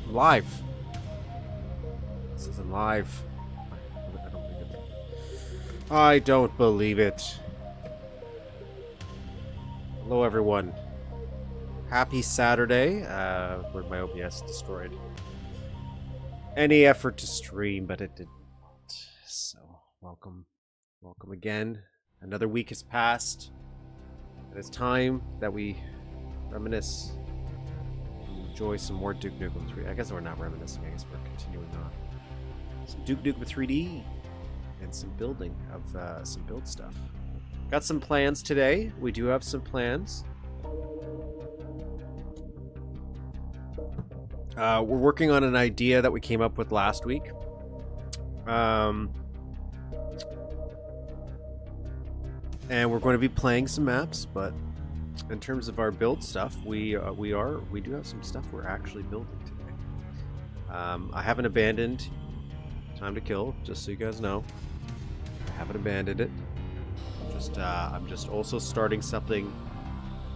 I'm live. This isn't live. I don't believe it. I don't believe it. Hello, everyone. Happy Saturday. Where my OBS destroyed any effort to stream, but it didn't. So, welcome. Welcome again. Another week has passed. It is time that we reminisce and enjoy some more Duke Nukem 3. I guess we're not reminiscing. I guess we're continuing on. Some Duke Nukem 3D and some building of some build stuff. Got some plans today. We do have some plans. We're working on an idea that we came up with last week. And we're going to be playing some maps, but in terms of our build stuff, we do have some stuff we're actually building today. I haven't abandoned Time to Kill, just so you guys know. I haven't abandoned it. I'm just also starting something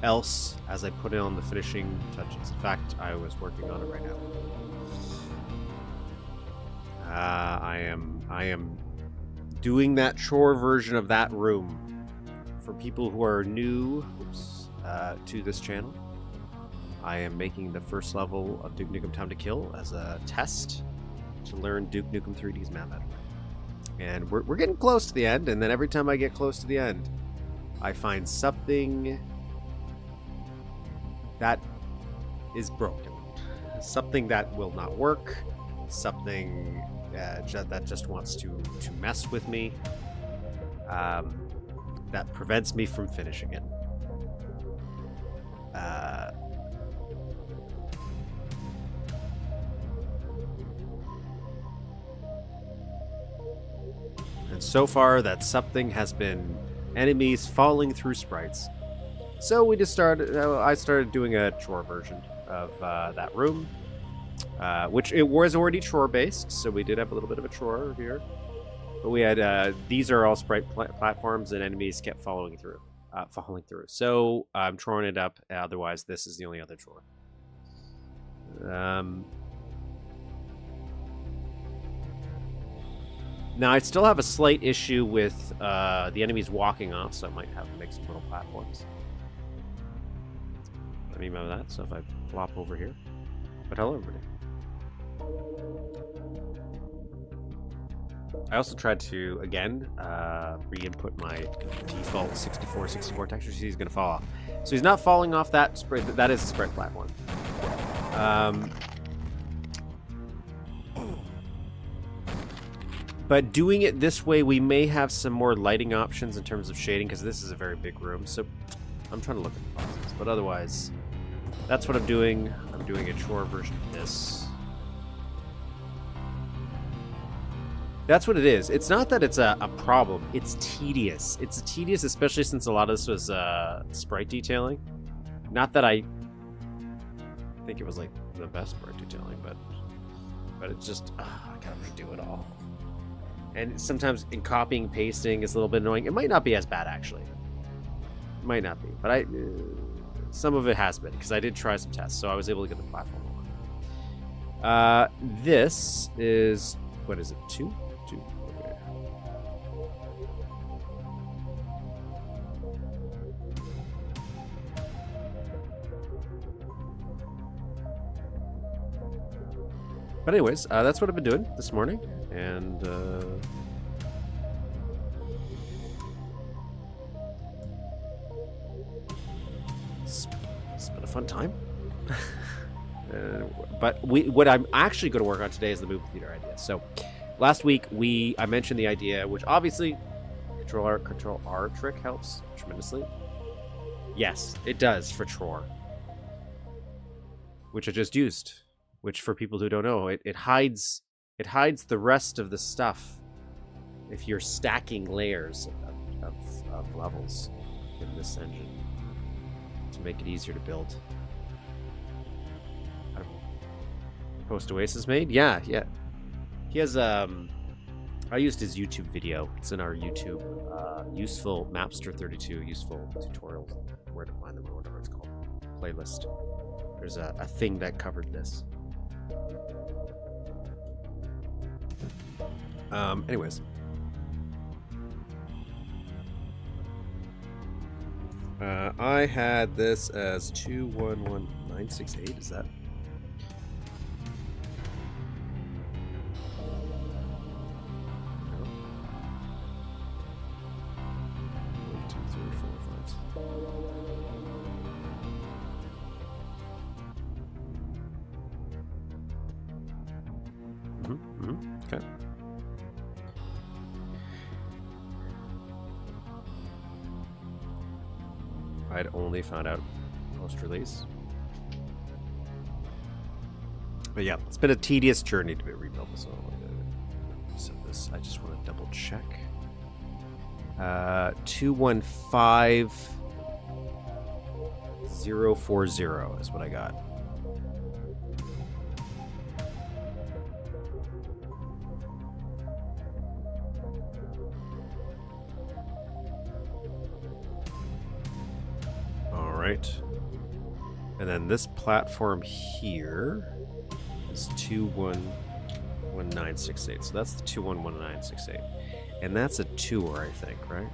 else as I put on the finishing touches. In fact, I was working on it right now. I am doing that chore version of that room. For people who are new to this channel, I am making the first level of Duke Nukem Time to Kill as a test to learn Duke Nukem 3D's map editor. And we're getting close to the end, and then every time I get close to the end, I find something that is broken. Something that will not work. Something that just wants to mess with me. That prevents me from finishing it. And so far, that something has been enemies falling through sprites. So we just started. I started doing a chore version of that room, which it was already chore based. So we did have a little bit of a chore here. But we had these are all sprite platforms, and enemies kept falling through. So I'm choring it up. Otherwise, this is the only other chore. Now I still have a slight issue with the enemies walking off, so I might have to make some little platforms. Let me remember that. So if I plop over here, but hello everybody. I also tried to, again, re-input my default 64 texture. He's going to fall off. So he's not falling off that spread. That is a spread platform. But doing it this way, we may have some more lighting options in terms of shading, because this is a very big room. So I'm trying to look at the positives. But otherwise, that's what I'm doing. I'm doing a chore version of this. That's what it is. It's not that it's a problem. It's tedious. It's tedious, especially since a lot of this was sprite detailing. Not that I think it was like the best sprite detailing, but it's just I gotta redo it all. And sometimes in copying pasting is a little bit annoying. It might not be as bad actually. It might not be, but some of it has been because I did try some tests, so I was able to get the platform on. This is, what is it? 2. Okay. But anyways, that's what I've been doing this morning, and it's been a fun time. But what I'm actually going to work on today is the movie theater idea. So last week I mentioned the idea, which obviously Control R trick helps tremendously. Yes, it does for Tror, which I just used. Which, for people who don't know, it hides the rest of the stuff if you're stacking layers of levels in this engine to make it easier to build. Post-Oasis made? Yeah. He has I used his YouTube video. It's in our YouTube useful Mapster 32 useful tutorials, where to find them or whatever it's called, playlist. There's a thing that covered this. Anyways. I had this as 211968, is that? Okay. I'd only found out post-release. But yeah, it's been a tedious journey to rebuild this. So this, I just want to double check. 215040 is what I got. Right. And then this platform here is 211968. So that's the 211968. And that's a tour, I think, right?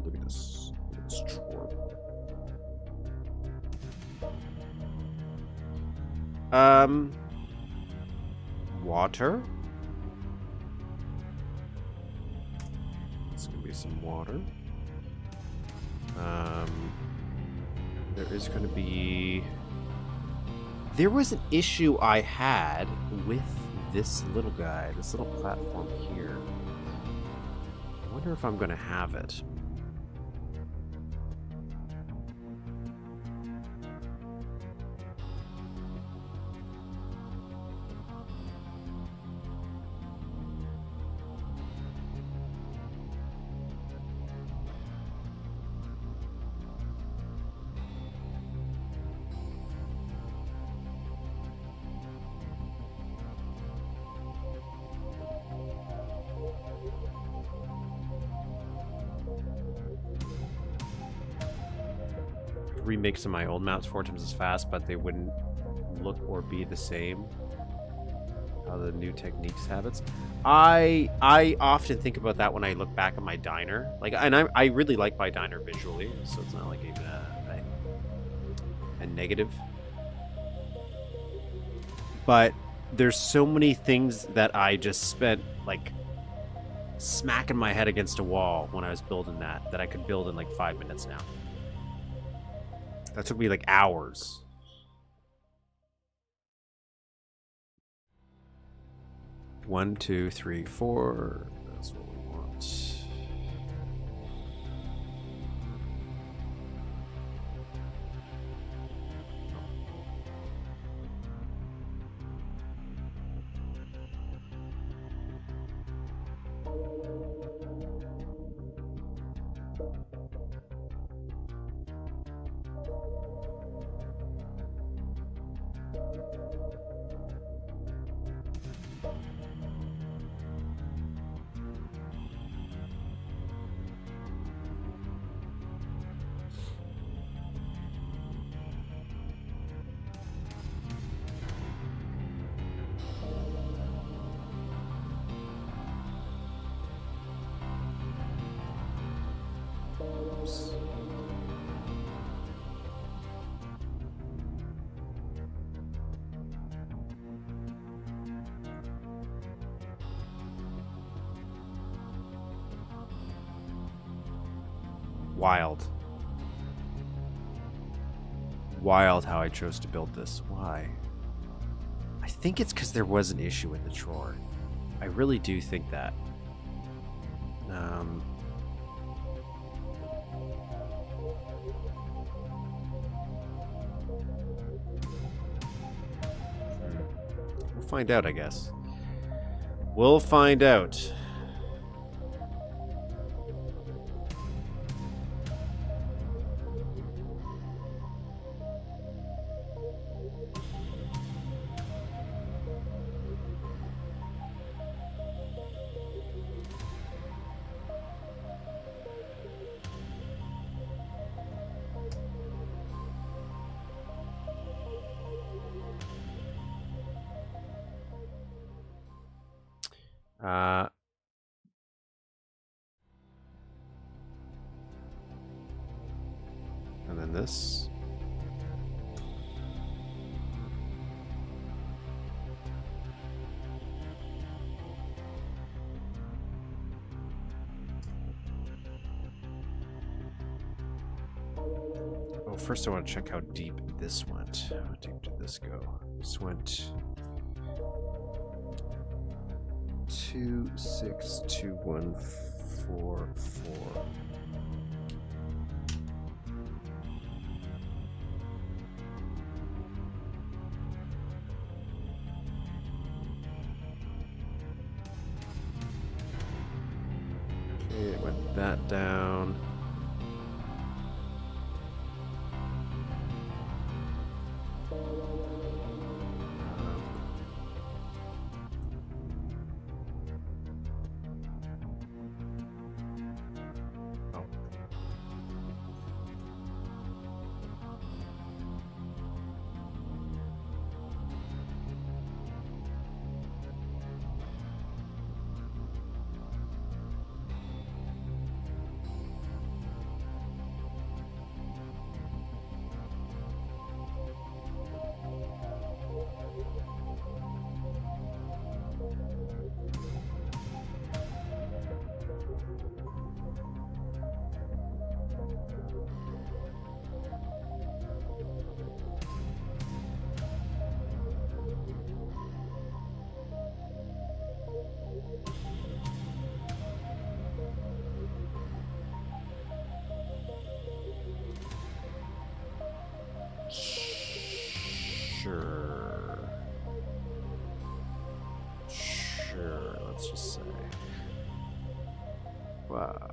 Look at this drawer. Water. It's gonna be some water. There is gonna be. There was an issue I had with this little guy, this little platform here. I wonder if I'm gonna have it. Remake some of my old maps 4 times as fast, but they wouldn't look or be the same. How the new techniques have it. I often think about that when I look back at my diner. Like, and I really like my diner visually, so it's not like even a negative. But there's so many things that I just spent like smacking my head against a wall when I was building that I could build in like 5 minutes now. That took me like hours. One, two, three, four. That's what we want. Wild. Wild how I chose to build this. Why? I think it's because there was an issue in the drawer. I really do think that. We'll find out, I guess. We'll find out. And then this. Oh, first I want to check how deep this went. How deep did this go? This went 2621444. Okay, it went that down. Sure, let's just say. Wow.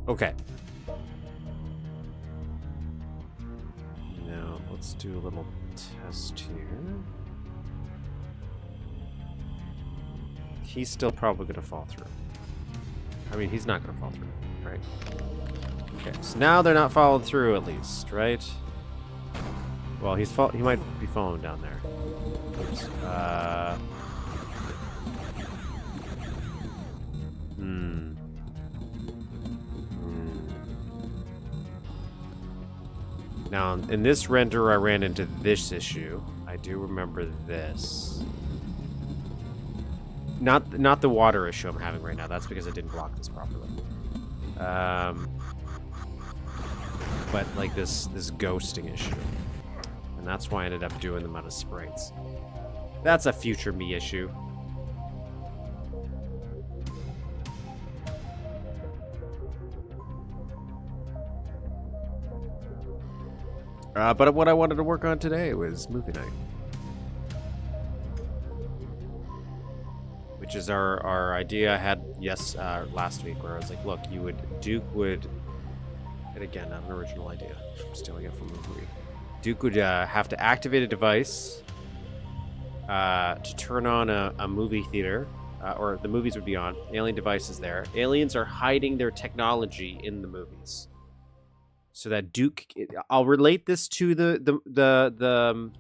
Okay. Now, let's do a little test here. He's still probably going to fall through. I mean, he's not going to fall through, right? Okay, so now they're not falling through at least, right? Well, he might be falling down there. Oops. Now, in this render, I ran into this issue. I do remember this. Not the water issue I'm having right now. That's because I didn't block this properly. But like this ghosting issue, and that's why I ended up doing them out of sprites. That's a future me issue. But what I wanted to work on today was movie night. Which is our idea I had, last week, where I was like, look, Duke would, and again, not an original idea, I'm stealing it from the movie. Duke would have to activate a device to turn on a movie theater, or the movies would be on. Alien devices there. Aliens are hiding their technology in the movies. So that Duke, I'll relate this to the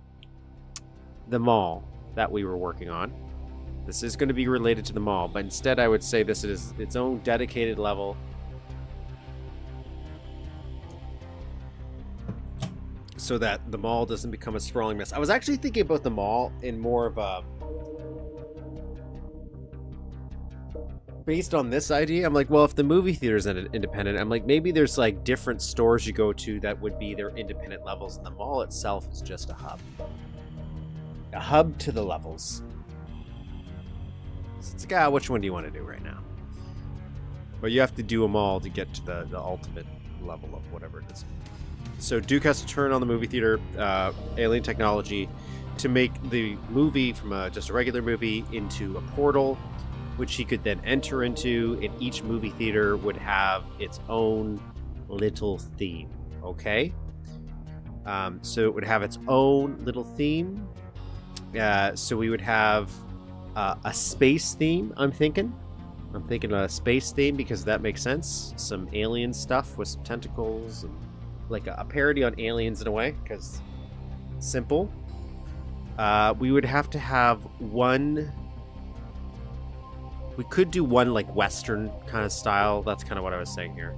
the mall that we were working on. This is going to be related to the mall, but instead I would say this is its own dedicated level. So that the mall doesn't become a sprawling mess. I was actually thinking about the mall in more of a... Based on this idea, I'm like, well, if the movie theater is independent, I'm like, maybe there's like different stores you go to that would be their independent levels, and the mall itself is just a hub. A hub to the levels. So it's like, which one do you want to do right now? But you have to do them all to get to the ultimate level of whatever it is. So Duke has to turn on the movie theater alien technology to make the movie from just a regular movie into a portal, which he could then enter into, and each movie theater would have its own little theme, okay? So it would have its own little theme. So we would have a space theme, I'm thinking. I'm thinking a space theme because that makes sense. Some alien stuff with some tentacles, and like a parody on Aliens in a way, because simple. We would have to have one... We could do one like Western kind of style. That's kind of what I was saying here.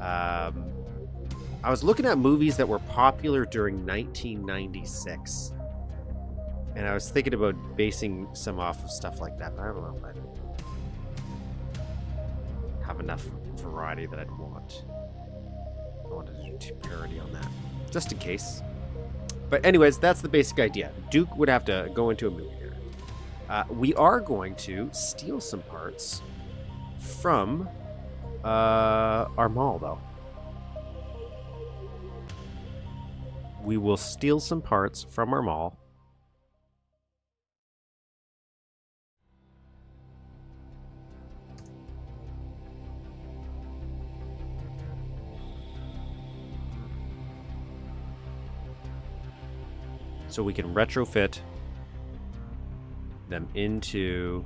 I was looking at movies that were popular during 1996. And I was thinking about basing some off of stuff like that. But I don't know if I have enough variety that I'd want. I wanted to do parody on that. Just in case. But anyways, that's the basic idea. Duke would have to go into a movie theater. We are going to steal some parts from our mall, though. We will steal some parts from our mall. So we can retrofit them into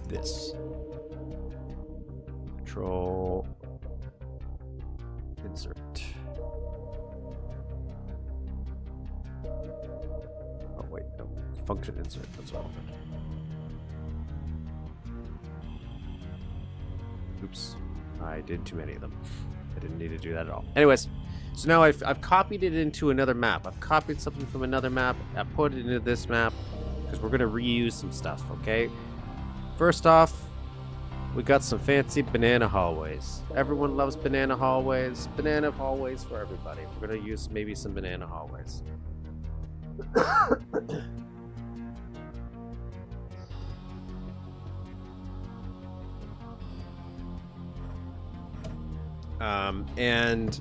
this. Control insert. Oh wait, no. Function insert, that's what I wanted. Oops. I did too many of them. I didn't need to do that at all. Anyways, so now I've copied it into another map. I've copied something from another map. I put it into this map because we're going to reuse some stuff, okay? First off, we got some fancy banana hallways. Everyone loves banana hallways. Banana hallways for everybody. We're going to use maybe some banana hallways. And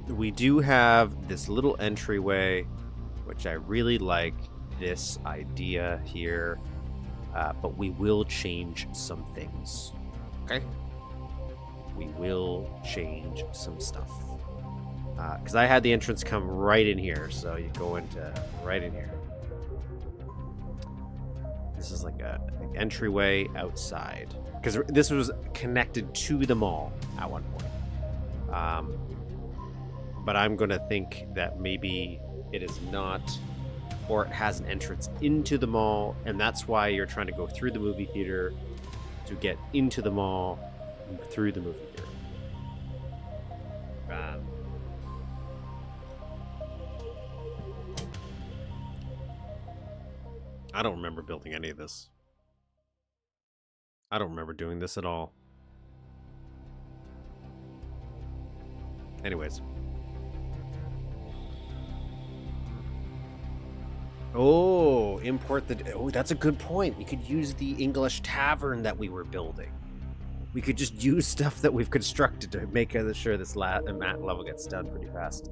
we do have this little entryway, which I really like this idea here, but we will change some things, okay? We will change some stuff. Because I had the entrance come right in here, so you go into right in here. This is like an entryway outside, because this was connected to the mall at one point. But I'm going to think that maybe it is not, or it has an entrance into the mall, and that's why you're trying to go through the movie theater to get into the mall through the movie theater. I don't remember building any of this. I don't remember doing this at all. Anyways. Oh, import the... Oh, that's a good point. We could use the English tavern that we were building. We could just use stuff that we've constructed to make sure this mat level gets done pretty fast.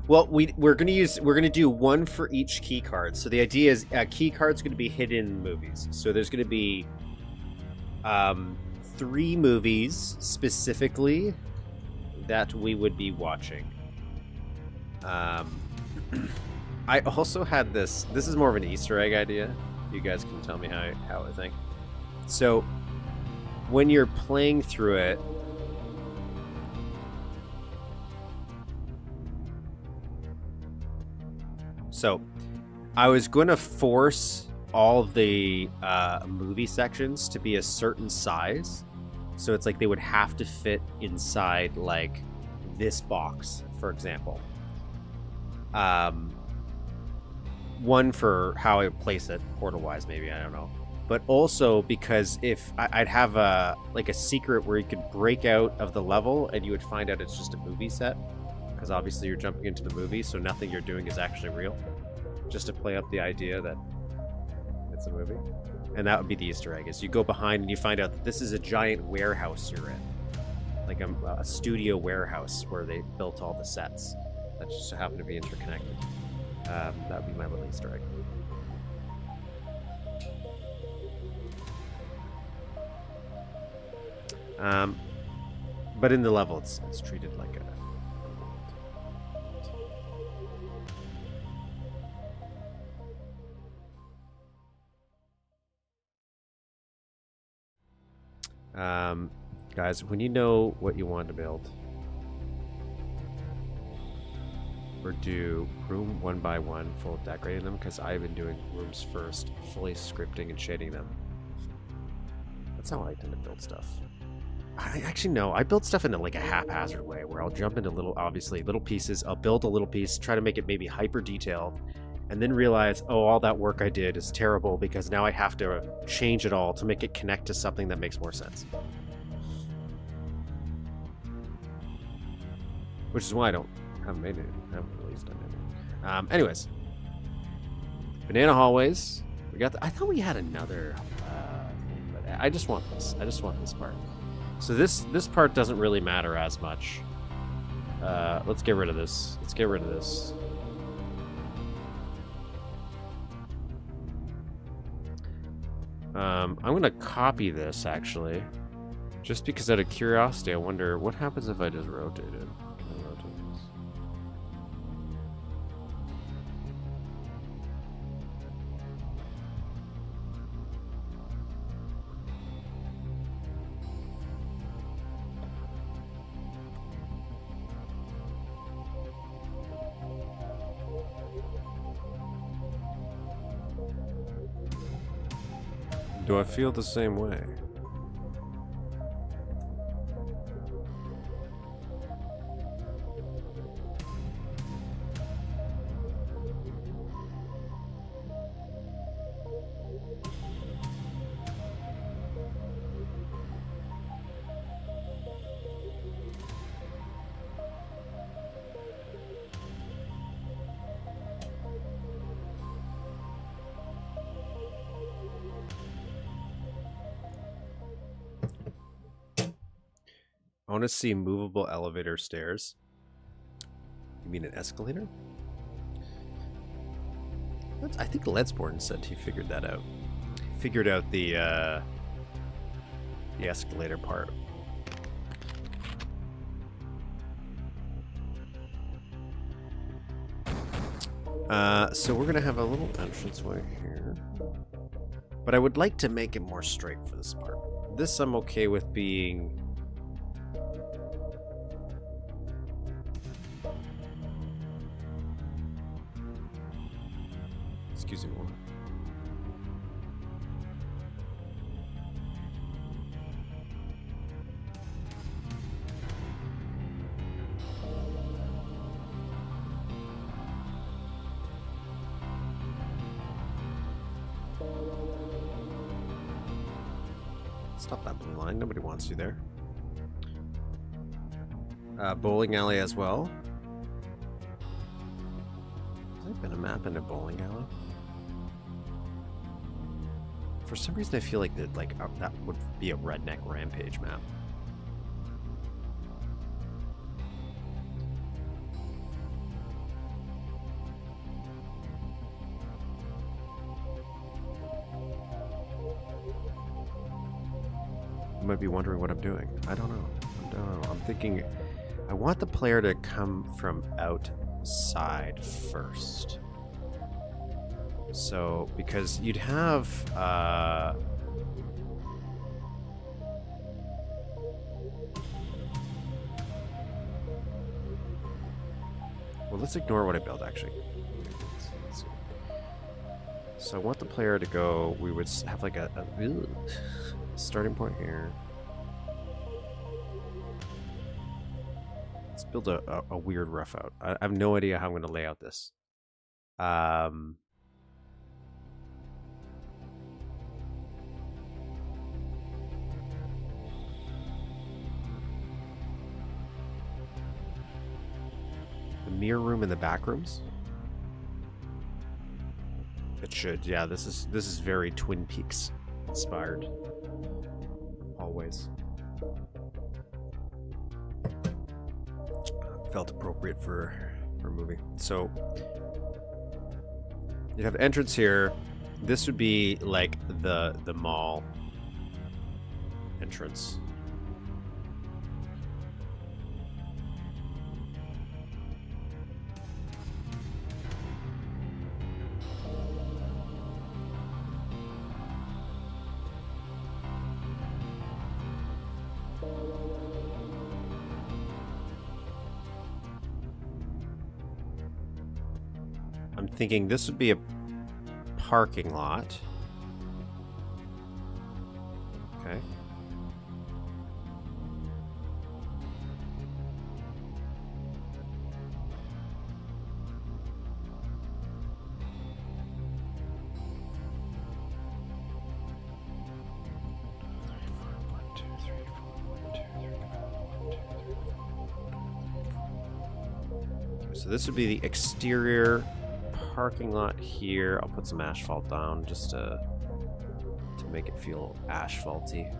Well, we're gonna do one for each key card. So the idea is key card's gonna be hidden in movies. So there's gonna be 3 movies specifically that we would be watching. I also had this. This is more of an Easter egg idea. You guys can tell me how I think. So when you're playing through it, so I was going to force all of the movie sections to be a certain size. So it's like they would have to fit inside like this box, for example. One for how I would place it portal-wise, maybe, I don't know. But also because if I'd have a secret where you could break out of the level and you would find out it's just a movie set, because obviously you're jumping into the movie, so nothing you're doing is actually real. Just to play up the idea that it's a movie. And that would be the Easter egg, is you go behind and you find out that this is a giant warehouse you're in. Like a studio warehouse where they built all the sets that just happen to be interconnected. That would be my little Easter egg. But in the level, it's treated like a... guys, when you know what you want to build, or do room one by one, full decorating them, because I've been doing rooms first, fully scripting and shading them. That's how I tend to build stuff. I actually no, I build stuff in like a haphazard way, where I'll jump into little pieces. I'll build a little piece, try to make it maybe hyper detailed, and then realize, oh, all that work I did is terrible because now I have to change it all to make it connect to something that makes more sense. Which is why I haven't made it. I haven't released anything. Anyways, banana hallways. We got. I thought we had another. But I just want this. I just want this part. So this part doesn't really matter as much. Let's get rid of this. Let's get rid of this. I'm gonna copy this actually, just because out of curiosity. I wonder what happens if I just rotate it. Do I feel the same way? I want to see movable elevator stairs. You mean an escalator? I think Ledsborn said he figured that out. He figured out the escalator part. So we're gonna have a little entranceway here, but I would like to make it more straight for this part. This I'm okay with being. Excuse me. Stop that blue line. Nobody wants you there. Bowling alley as well. Has there been a map in a bowling alley? For some reason, I feel like that that would be a redneck rampage map. You might be wondering what I'm doing. I don't know. I'm thinking I want the player to come from outside first. So, because you'd have, let's ignore what I built, actually. Let's see. So I want the player to go, we would have like a starting point here. Let's build a weird rough out. I have no idea how I'm going to lay out this. The mirror room in the back rooms. It should, yeah. This is very Twin Peaks inspired. Always. Felt appropriate for a movie. So you have entrance here. This would be like the mall entrance. I'm thinking this would be a parking lot. Okay. So this would be the exterior parking lot here. I'll put some asphalt down just to make it feel asphalty.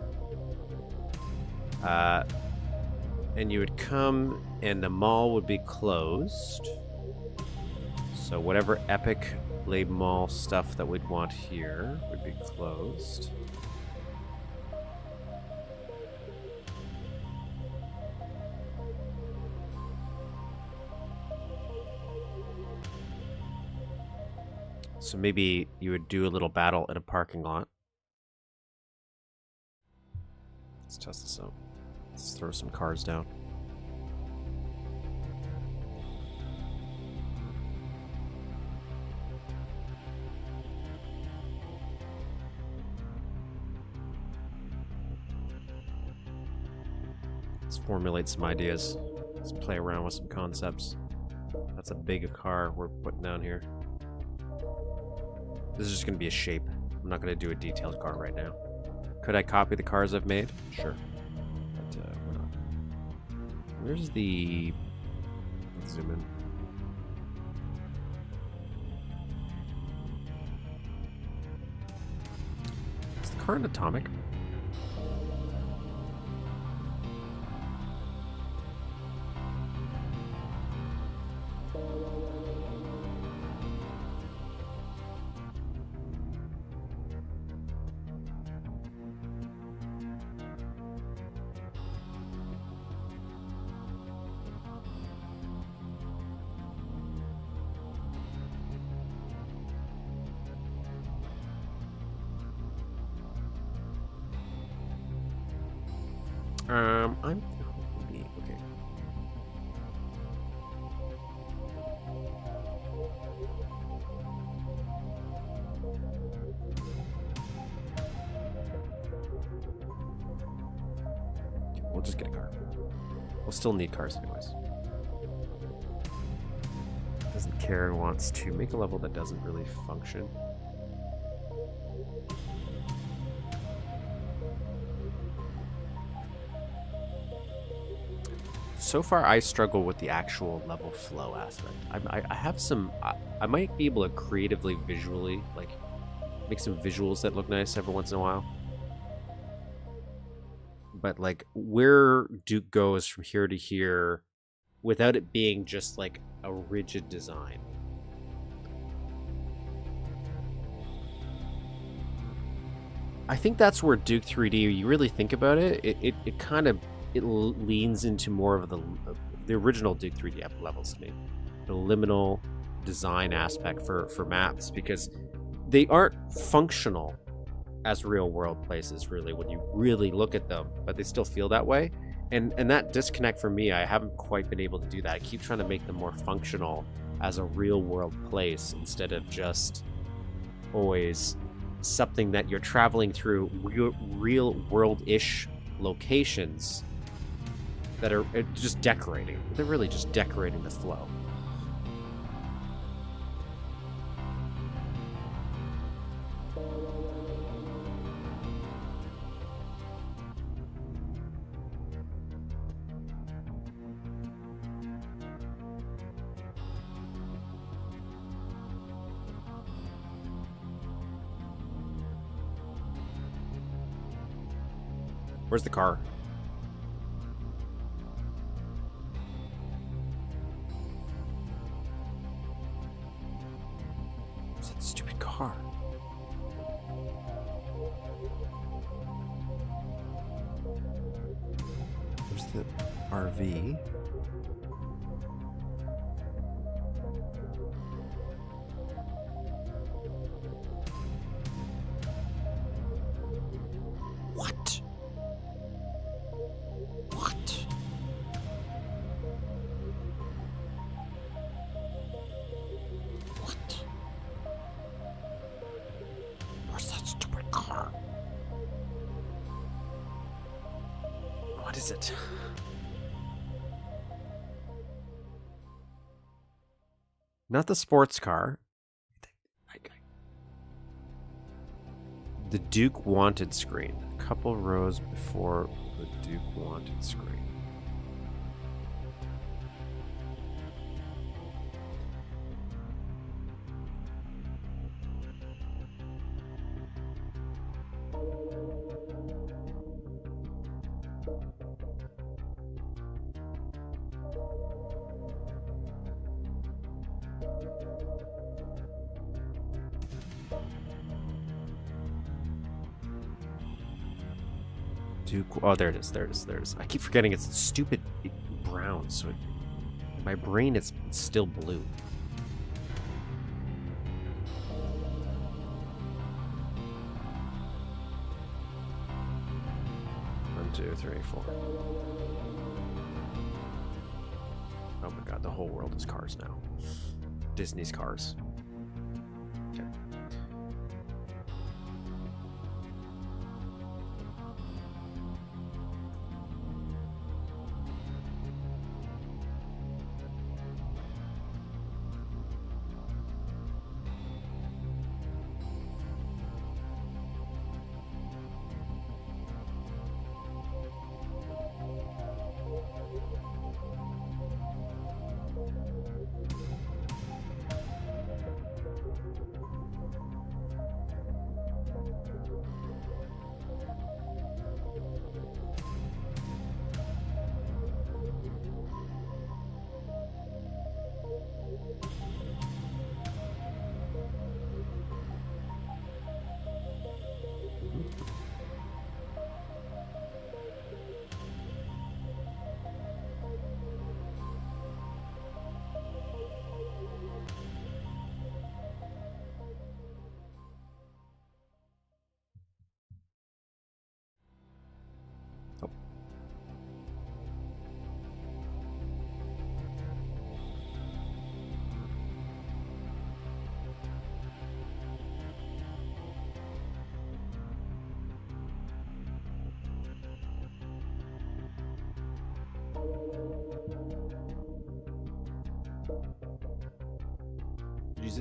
And you would come and the mall would be closed. So whatever Epic Lab Mall stuff that we'd want here would be closed. So maybe you would do a little battle in a parking lot. Let's test this out. Let's throw some cars down. Let's formulate some ideas. Let's play around with some concepts. That's a big car we're putting down here. This is just going to be a shape. I'm not going to do a detailed car right now. Could I copy the cars I've made? Sure. But we're not. Where's the... Let's zoom in. Is the car an atomic? I'm okay. We'll just get a car. We'll still need cars anyways. Doesn't care and wants to make a level that doesn't really function. So far, I struggle with the actual level flow aspect. I have some... I might be able to creatively, visually, like, make some visuals that look nice every once in a while. But, like, where Duke goes from here to here without it being just, like, a rigid design. I think that's where Duke 3D, you really think about it, it kind of... It leans into more of the original Duke 3D levels to me. The liminal design aspect for maps, because they aren't functional as real world places really when you really look at them, but they still feel that way. And that disconnect for me, I haven't quite been able to do that. I keep trying to make them more functional as a real world place instead of just always something that you're traveling through real world-ish locations that are just decorating. They're really just decorating the flow. Where's the car? Where's that stupid car? Where's the RV? What? What? What? Where's that stupid car? What is it? Not the sports car. The Duke Wanted screen. A couple rows before the Duke Wanted screen. Duke. Oh, there it is. There it is. There it is. I keep forgetting it's stupid brown. So my brain is still blue. One, two, three, four. Oh my god, the whole world is cars now. Disney's cars. Okay.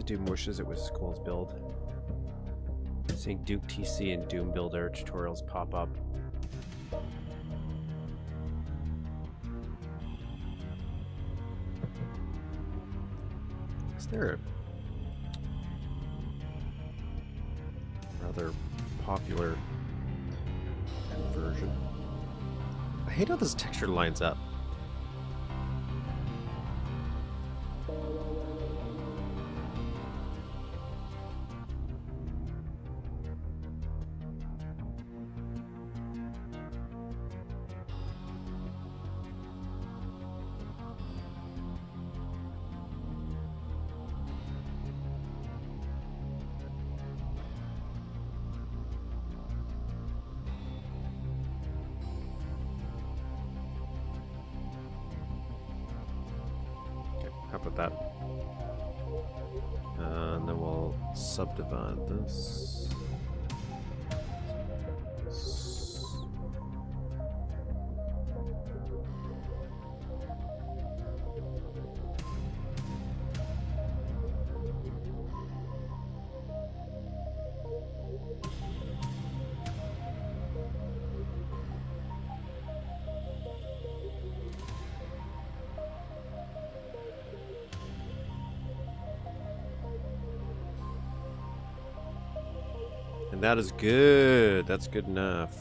Doom wishes it was Cole's build. Seeing Duke TC and Doom Builder tutorials pop up. Is there a rather popular conversion? I hate how this texture lines up. How about that? And then we'll subdivide this. And that is good. That's good enough.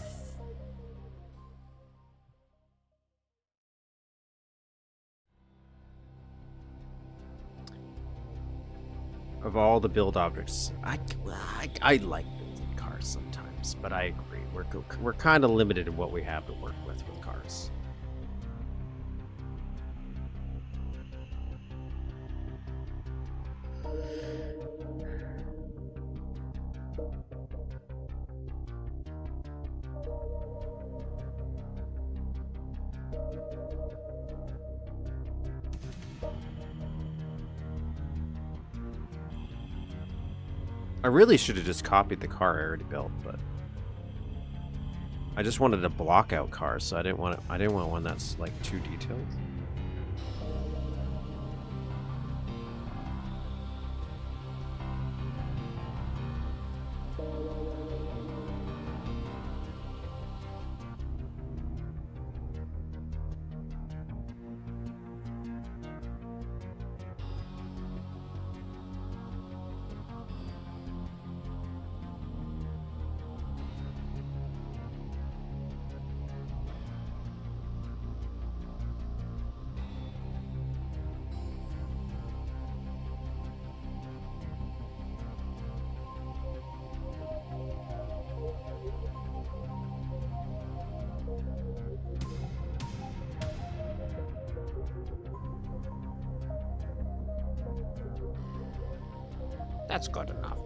Of all the build objects, I like building cars sometimes, but I agree. We're kind of limited in what we have to work with cars. I really should have just copied the car I already built, but I just wanted a block out car, so I didn't want one that's like too detailed. That's good enough.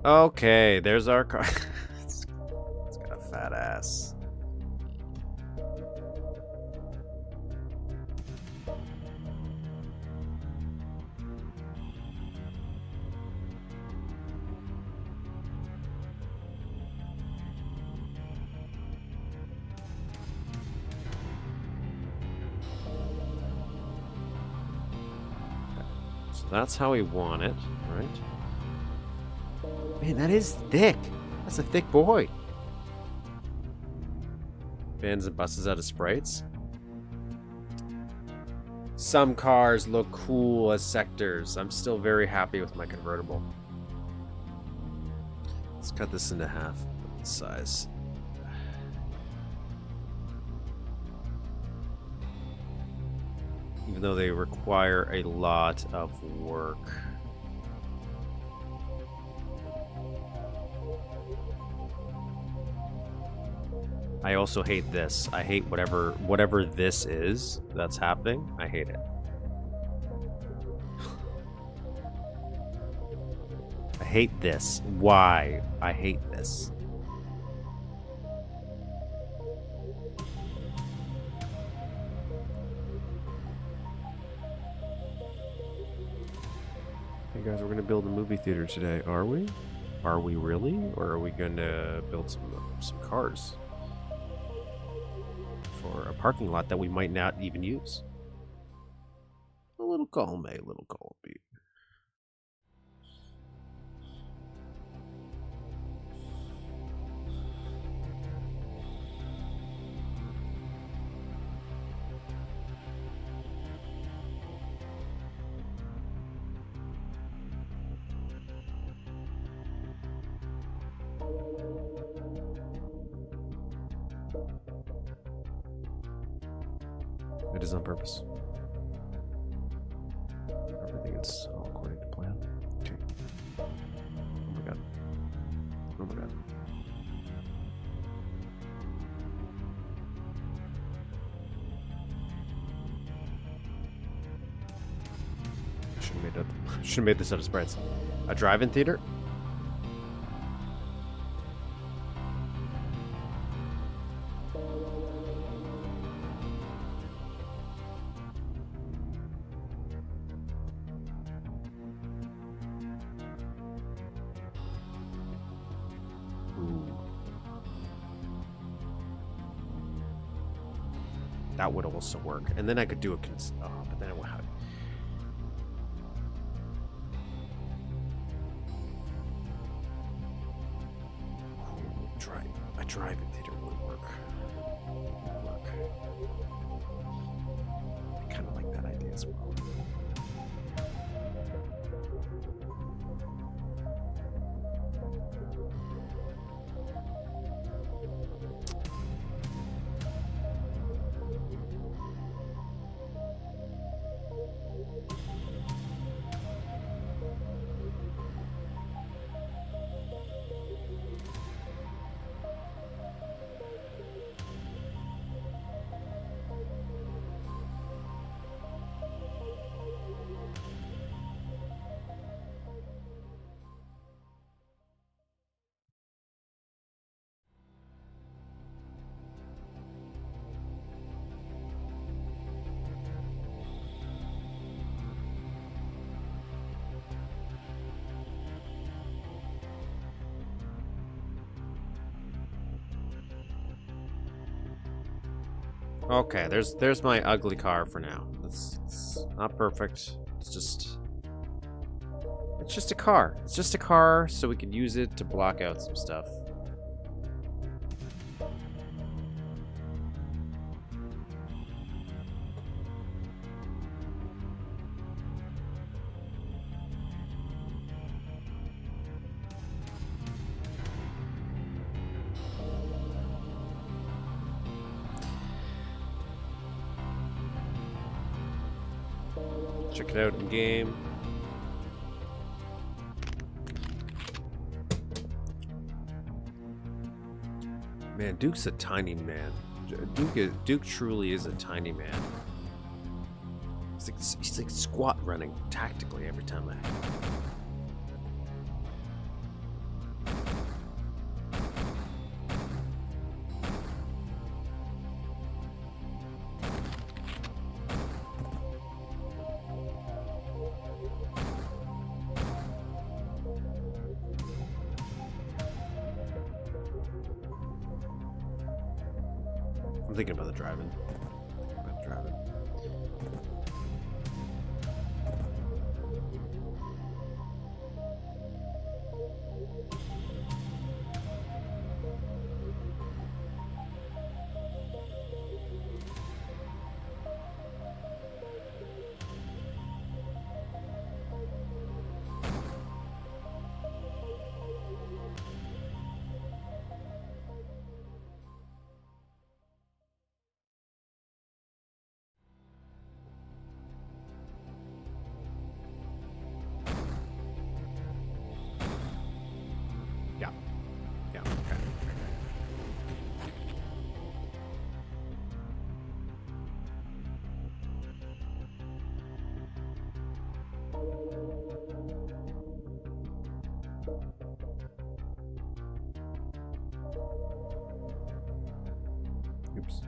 Okay, there's our car. It's got a fat ass. So that's how we want it, right? Man, that is thick. That's a thick boy. Vans and buses out of sprites. Some cars look cool as sectors. I'm still very happy with my convertible. Let's cut this into half size. Even though they require a lot of work. I also hate this. I hate whatever this is that's happening. I hate it. I hate this. Why? I hate this. Hey guys, we're gonna build a movie theater today, are we? Are we really? Or are we gonna build some cars? For a parking lot that we might not even use. A little column A, little column B. It is on purpose. Everything is all according to plan. Okay. Oh my god. Oh my god. Should have made this out of sprites. A drive-in theater? Ooh. That would also work. And then I could do a but then it would have... A drive-in theater would work. I kind of like that idea as well. Okay, there's my ugly car for now. It's not perfect. It's just a car. It's just a car, so we can use it to block out some stuff. Check it out in game. Man, Duke's a tiny man. Duke truly is a tiny man. He's like squat running tactically every time I... I'm thinking about the driving. Yeah, okay. Oops.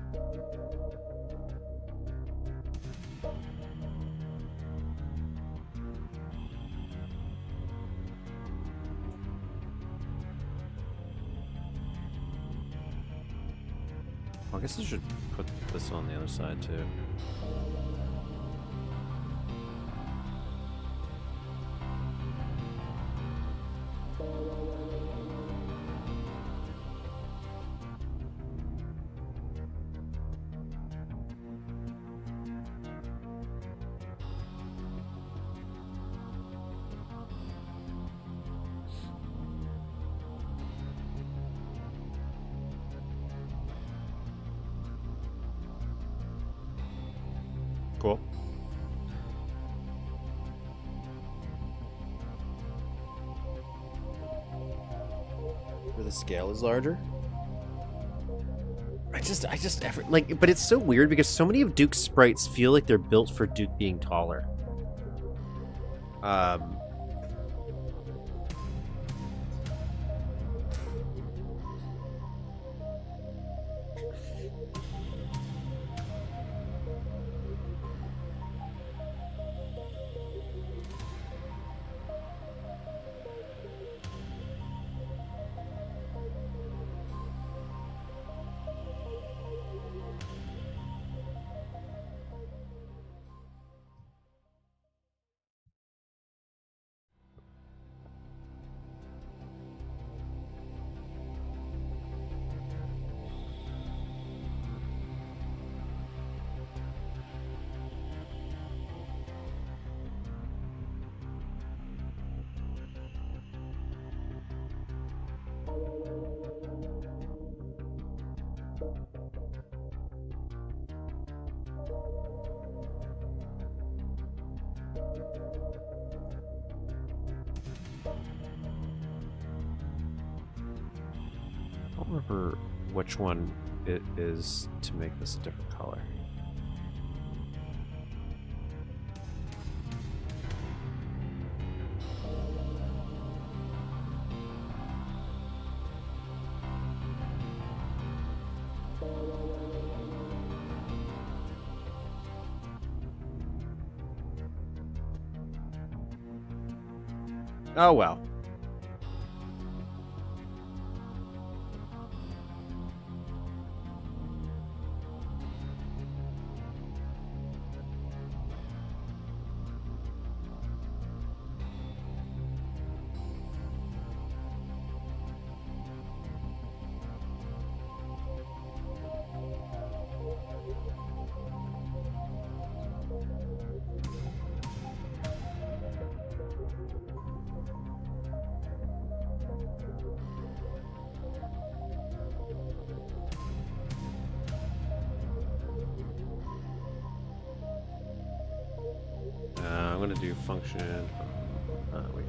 I guess I should put this on the other side too. Cool. Where the scale is larger. Like, but it's so weird because so many of Duke's sprites feel like they're built for Duke being taller. I don't remember which one it is to make this a different color. Oh well. I'm gonna do function. Wait.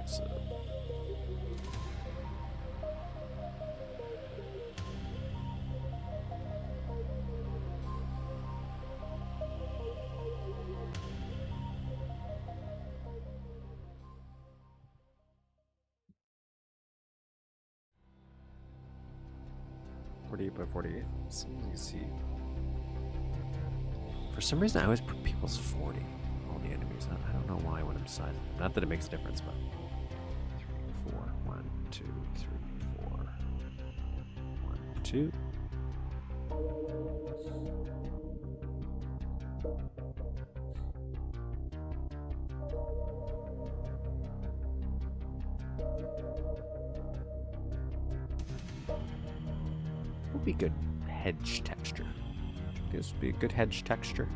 So. .48 by 48. So you can see. For some reason, I always put people's 40. All the enemies. I don't know why when I'm sizing. Not that it makes a difference, but 3, 4, 1, 2, 3, 4, 1, 2. Would be good hedge texture. This would be a good hedge texture.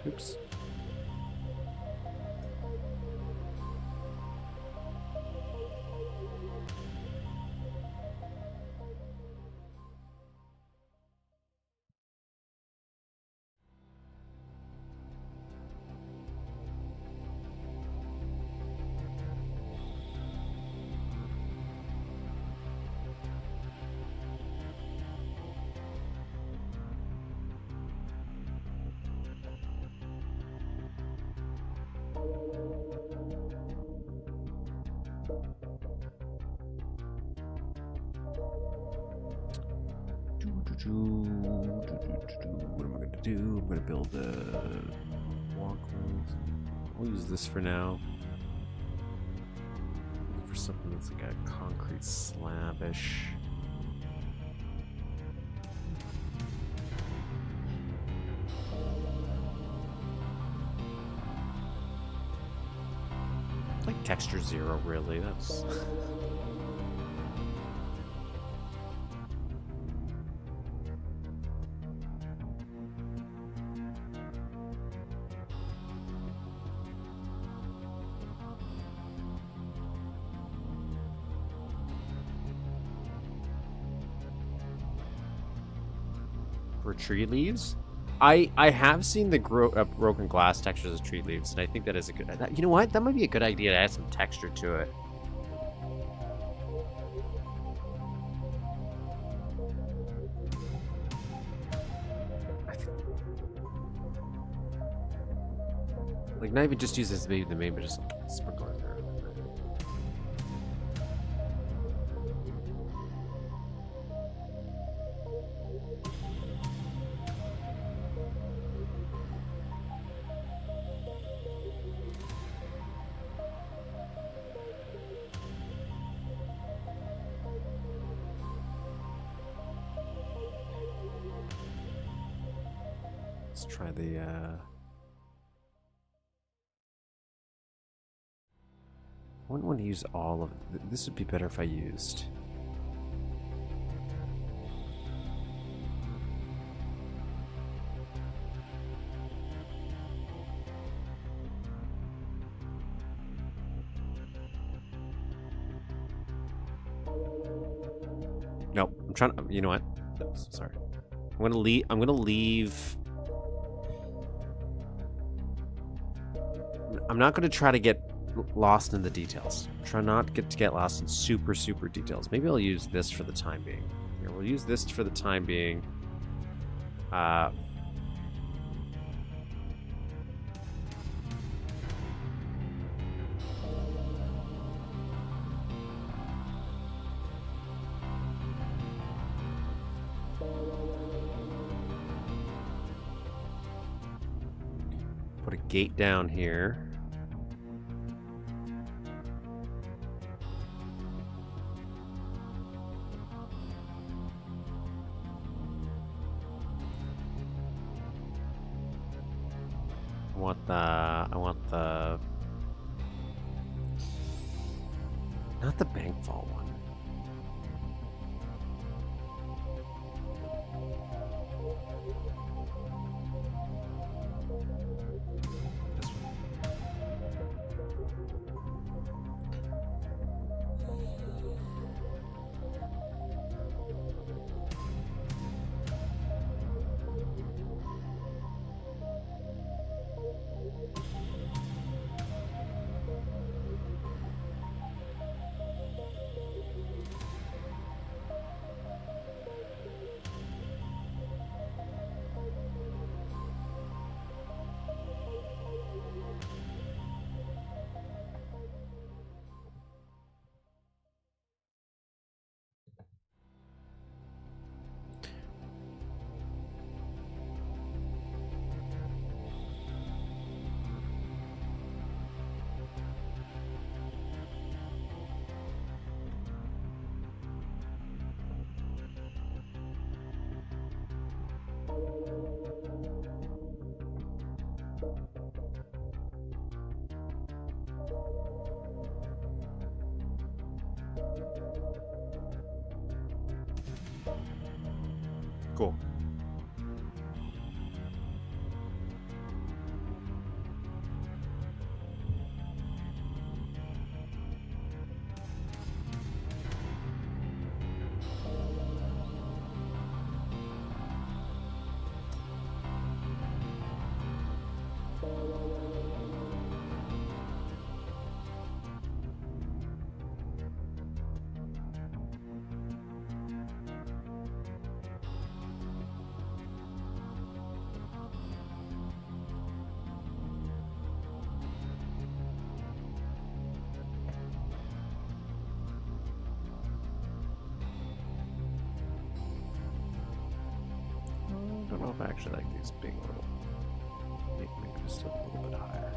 Oops. What am I gonna do? I'm gonna build a walkway. We'll use this for now. Looking for something that's like a concrete slabish. Like texture 0, really. That's. For tree leaves? I have seen the broken glass textures of tree leaves, and I think that is a good. You know what? That might be a good idea to add some texture to it. Like, not even just use this maybe the main, but just sprinkle it there. Let's try the, I wouldn't want to use all of it. This would be better if I used. No, I'm trying to, you know what? No, sorry. I'm gonna leave. I'm not gonna try to get lost in the details. Try not to get lost in super details. Maybe I'll use this for the time being. Here, we'll use this for the time being. Put a gate down here. I want the not the bank vault one. This one. Cool. don't know if I actually like these being a little, maybe just a little bit higher.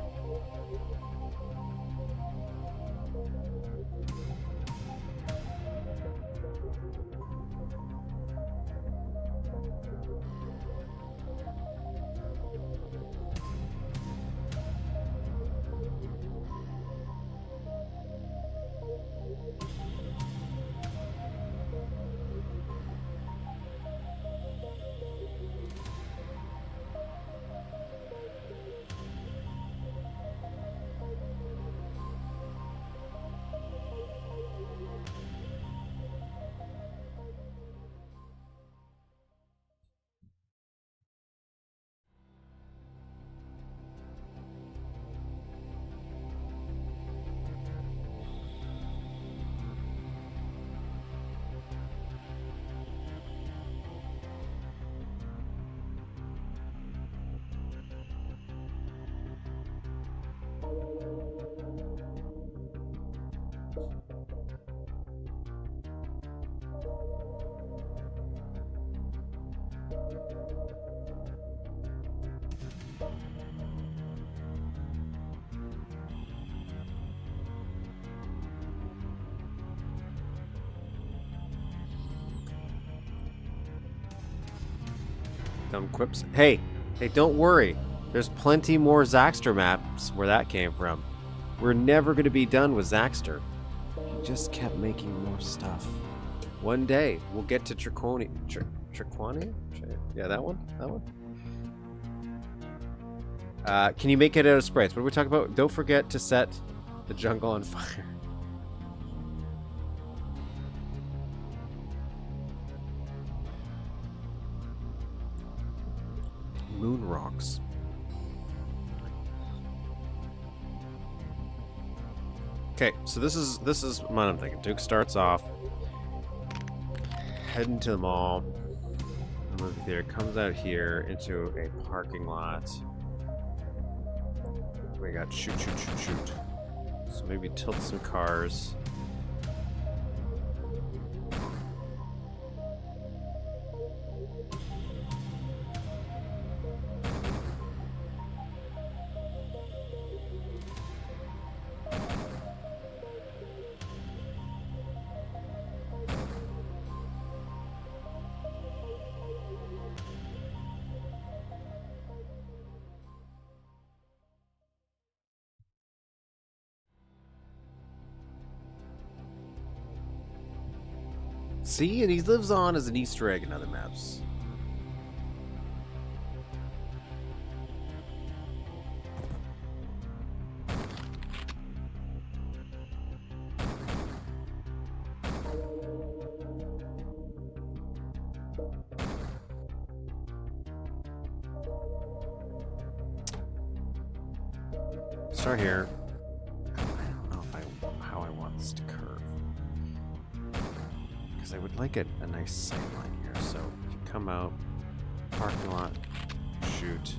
Dumb quips. Hey, don't worry. There's plenty more Zaxter maps where that came from. We're never going to be done with Zaxter. He just kept making more stuff. One day, we'll get to Triquania? Yeah, that one? That one? Can you make it out of sprites? What are we talking about? Don't forget to set the jungle on fire. Moon rocks. Okay, so this is what I'm thinking. Duke starts off heading to the mall, the movie theater, comes out here into a parking lot. We got shoot. So maybe tilt some cars. See, and he lives on as an Easter egg in other maps. Start here. I don't know how I want this to curve. Because I would like a nice sight line here. So if you come out, parking lot, shoot.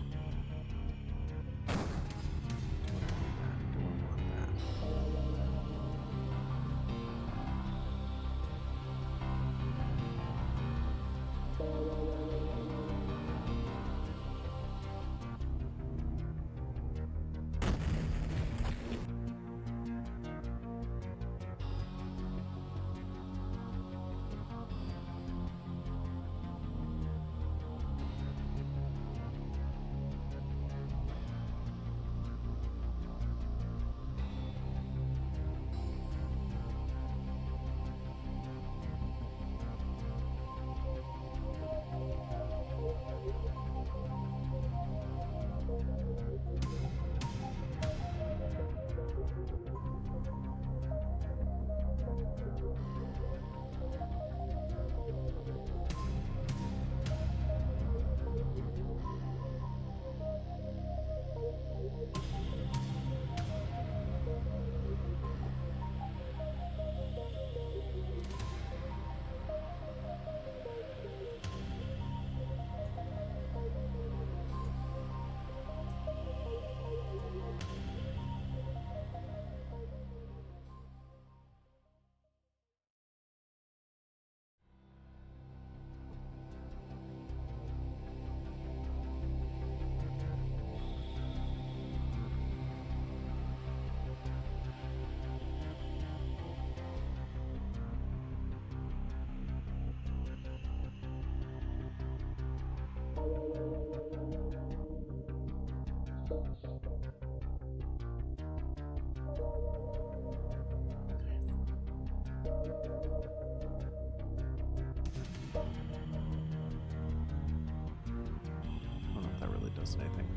missing anything.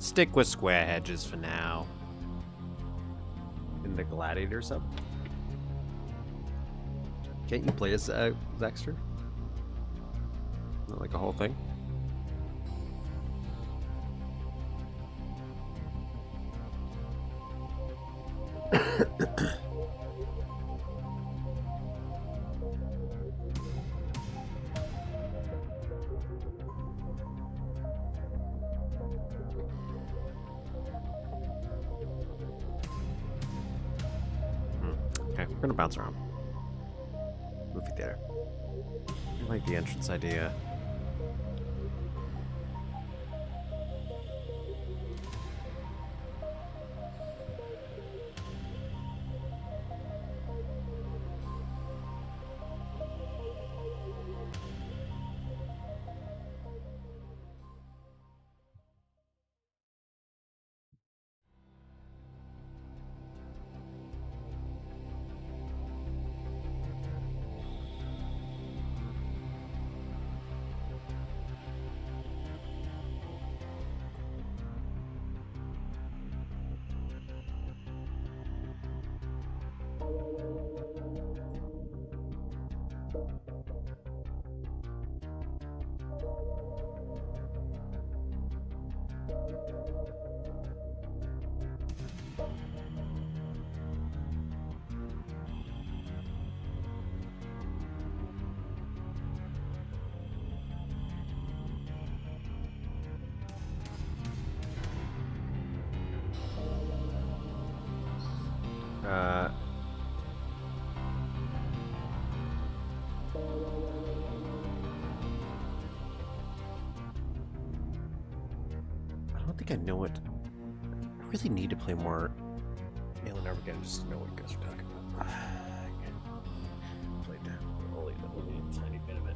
Stick with square hedges for now. In the gladiator sub? Can't you play as Dexter? Not like a whole thing? Okay, we're gonna bounce around. Movie theater. I like the entrance idea. I don't think I know what. I really need to play more Alien Armageddon just to know what you guys are talking about. I played only a tiny bit of it.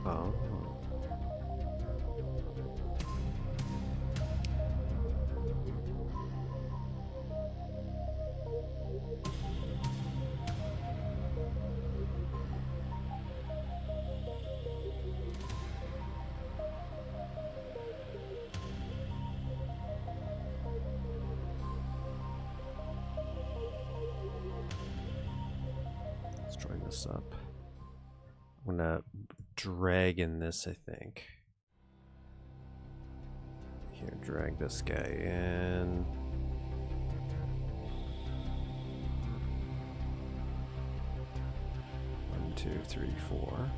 Oh. Let's join this up. I'm gonna drag in this, I think. Here, drag this guy in. One, two, three, four.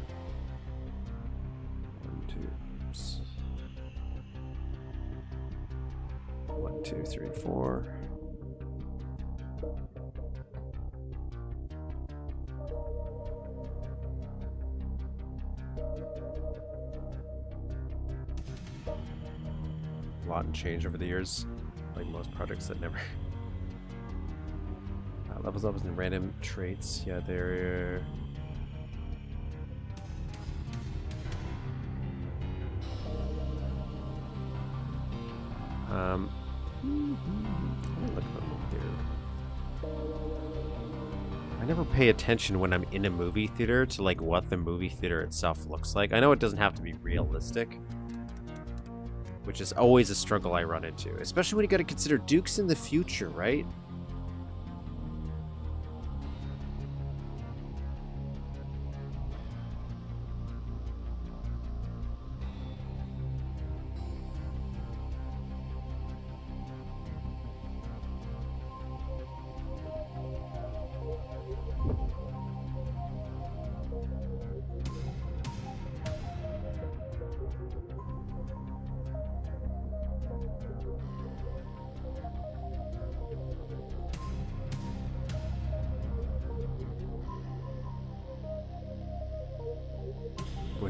One, two, oops. 1, 2, 3, 4. A lot and change over the years, like most projects that never levels up in random traits. Yeah, they're look at the movie theater. I never pay attention when I'm in a movie theater to like what the movie theater itself looks like. I know it doesn't have to be realistic, which is always a struggle I run into, especially when you got to consider Duke's in the future, right?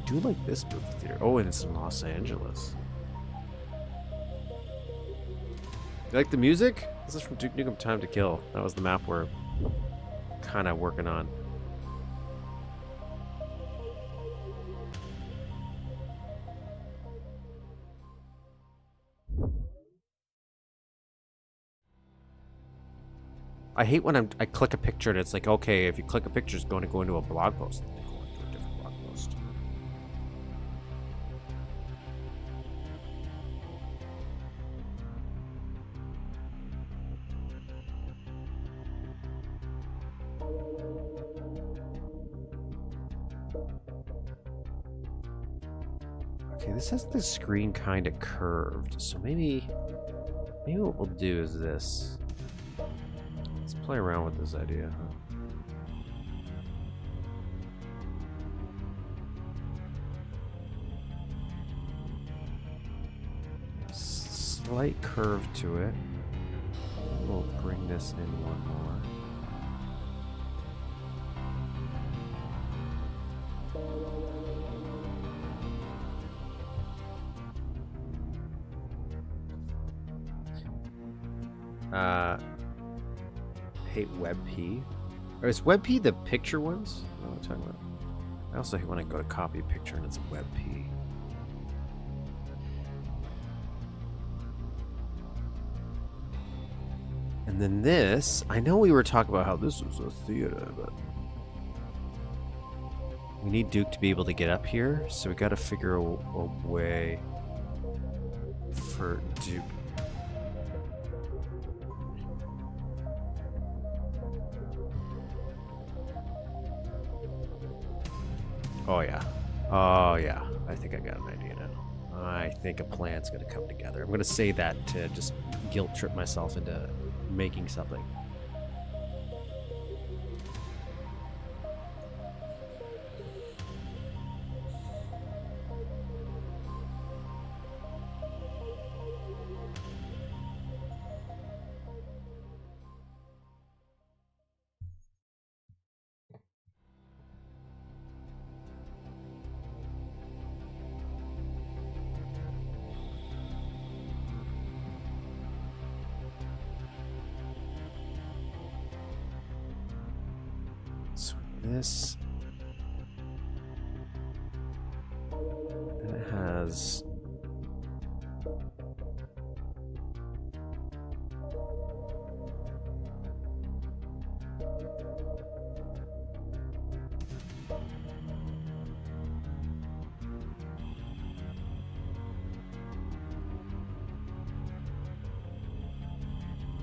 do like this movie theater. Oh, and it's in Los Angeles. You like the music? This is from Duke Nukem Time to Kill. That was the map we're kind of working on. I hate when I click a picture and it's like, okay, if you click a picture, it's going to go into a blog post. They go into a different blog post. Okay, this has the screen kind of curved, so maybe what we'll do is this. Let's play around with this idea, huh? Slight curve to it. We'll bring this in one more. Hate WebP. Or is WebP the picture ones? What am I talking about? I also hate when I go to copy a picture and it's WebP. And then this, I know we were talking about how this was a theater, but we need Duke to be able to get up here, so we got to figure a way for Duke. Oh yeah. Oh yeah. I think I got an idea now. I think a plan's gonna come together. I'm gonna say that to just guilt trip myself into making something. This, and it has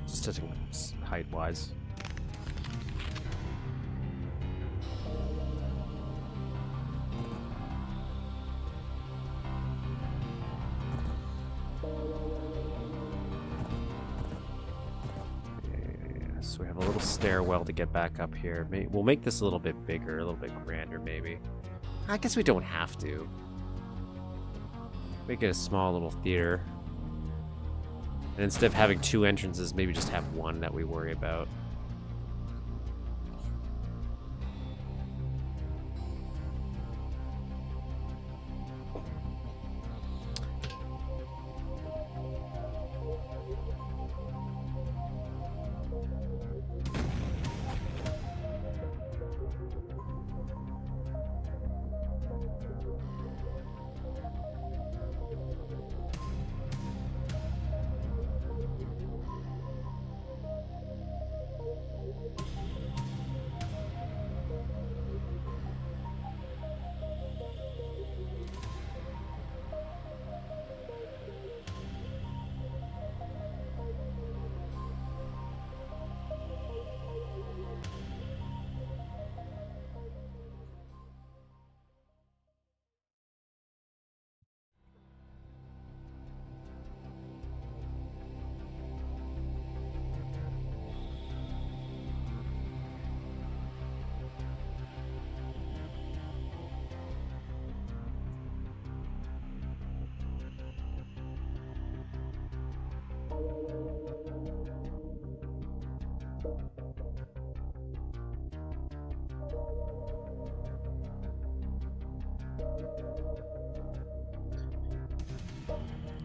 just touching height wise. So we have a little stairwell to get back up here. We'll make this a little bit bigger, a little bit grander, maybe. I guess we don't have to. Make it a small little theater. And instead of having two entrances, maybe just have one that we worry about.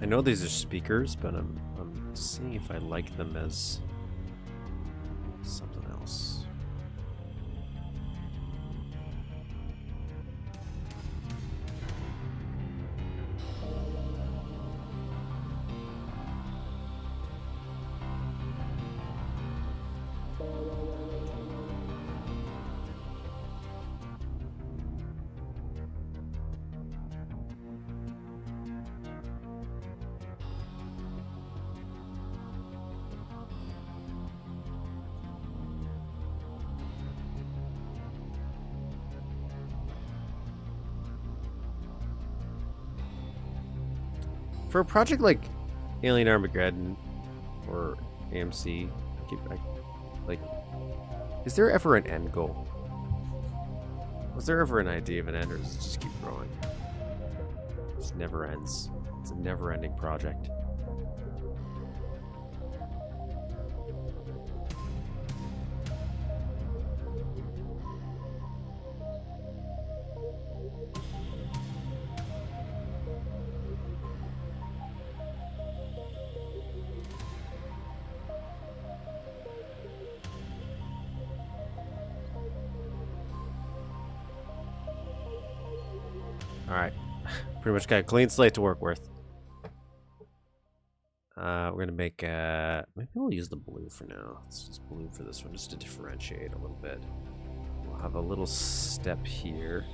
I know these are speakers, but I'm seeing if I like them as something else. For a project like Alien Armageddon or AMC, like, is there ever an end goal? Was there ever an idea of an end, or does it just keep growing? It just never ends. It's a never-ending project. Alright. Pretty much got a clean slate to work with. We're gonna make maybe we'll use the blue for now. Let's just blue for this one just to differentiate a little bit. We'll have a little step here.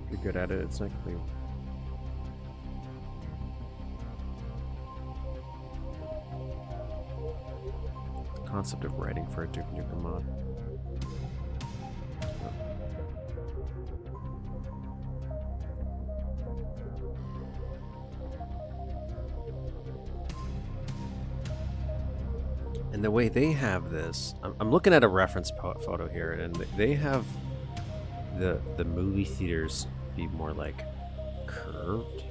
You're good at it, it's not clear. The concept of writing for a Duke Nukem mod. And the way they have this, I'm looking at a reference photo here, and they have the movie theaters be more like curved.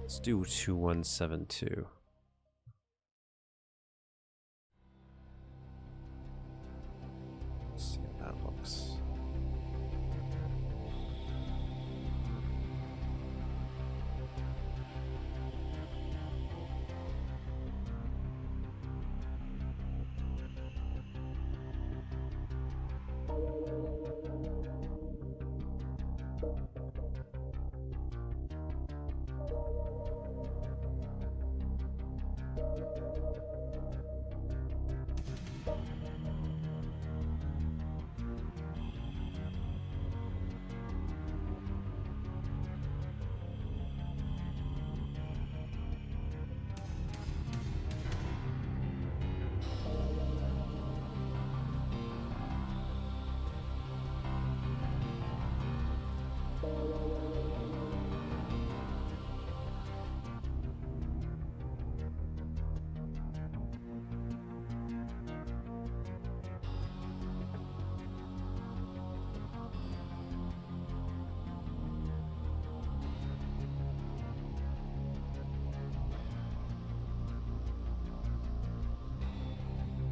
Let's do 2172. Let's see how that looks.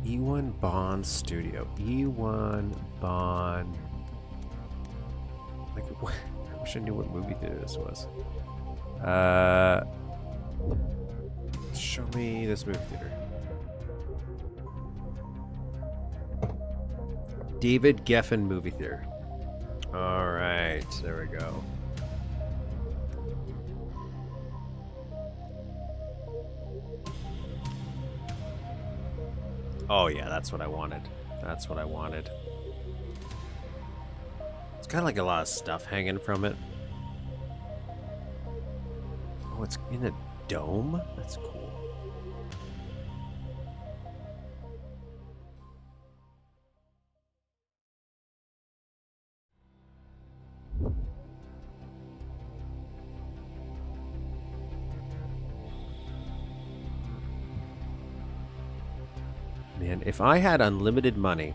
E1 Bond Studio. E1 Bond. Like, I wish I knew what movie theater this was. Show me this movie theater. David Geffen movie theater. All right, there we go. Oh yeah, that's what I wanted. That's what I wanted. It's got like a lot of stuff hanging from it. Oh, it's in a dome? That's cool. Man, if I had unlimited money,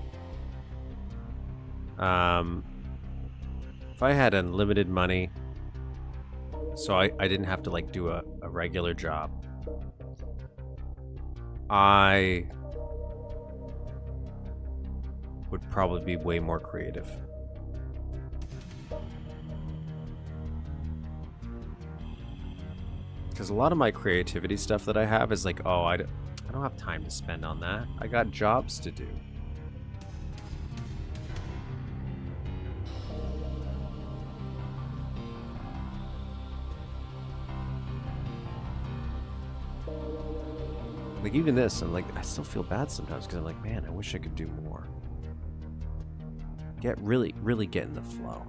so I didn't have to like do a regular job, I would probably be way more creative. Because a lot of my creativity stuff that I have is like, oh, I don't have time to spend on that. I got jobs to do. Like even this, I'm like, I still feel bad sometimes because I'm like, man, I wish I could do more. Really get in the flow.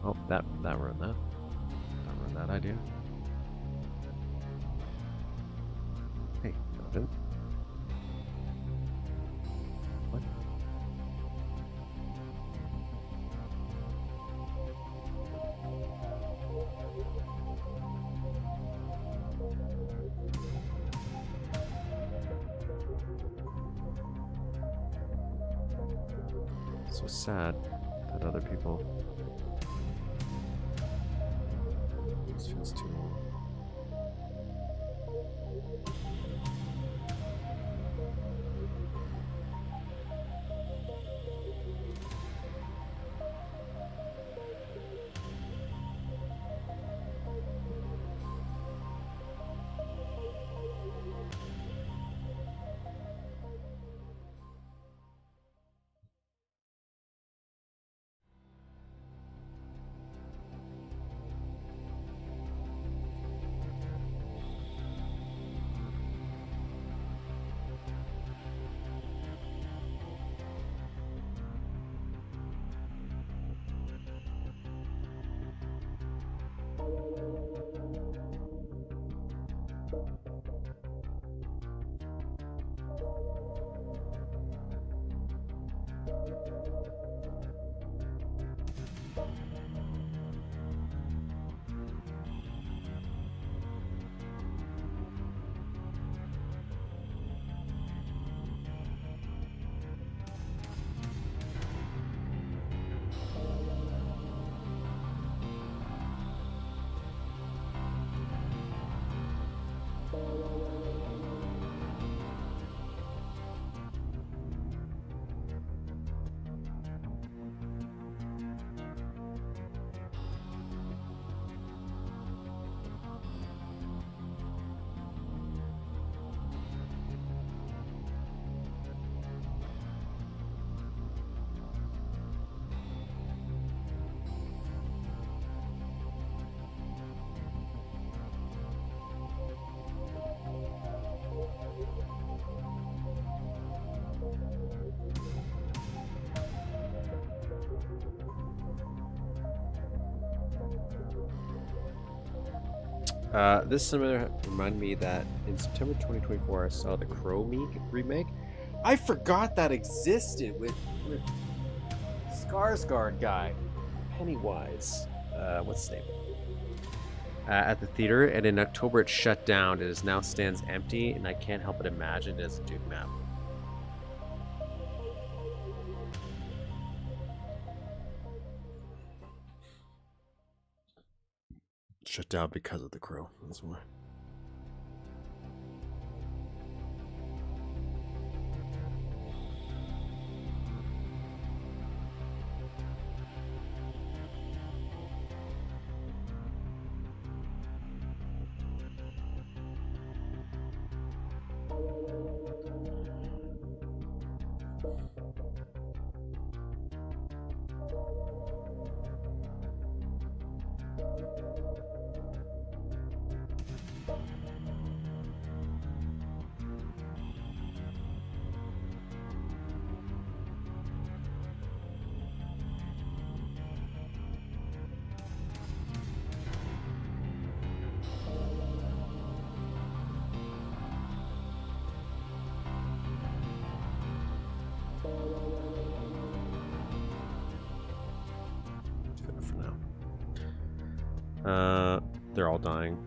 Oh, that ruined that. That ruined that idea. Hey, no, it didn't. What? So sad that other people. This feels too long. This cinema reminded me that in September 2024 I saw the Crow remake. I forgot that existed with Skarsgård guy, Pennywise. What's his name? At the theater, and in October it shut down. It now stands empty, and I can't help but imagine it as a Duke map. Shut down because of the Crow. That's why. They're all dying.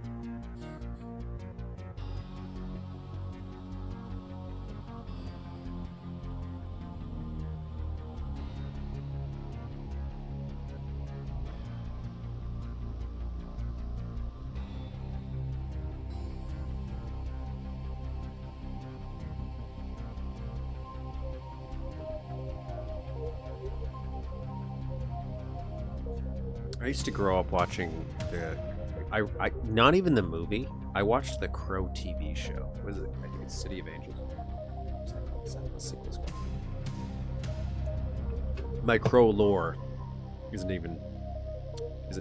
I used to grow up watching the, I not even the movie. I watched the Crow TV show. What is it? I think it's City of Angels. What's that called? Is that what the sequel's called? My Crow lore isn't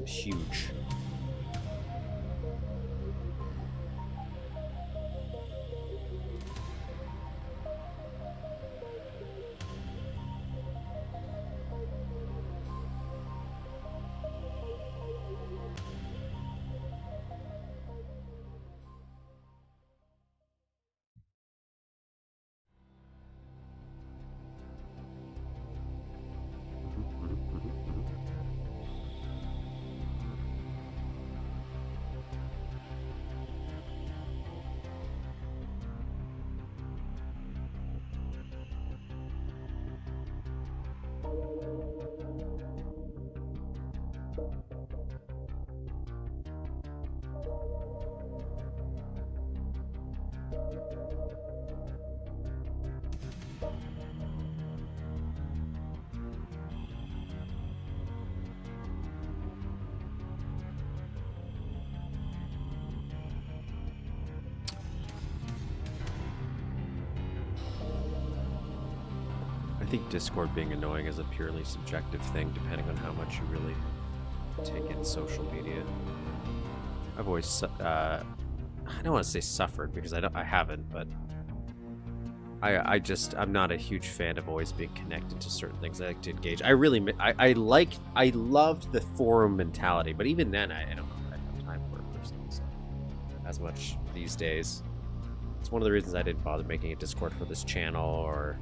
huge. I think Discord being annoying is a purely subjective thing, depending on how much you really take in social media. I've always, I don't want to say suffered because I haven't, but I'm not a huge fan of always being connected to certain things. I like to engage. I loved the forum mentality, but even then, I don't know if I have time for it personally as much these days. It's one of the reasons I didn't bother making a Discord for this channel, or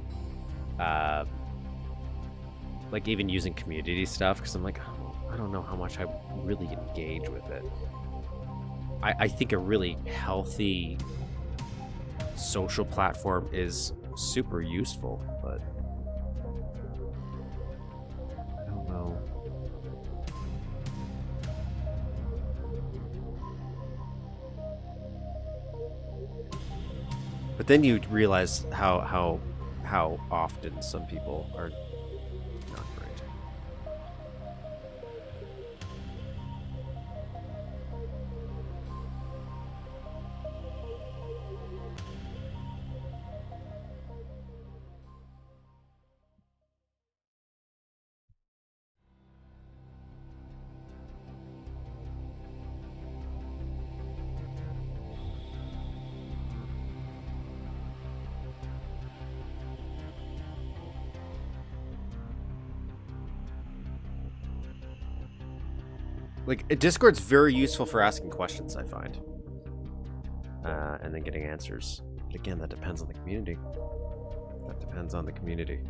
like even using community stuff, because I'm like, oh, I don't know how much I really engage with it. I think a really healthy social platform is super useful, but I don't know. But then you realize how often some people are not great. Like, Discord's very useful for asking questions, I find. And then getting answers. But again, that depends on the community. That depends on the community.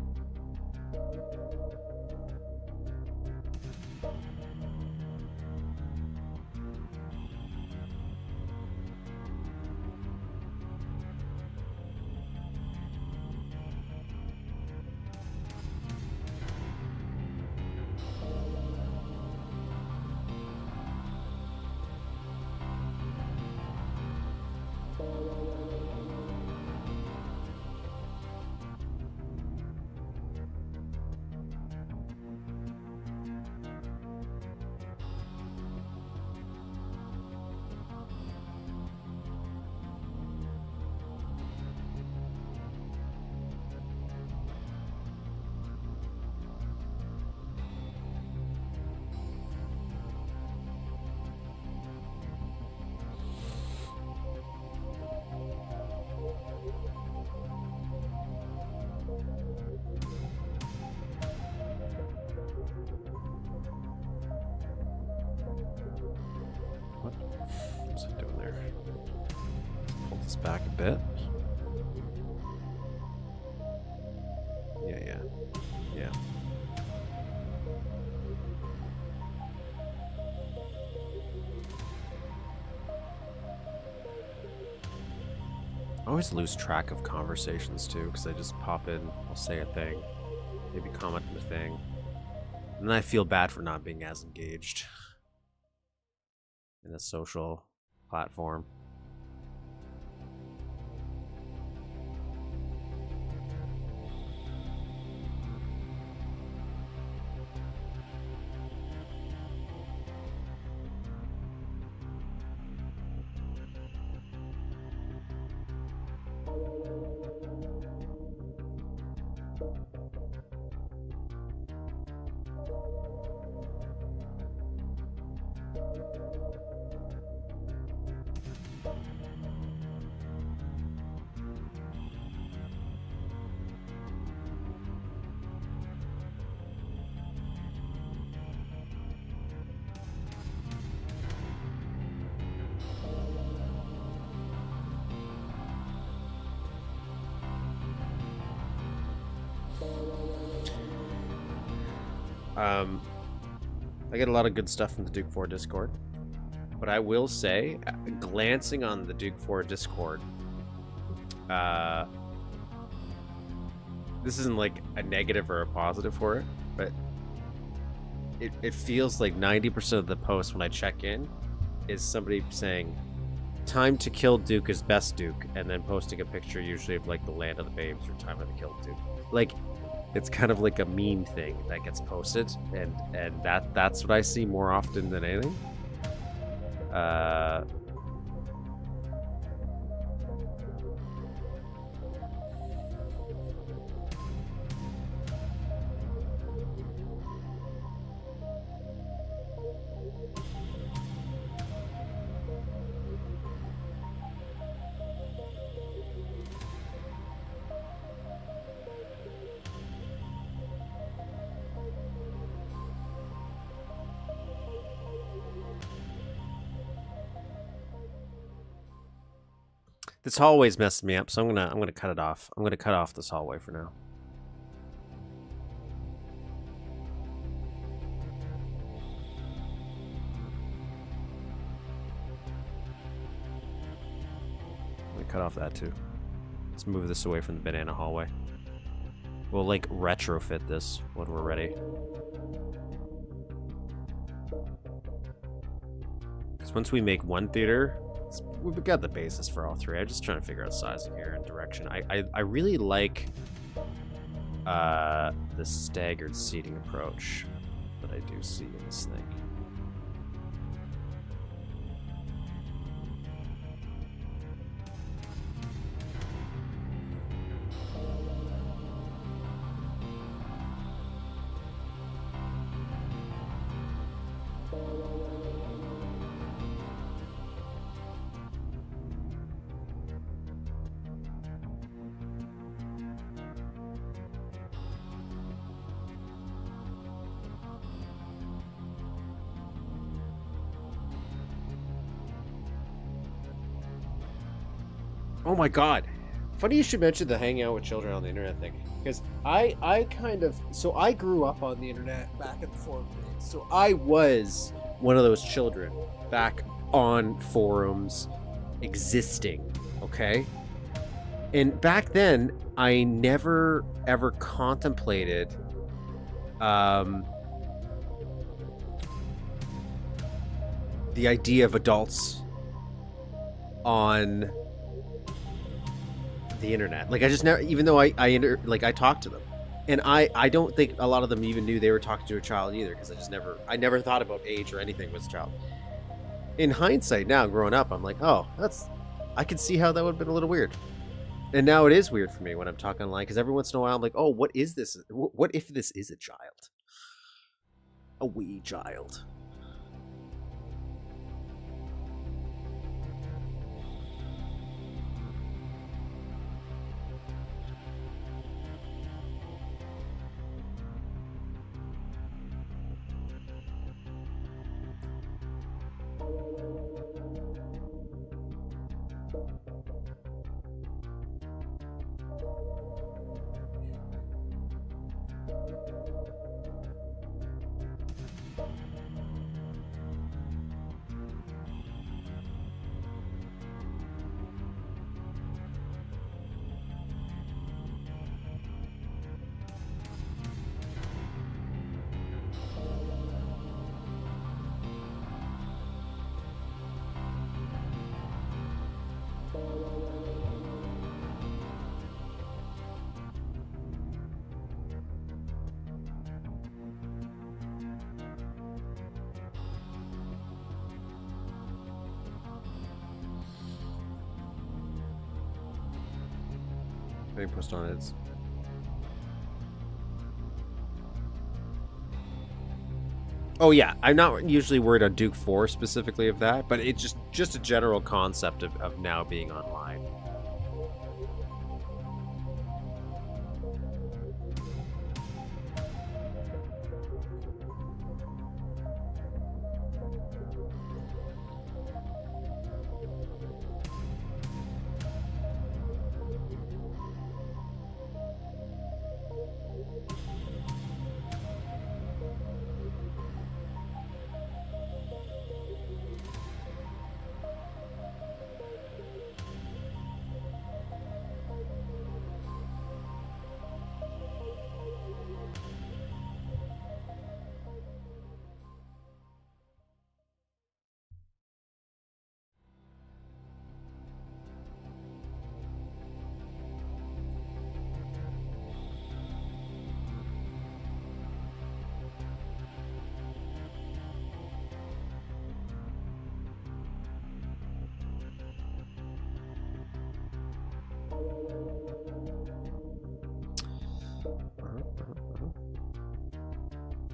What's it doing there? Hold this back a bit. Yeah. always lose track of conversations too, because I just pop in, I'll say a thing, maybe comment on the thing, and then I feel bad for not being as engaged in a social platform. I get a lot of good stuff from the Duke 4 Discord, but I will say, glancing on the Duke 4 Discord, this isn't like a negative or a positive for it, but it feels like 90% of the posts when I check in is somebody saying, "Time to kill Duke is best Duke," and then posting a picture usually of like the Land of the Babes or Time to Kill Duke. Like, it's kind of like a meme thing that gets posted, and that's what I see more often than anything. This hallway's messing me up, so I'm gonna cut it off. I'm gonna cut off this hallway for now. I'm gonna cut off that too. Let's move this away from the banana hallway. We'll like retrofit this when we're ready. Because once we make one theater, we've got the basis for all three. I'm just trying to figure out sizing here and direction. I really like the staggered seating approach that I do see in this thing. Oh my god. Funny you should mention the hanging out with children on the internet thing. Because I kind of... So I grew up on the internet back in the forum days. So I was one of those children back on forums existing. Okay? And back then, I never ever contemplated... the idea of adults on the internet. Like, I just never, even though I talked to them, and I don't think a lot of them even knew they were talking to a child either, because I never thought about age or anything with a child. In hindsight now, growing up, I'm like, oh, I can see how that would have been a little weird. And now it is weird for me when I'm talking online, because every once in a while I'm like, oh, what is this? What if this is a child? A wee child. Any post on it. Oh yeah, I'm not usually worried on Duke 4 specifically of that, but it's just a general concept of now being online.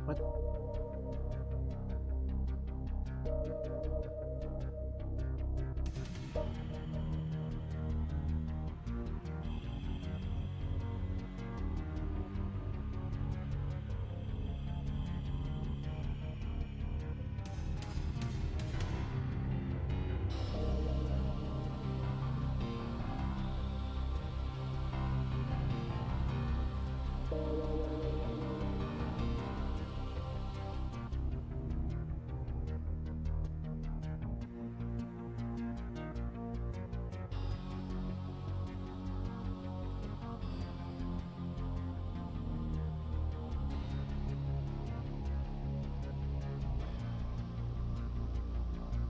What?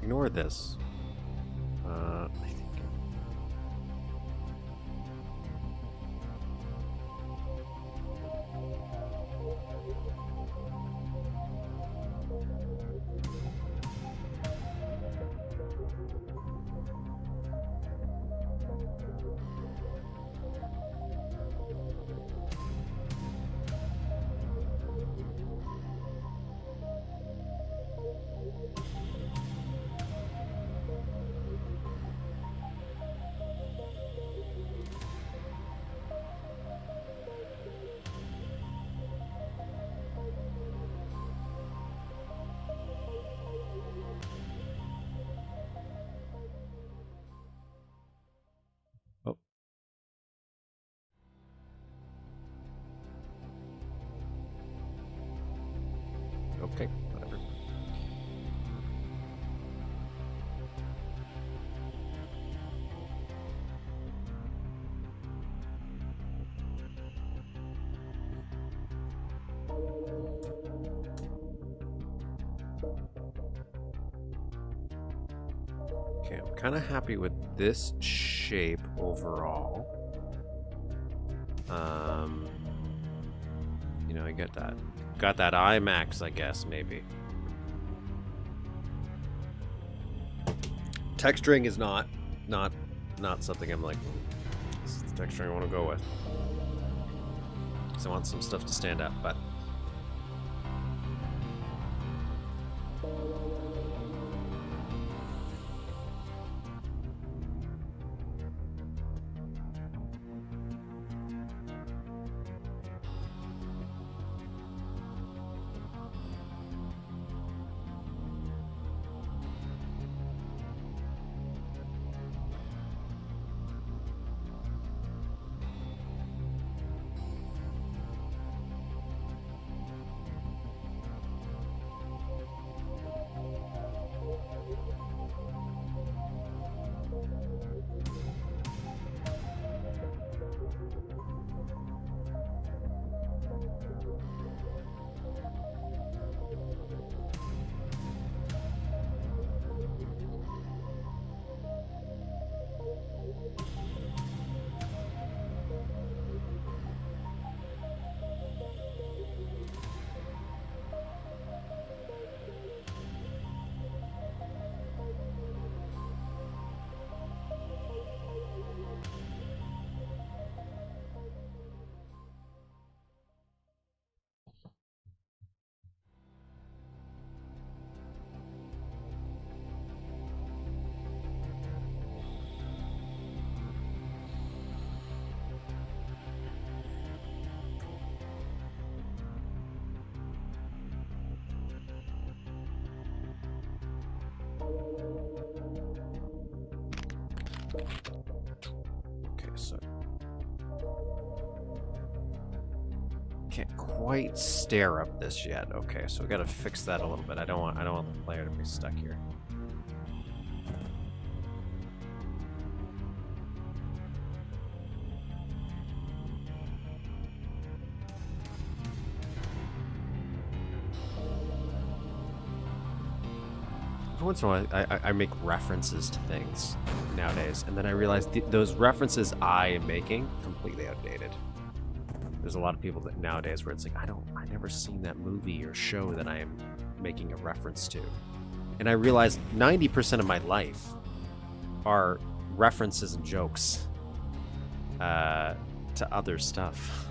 Ignore this. I think. Oh. Okay, whatever. Okay, I'm kind of happy with this shape overall. You know, I got that IMAX, I guess, maybe. Texturing is not something I'm like, this is the texturing I want to go with. Because I want some stuff to stand out, but Okay, so can't quite stare up this yet. Okay, so we gotta fix that a little bit. I don't want the player to be stuck here. Every once in a while, I make references to things nowadays, and then I realize those references I am making completely outdated. There's a lot of people that nowadays where it's like, I never seen that movie or show that I am making a reference to. And I realize 90% of my life are references and jokes to other stuff.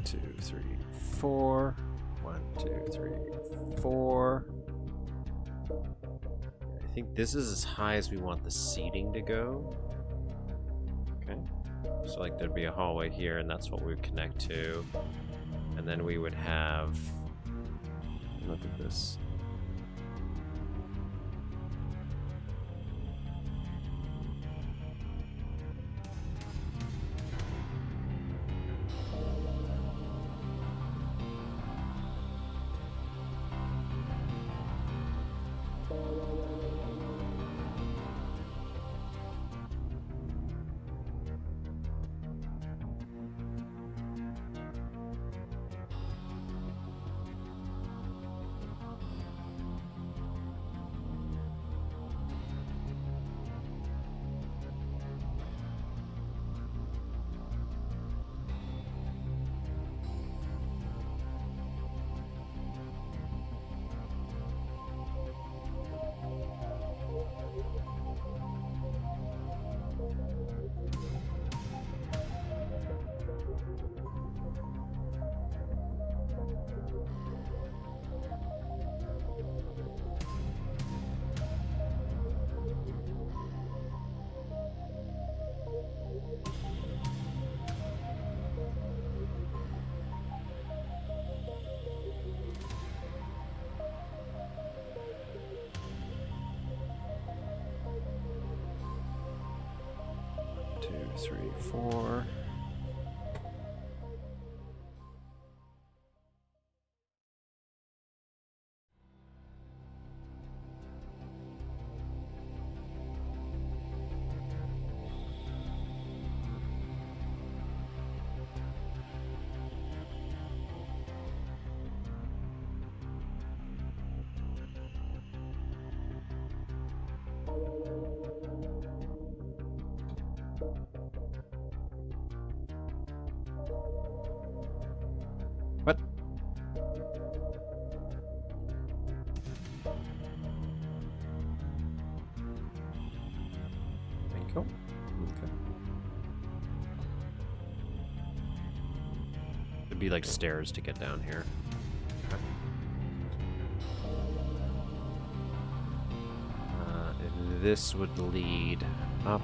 Two, three, four. 1, 2, 3, 4. I think this is as high as we want the seating to go. Okay. So like there'd be a hallway here, and that's what we would connect to. And then we would have, look at this. Two, 3, 4. What? Thank you. Okay. It'd be like stairs to get down here. Okay. And this would lead up.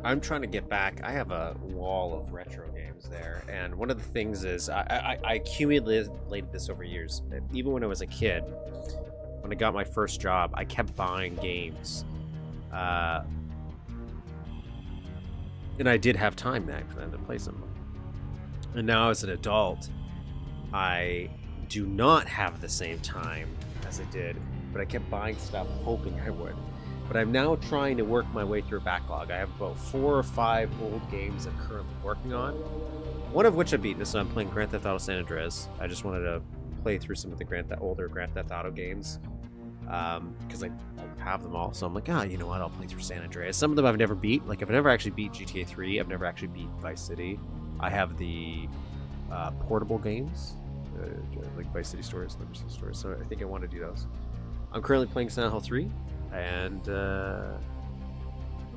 I'm trying to get back. I have a wall of retro games there, and one of the things is I accumulated this over years. Even when I was a kid, when I got my first job, I kept buying games. And I did have time back then to play some of them. And now as an adult, I do not have the same time as I did, but I kept buying stuff hoping I would. But I'm now trying to work my way through a backlog. I have about 4 or 5 old games I'm currently working on. One of which I've beaten, so I'm playing Grand Theft Auto San Andreas. I just wanted to play through some of the older Grand Theft Auto games. Because I have them all, so I'm like, you know what, I'll play through San Andreas. Some of them I've never beat. Like, I've never actually beat GTA 3. I've never actually beat Vice City. I have the portable games, like Vice City Stories, Liberty City Stories, so I think I want to do those. I'm currently playing Silent Hill 3, and what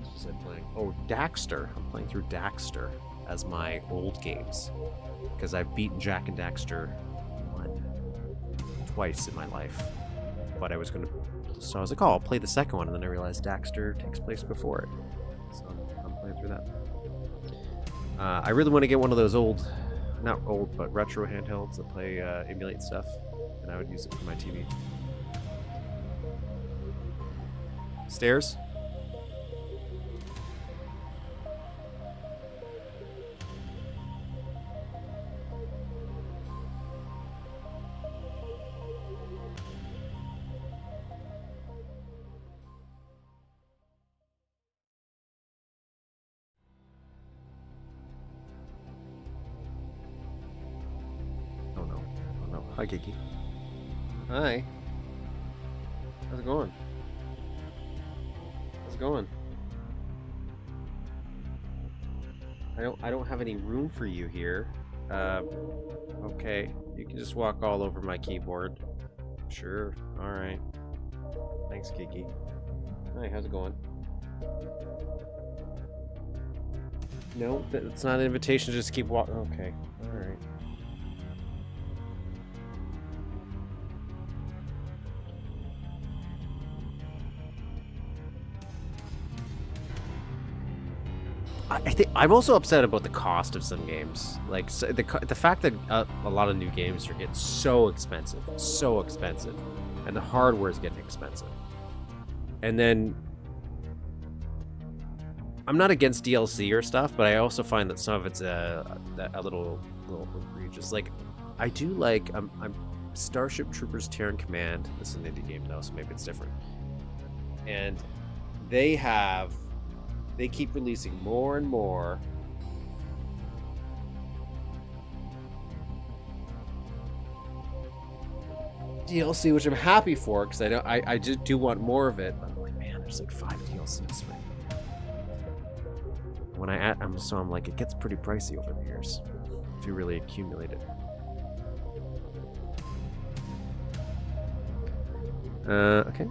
else was I playing? Oh, Daxter. I'm playing through Daxter as my old games, because I've beaten Jak and Daxter twice in my life. But I was going to, so I was like, I'll play the second one, and then I realized Daxter takes place before it. So I'm playing through that. I really want to get one of those not old, but retro handhelds that play emulate stuff, and I would use it for my TV. Stairs? Hi, Kiki. Hi. How's it going? How's it going? I don't have any room for you here. Okay. You can just walk all over my keyboard. Sure. Alright. Thanks, Kiki. Hi, how's it going? No, it's not an invitation to just keep walking. Okay. Alright. I think I'm also upset about the cost of some games. Like, so the fact that a lot of new games are getting so expensive, and the hardware is getting expensive. And then I'm not against DLC or stuff, but I also find that some of it's a little egregious. Like, I do like I'm Starship Troopers Terran Command. This is an indie game though, so maybe it's different. And they keep releasing more and more DLC, which I'm happy for, because I do want more of it. But I'm like, man, there's like 5 DLCs for me. When I'm like, it gets pretty pricey over the years if you really accumulate it. Okay.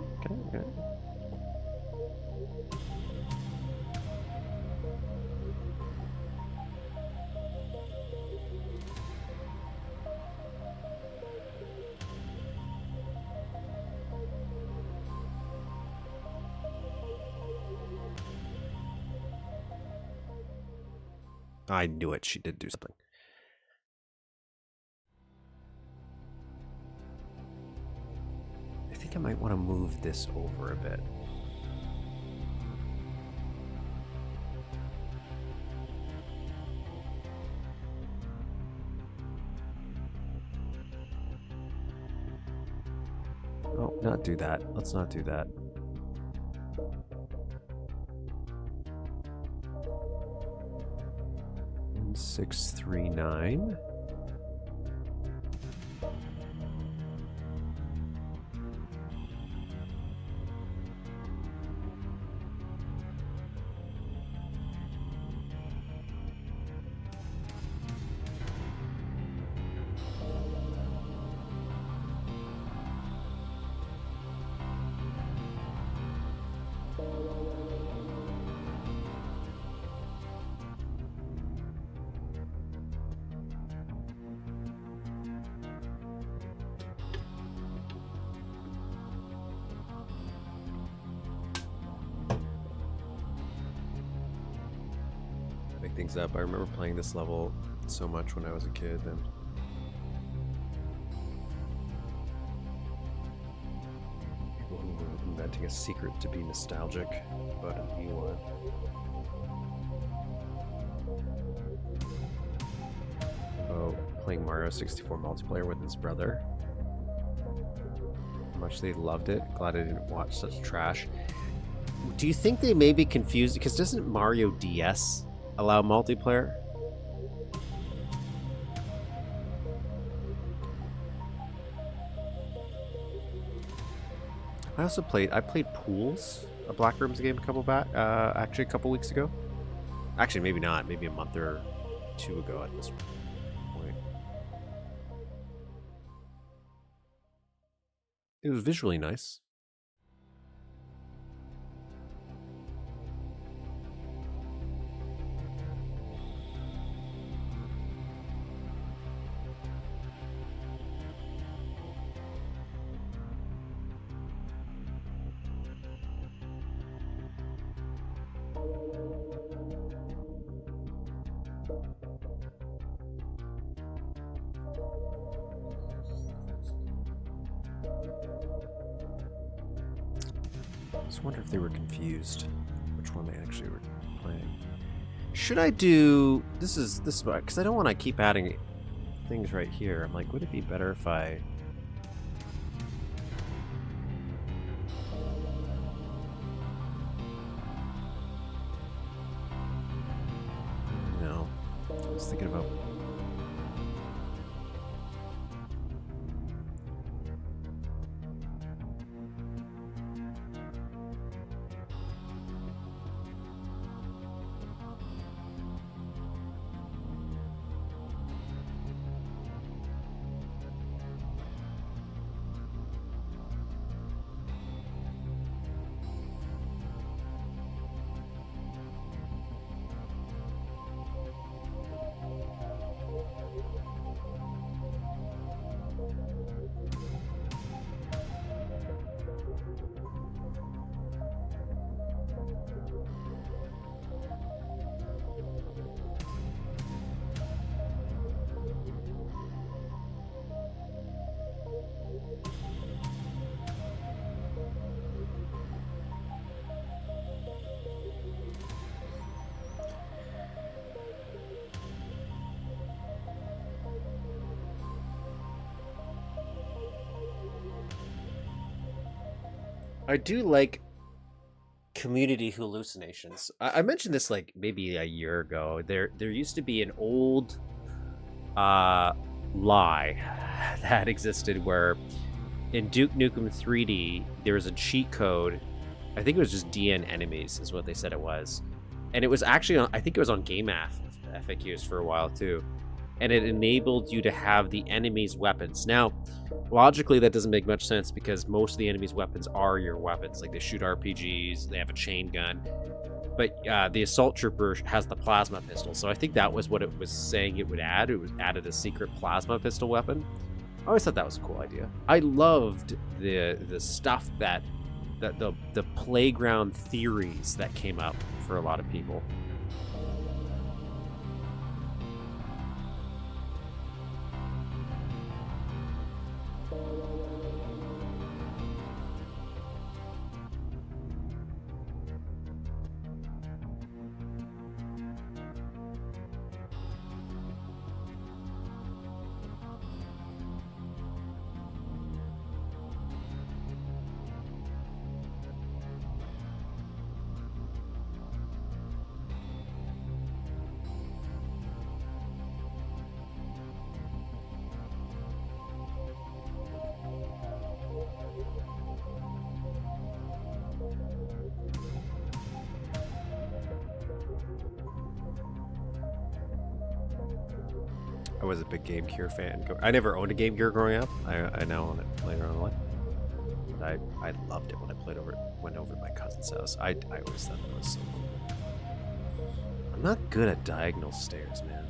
I knew it. She did do something. I think I might want to move this over a bit. Oh, not do that. Let's not do that. And 639. things up. I remember playing this level so much when I was a kid, and people who were inventing a secret to be nostalgic about a new one. About playing Mario 64 multiplayer with his brother. How much they loved it. Glad I didn't watch such trash. Do you think they may be confused? Because doesn't Mario DS allow multiplayer? I played Pools, a Black Rooms game actually a couple weeks ago. Actually, maybe not. Maybe a month or two ago at this point. It was visually nice. I just wonder if they were confused which one they actually were playing. Should I do this because I don't want to keep adding things right here. I'm like, would it be better if I no. I was thinking about I do like community hallucinations. I mentioned this like maybe a year ago. There used to be an old lie that existed where in Duke Nukem 3D there was a cheat code. I think it was just DN enemies is what they said it was. And it was actually on, I think it was on Game FAQs for a while too. And it enabled you to have the enemy's weapons. Now, logically, that doesn't make much sense because most of the enemy's weapons are your weapons. Like they shoot RPGs, they have a chain gun. But the assault trooper has the plasma pistol. So I think that was what it was saying it would add. It was added a secret plasma pistol weapon. I always thought that was a cool idea. I loved the stuff that the playground theories that came up for a lot of people. I was a big Game Gear fan. I never owned a Game Gear growing up. I now own it later on in life. But I loved it when I went over to my cousin's house. I always thought that was so cool. I'm not good at diagonal stairs, man.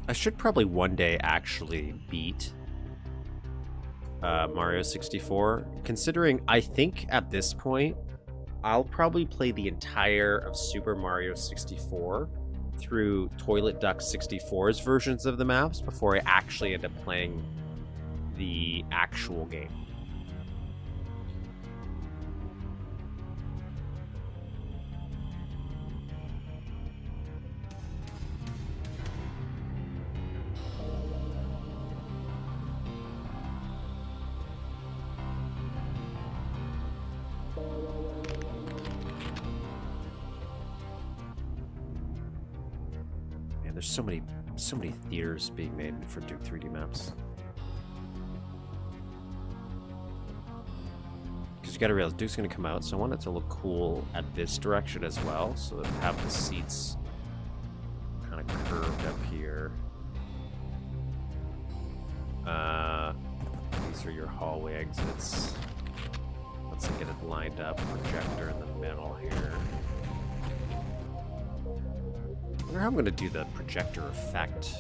I should probably one day actually beat Mario 64, considering I think at this point I'll probably play the entire of Super Mario 64 through Toilet Duck 64's versions of the maps before I actually end up playing the actual game. Man, there's so many theaters being made for Duke 3D maps. Because you gotta realize Duke's gonna come out, so I want it to look cool at this direction as well, so that have the seats kind of curved up here. These are your hallway exits. Let's get it lined up. Projector in the middle here. I wonder how I'm gonna do the projector effect.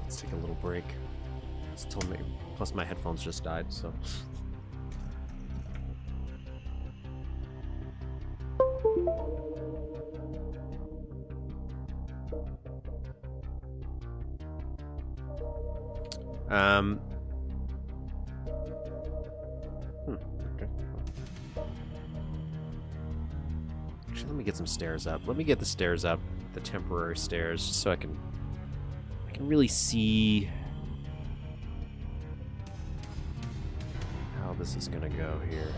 Let's take a little break. Plus my headphones just died, so. Okay. Actually, let me get some stairs up. Let me get the stairs up, the temporary stairs, just so I can really see how this is gonna go here.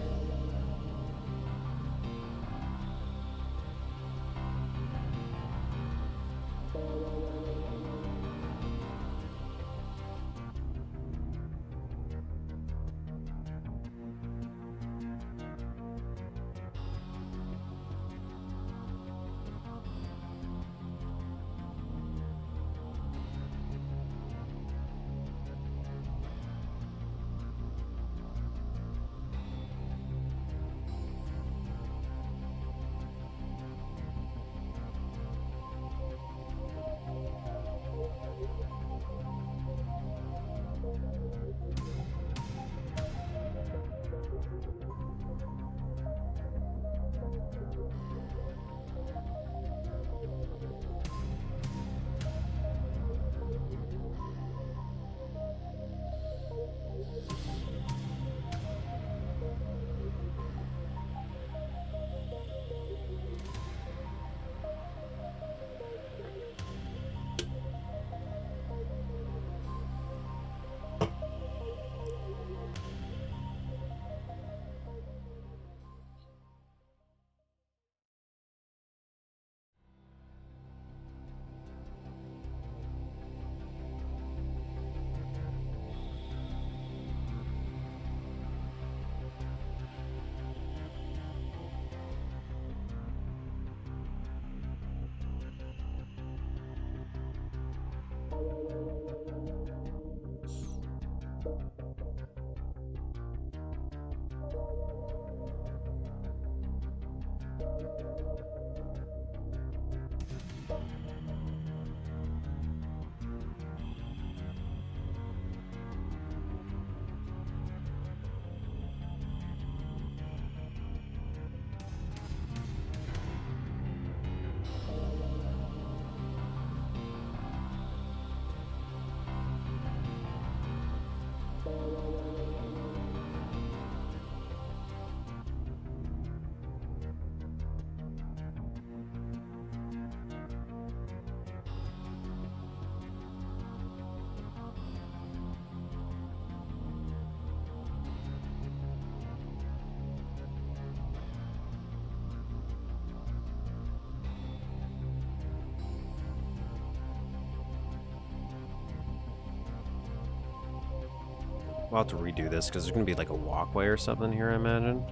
We'll have to redo this because there's going to be like a walkway or something here, I imagine.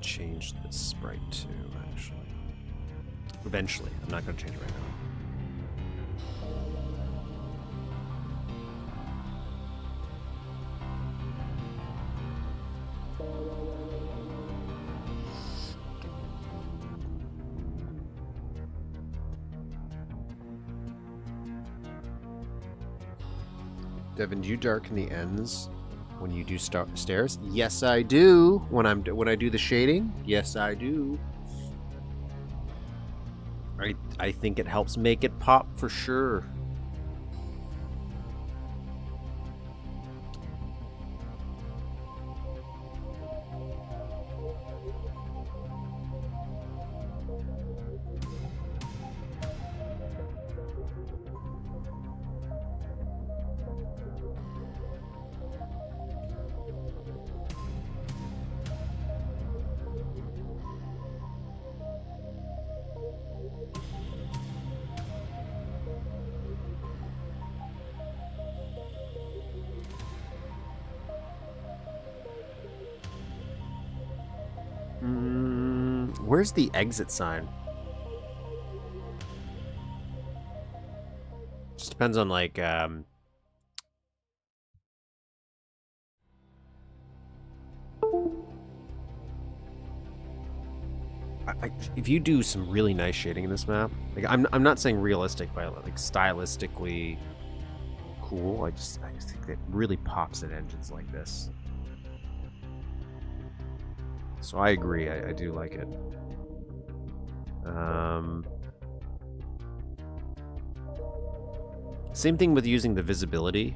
Change the sprite too, actually. Eventually. I'm not going to change it right now. Devin, do you darken the ends when you do stairs? Yes, I do. When I do the shading, yes, I do. I think it helps make it pop for sure. Where's the exit sign? Just depends on like if you do some really nice shading in this map, like I'm not saying realistic, but like stylistically cool. I just think that really pops at engines like this. So I agree. I do like it. Same thing with using the visibility,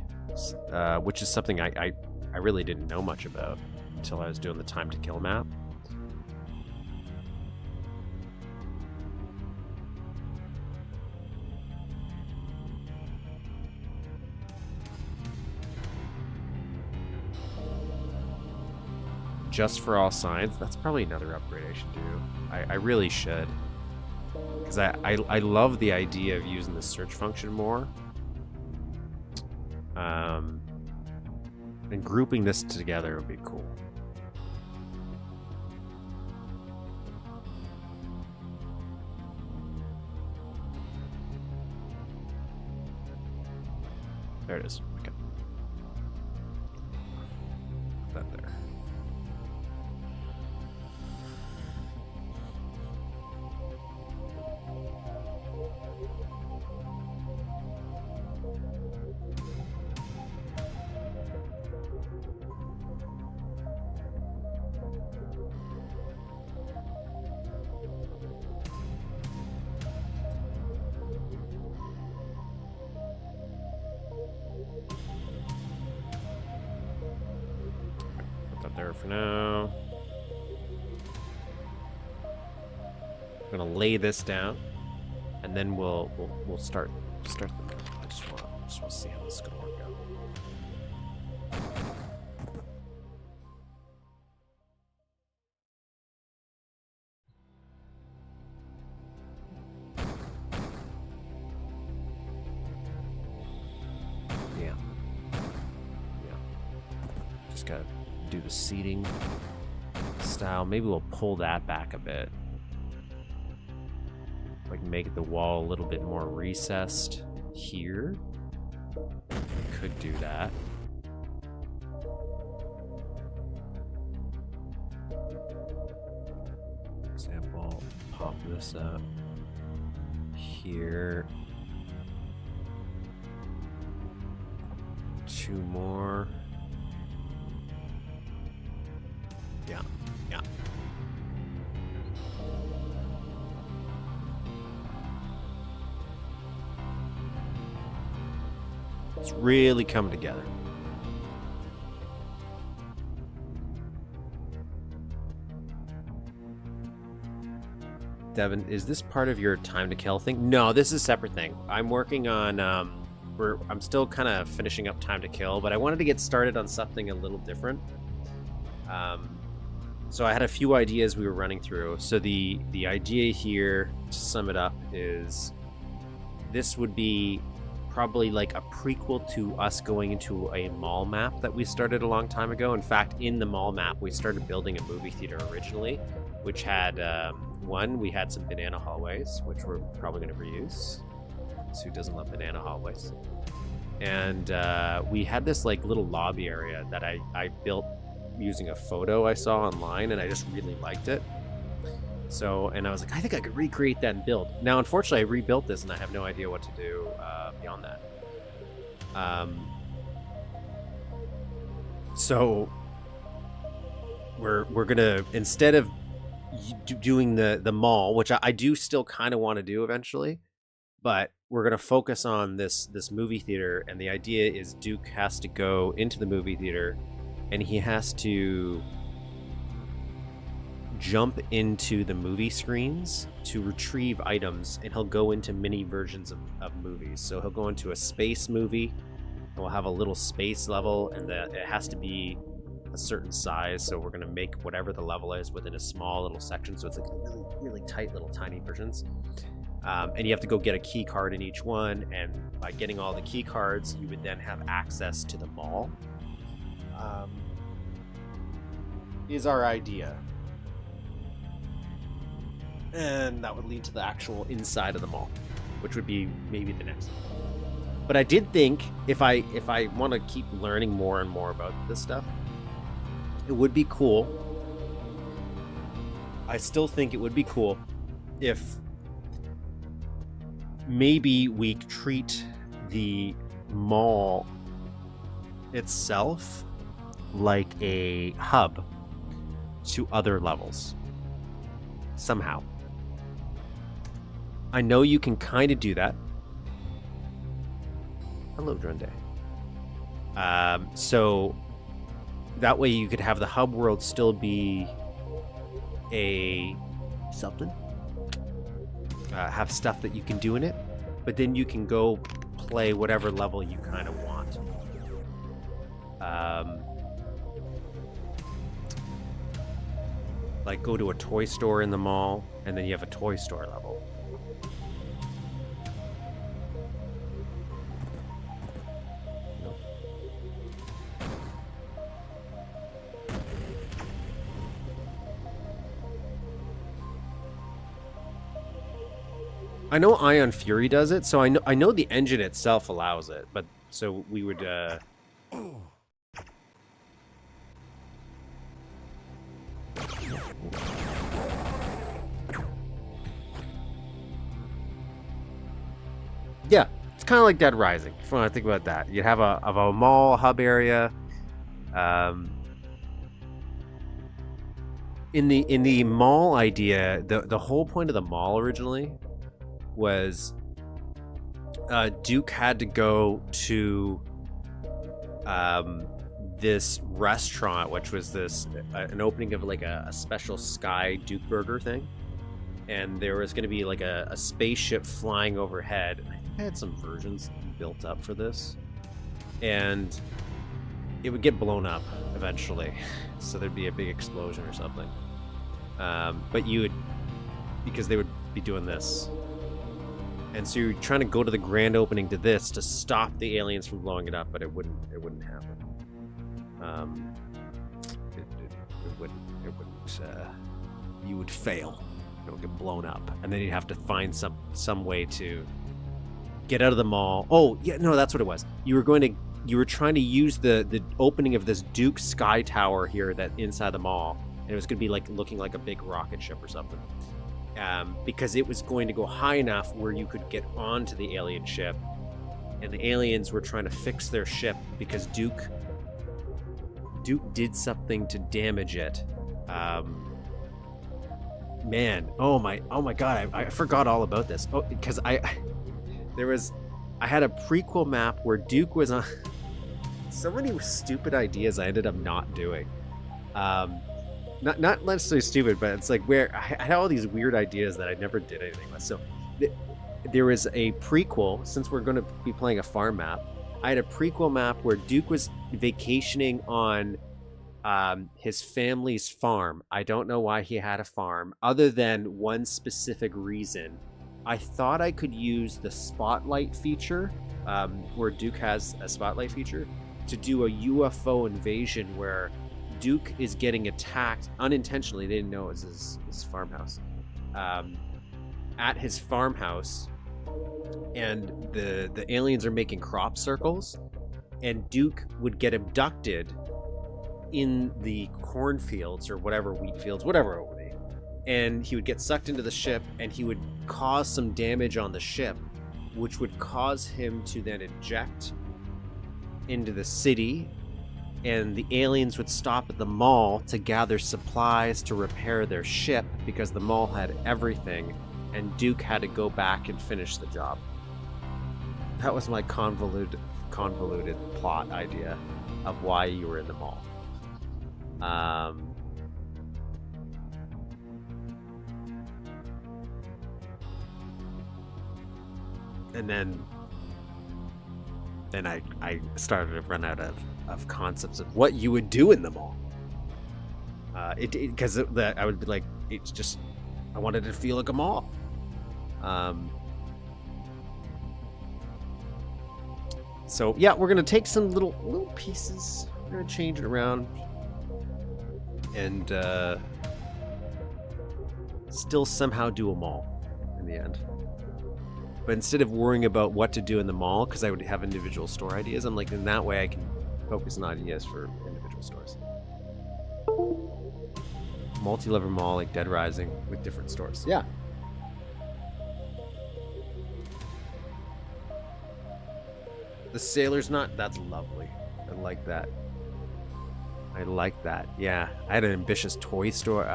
which is something I really didn't know much about until I was doing the time to kill map. Just for all signs, that's probably another upgrade I should do. I really should. Because I love the idea of using the search function more. And grouping this together would be cool. There it is. Okay. Put that there. There for now. I'm gonna lay this down, and then we'll start the. I just want to see how this is gonna work out. Yeah. just gotta do the seating style. Maybe we'll pull that back a bit. Like make the wall a little bit more recessed here. We could do that. For example, pop this up here. 2 more. Yeah, yeah. It's really come together. Devin, is this part of your time to kill thing? No, this is a separate thing. I'm working on, I'm still kind of finishing up time to kill, but I wanted to get started on something a little different. So I had a few ideas we were running through. So the idea here, to sum it up, is this would be probably like a prequel to us going into a mall map that we started a long time ago. In fact, in the mall map, we started building a movie theater originally, which had, we had some banana hallways, which we're probably going to reuse. So who doesn't love banana hallways? And we had this like little lobby area that I built using a photo I saw online, and I just really liked it. So, and I was like, I think I could recreate that and build. Now, unfortunately, I rebuilt this, and I have no idea what to do beyond that. So we're gonna, instead of doing the mall, which I do still kind of want to do eventually, but we're gonna focus on this movie theater, and the idea is Duke has to go into the movie theater, and he has to jump into the movie screens to retrieve items, and he'll go into mini versions of movies. So he'll go into a space movie, and we'll have a little space level, and it has to be a certain size. So we're going to make whatever the level is within a small little section. So it's like really, really tight little tiny versions. And you have to go get a key card in each one. And by getting all the key cards, you would then have access to the mall. Is our idea. And that would lead to the actual inside of the mall, which would be maybe the next one. But I did think if I want to keep learning more and more about this stuff, it would be cool. I still think it would be cool if maybe we treat the mall itself like a hub to other levels somehow. I know you can kind of do that. Hello, Drunde. So that way you could have the hub world still be a something. Have stuff that you can do in it, but then you can go play whatever level you kind of want. Like go to a toy store in the mall, and then you have a toy store level. I know Ion Fury does it, so I know the engine itself allows it, but so we would yeah, it's kind of like Dead Rising. If you want to think about that, you'd have a mall hub area. In the mall idea, the whole point of the mall originally was Duke had to go to this restaurant, which was this an opening of like a special Sky Duke Burger thing, and there was going to be like a spaceship flying overhead. I think I had some versions built up for this, and it would get blown up eventually, so there'd be a big explosion or something. But you would, because they would be doing this. And so you're trying to go to the grand opening to this to stop the aliens from blowing it up, but it wouldn't happen. you would fail. It would get blown up, and then you'd have to find some way to get out of the mall. Oh yeah, no, that's what it was. You were trying to use the opening of this Duke Sky Tower here that inside the mall, and it was going to be like looking like a big rocket ship or something. Because it was going to go high enough where you could get onto the alien ship, and the aliens were trying to fix their ship because Duke did something to damage it. Man, oh my god, I forgot all about this. Oh, because I had a prequel map where Duke was on. So many stupid ideas I ended up not doing. Not necessarily stupid, but it's like where I had all these weird ideas that I never did anything with. So there was a prequel, since we're going to be playing a farm map. I had a prequel map where Duke was vacationing on his family's farm. I don't know why he had a farm, other than one specific reason. I thought I could use the spotlight feature, where Duke has a spotlight feature, to do a UFO invasion where Duke is getting attacked unintentionally. They didn't know it was his farmhouse. At his farmhouse, and the aliens are making crop circles, and Duke would get abducted in the cornfields or whatever, wheat fields, whatever it would be, and he would get sucked into the ship, and he would cause some damage on the ship, which would cause him to then eject into the city, and the aliens would stop at the mall to gather supplies to repair their ship because the mall had everything, and Duke had to go back and finish the job. That was my convoluted plot idea of why you were in the mall. And then I started to run out of concepts of what you would do in the mall. Because I would be like, it's just, I wanted it to feel like a mall. So yeah, we're gonna take some little pieces. We're gonna change it around, and still somehow do a mall in the end. But instead of worrying about what to do in the mall, because I would have individual store ideas, I'm like, in that way I can focus on ideas for individual stores. Multi-level mall like Dead Rising with different stores. Yeah. The Sailor's Knot, that's lovely. I like that. I like that. Yeah. I had an ambitious toy store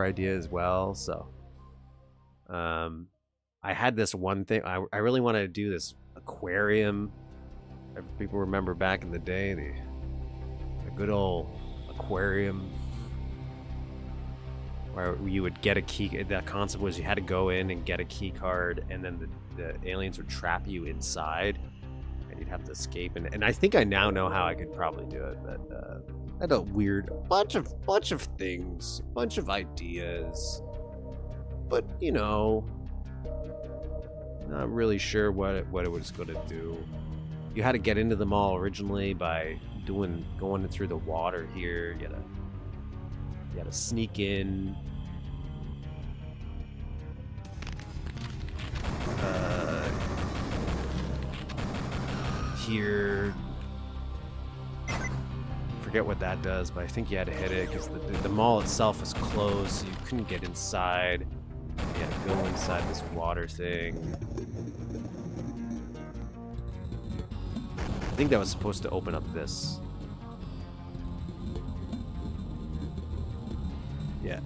idea as well, so I had this one thing. I really wanted to do this aquarium. If people remember back in the day, the good old aquarium where you would get a key. The concept was you had to go in and get a key card, and then the aliens would trap you inside, and you'd have to escape. And I think I now know how I could probably do it. But I had a weird bunch of things, bunch of ideas, but you know, not really sure what it was going to do. You had to get into the mall originally by going through the water here. You had to sneak in. Here. Forget what that does, but I think you had to hit it because the mall itself was closed, so you couldn't get inside. You had to go inside this water thing. I think that was supposed to open up this. Yeah.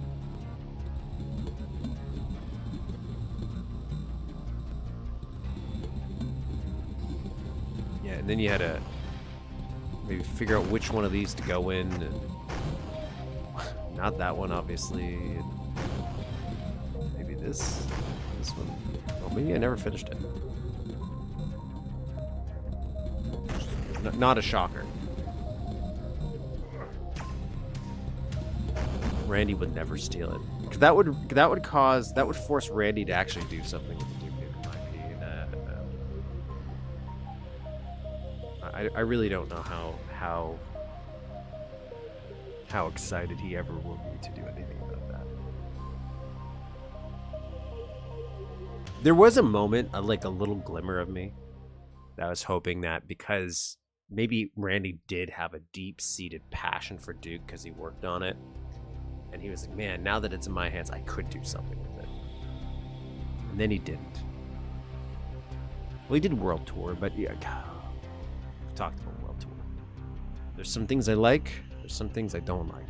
Yeah, and then you had to maybe figure out which one of these to go in. And not that one, obviously. And maybe this one. Oh, maybe I never finished it. Not a shocker. Randy would never steal it. That would force Randy to actually do something with the Duke Nukem IP. I really don't know how how excited he ever will be to do anything about that. There was a moment, like a little glimmer of me, that I was hoping that because maybe Randy did have a deep-seated passion for Duke because he worked on it, and he was like, man, now that it's in my hands, I could do something with it. And then he didn't. Well, he did World Tour, but yeah, we've talked about World Tour. There's some things I like, there's some things I don't like.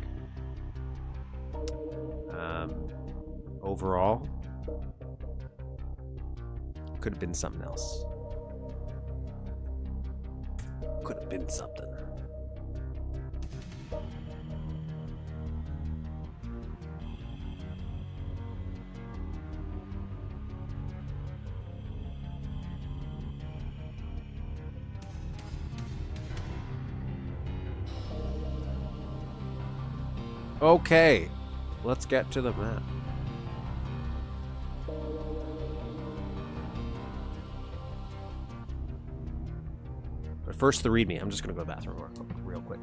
Overall, could have been something else. Could have been something. Okay, let's get to the map. But first, the ReadMe. I'm just going to go to the bathroom real quick.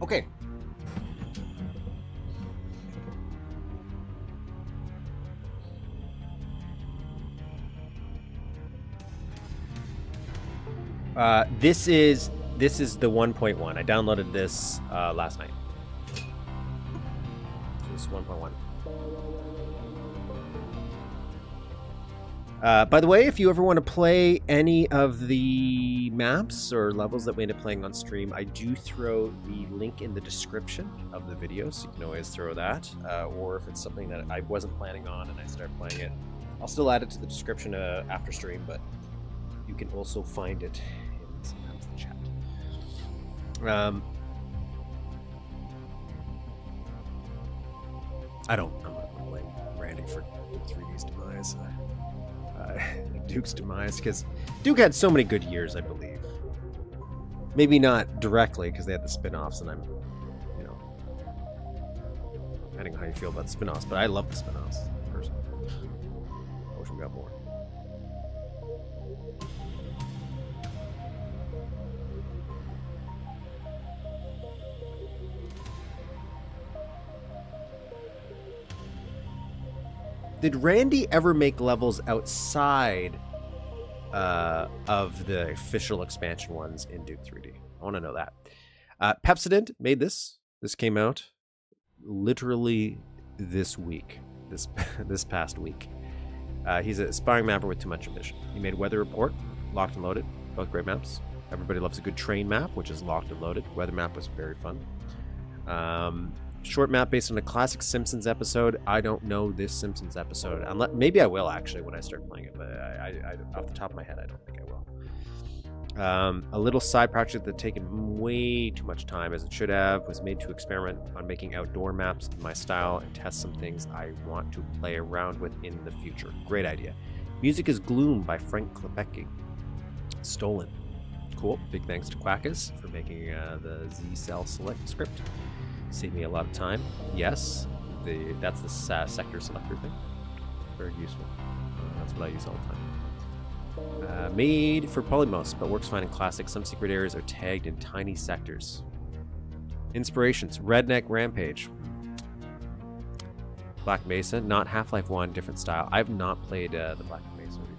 Okay. This is the 1.1. I downloaded this last night. This is 1.1. By the way, if you ever want to play any of the maps or levels that we end up playing on stream, I do throw the link in the description of the video, so you can always throw that. Or if it's something that I wasn't planning on and I start playing it, I'll still add it to the description after stream, but you can also find it in sometimes the chat. I'm not going to blame Randy for 3D's demise. Duke's demise, because Duke had so many good years, I believe. Maybe not directly, because they had the spin-offs, and I'm, depending on how you feel about the spin-offs, but I love the spin-offs, personally. I wish we got more. Did Randy ever make levels outside of the official expansion ones in Duke 3D? I want to know that. Pepsodent made this. This came out literally this week, this past week. He's an aspiring mapper with too much ambition. He made Weather Report, Locked and Loaded, both great maps. Everybody loves a good train map, which is Locked and Loaded. Weather map was very fun. Short map based on a classic Simpsons episode. I don't know this Simpsons episode. Maybe I will, actually, when I start playing it, but I off the top of my head, I don't think I will. A little side project that taken way too much time, as it should have, was made to experiment on making outdoor maps in my style and test some things I want to play around with in the future. Great idea. Music is Gloom by Frank Klepecki. Stolen. Cool. Big thanks to Quackus for making the Z-Cell select script. Saved me a lot of time. Yes, that's the sector selector thing. Very useful. That's what I use all the time. Made for Polymos, but works fine in classic. Some secret areas are tagged in tiny sectors. Inspirations: Redneck Rampage, Black Mesa, not Half-Life 1, different style. I've not played the Black Mesa either.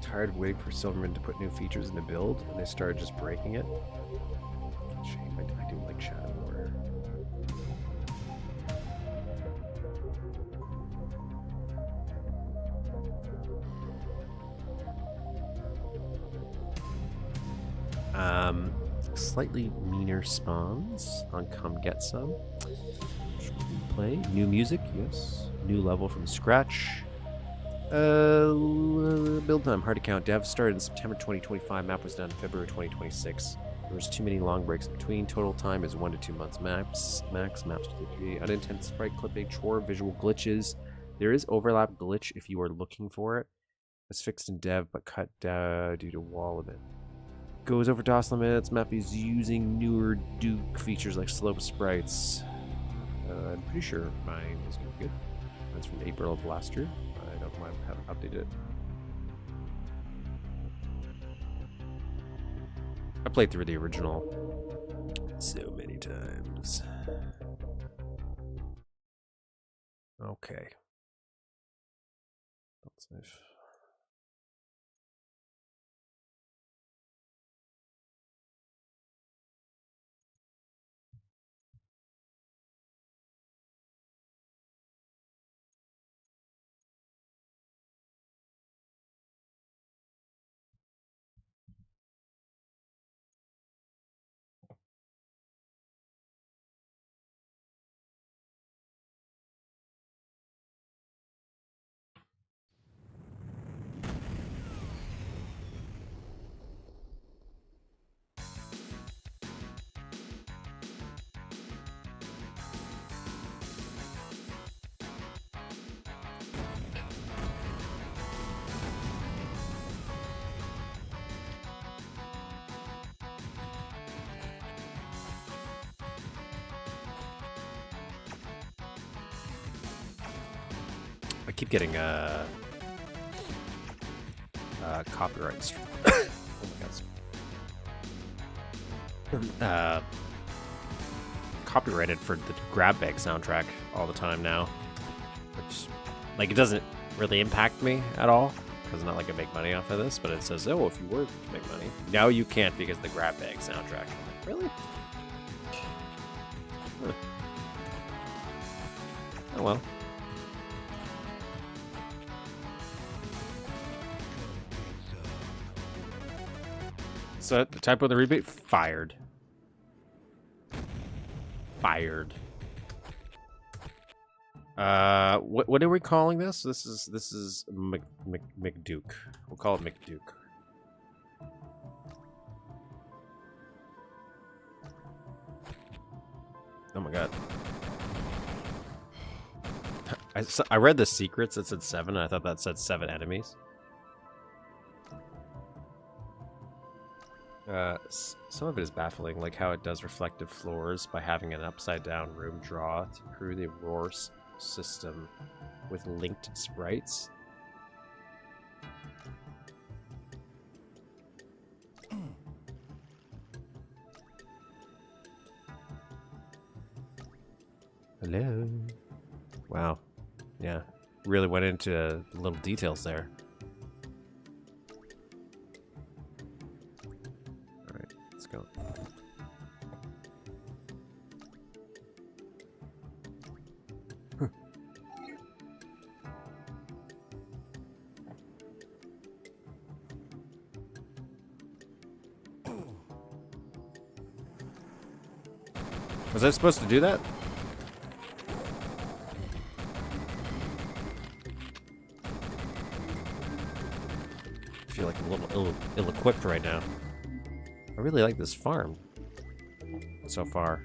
Tired of waiting for Silverman to put new features in the build, and they started just breaking it. Shame, I do like Shadow Warrior. Slightly meaner spawns on Come Get Some. Play. New music, yes. New level from scratch. Build time, hard to count. Dev started in September 2025. Map was done in February 2026. There was too many long breaks between. Total time is 1 to 2 months. Maps to 3. Unintended sprite clipping, chore, visual glitches. There is overlap glitch if you are looking for it. It's fixed in dev, but cut due to wall limit. Goes over DOS limits. Map is using newer Duke features like slope sprites. I'm pretty sure mine is going to be good. That's from April of last year. I don't know why I haven't updated it. I played through the original so many times. Okay. That's safe. I keep getting copyright. Oh my god. Copyrighted for the Grab Bag soundtrack all the time now, which, like, it doesn't really impact me at all because it's not like I make money off of this. But it says, oh, if you were to make money, now you can't because of the Grab Bag soundtrack. I'm like, really? Huh. Oh well. So the typo of the rebate, fired. Fired. What are we calling this? This is McDuke. We'll call it McDuke. Oh my god. I read the secrets. It said 7. I thought that said 7 enemies. Some of it is baffling, like how it does reflective floors by having an upside-down room draw through the Aurora system with linked sprites. Hello. Wow. Yeah. Really went into little details there. Go. Was I supposed to do that? I feel like a little ill-equipped right now. I really like this farm so far.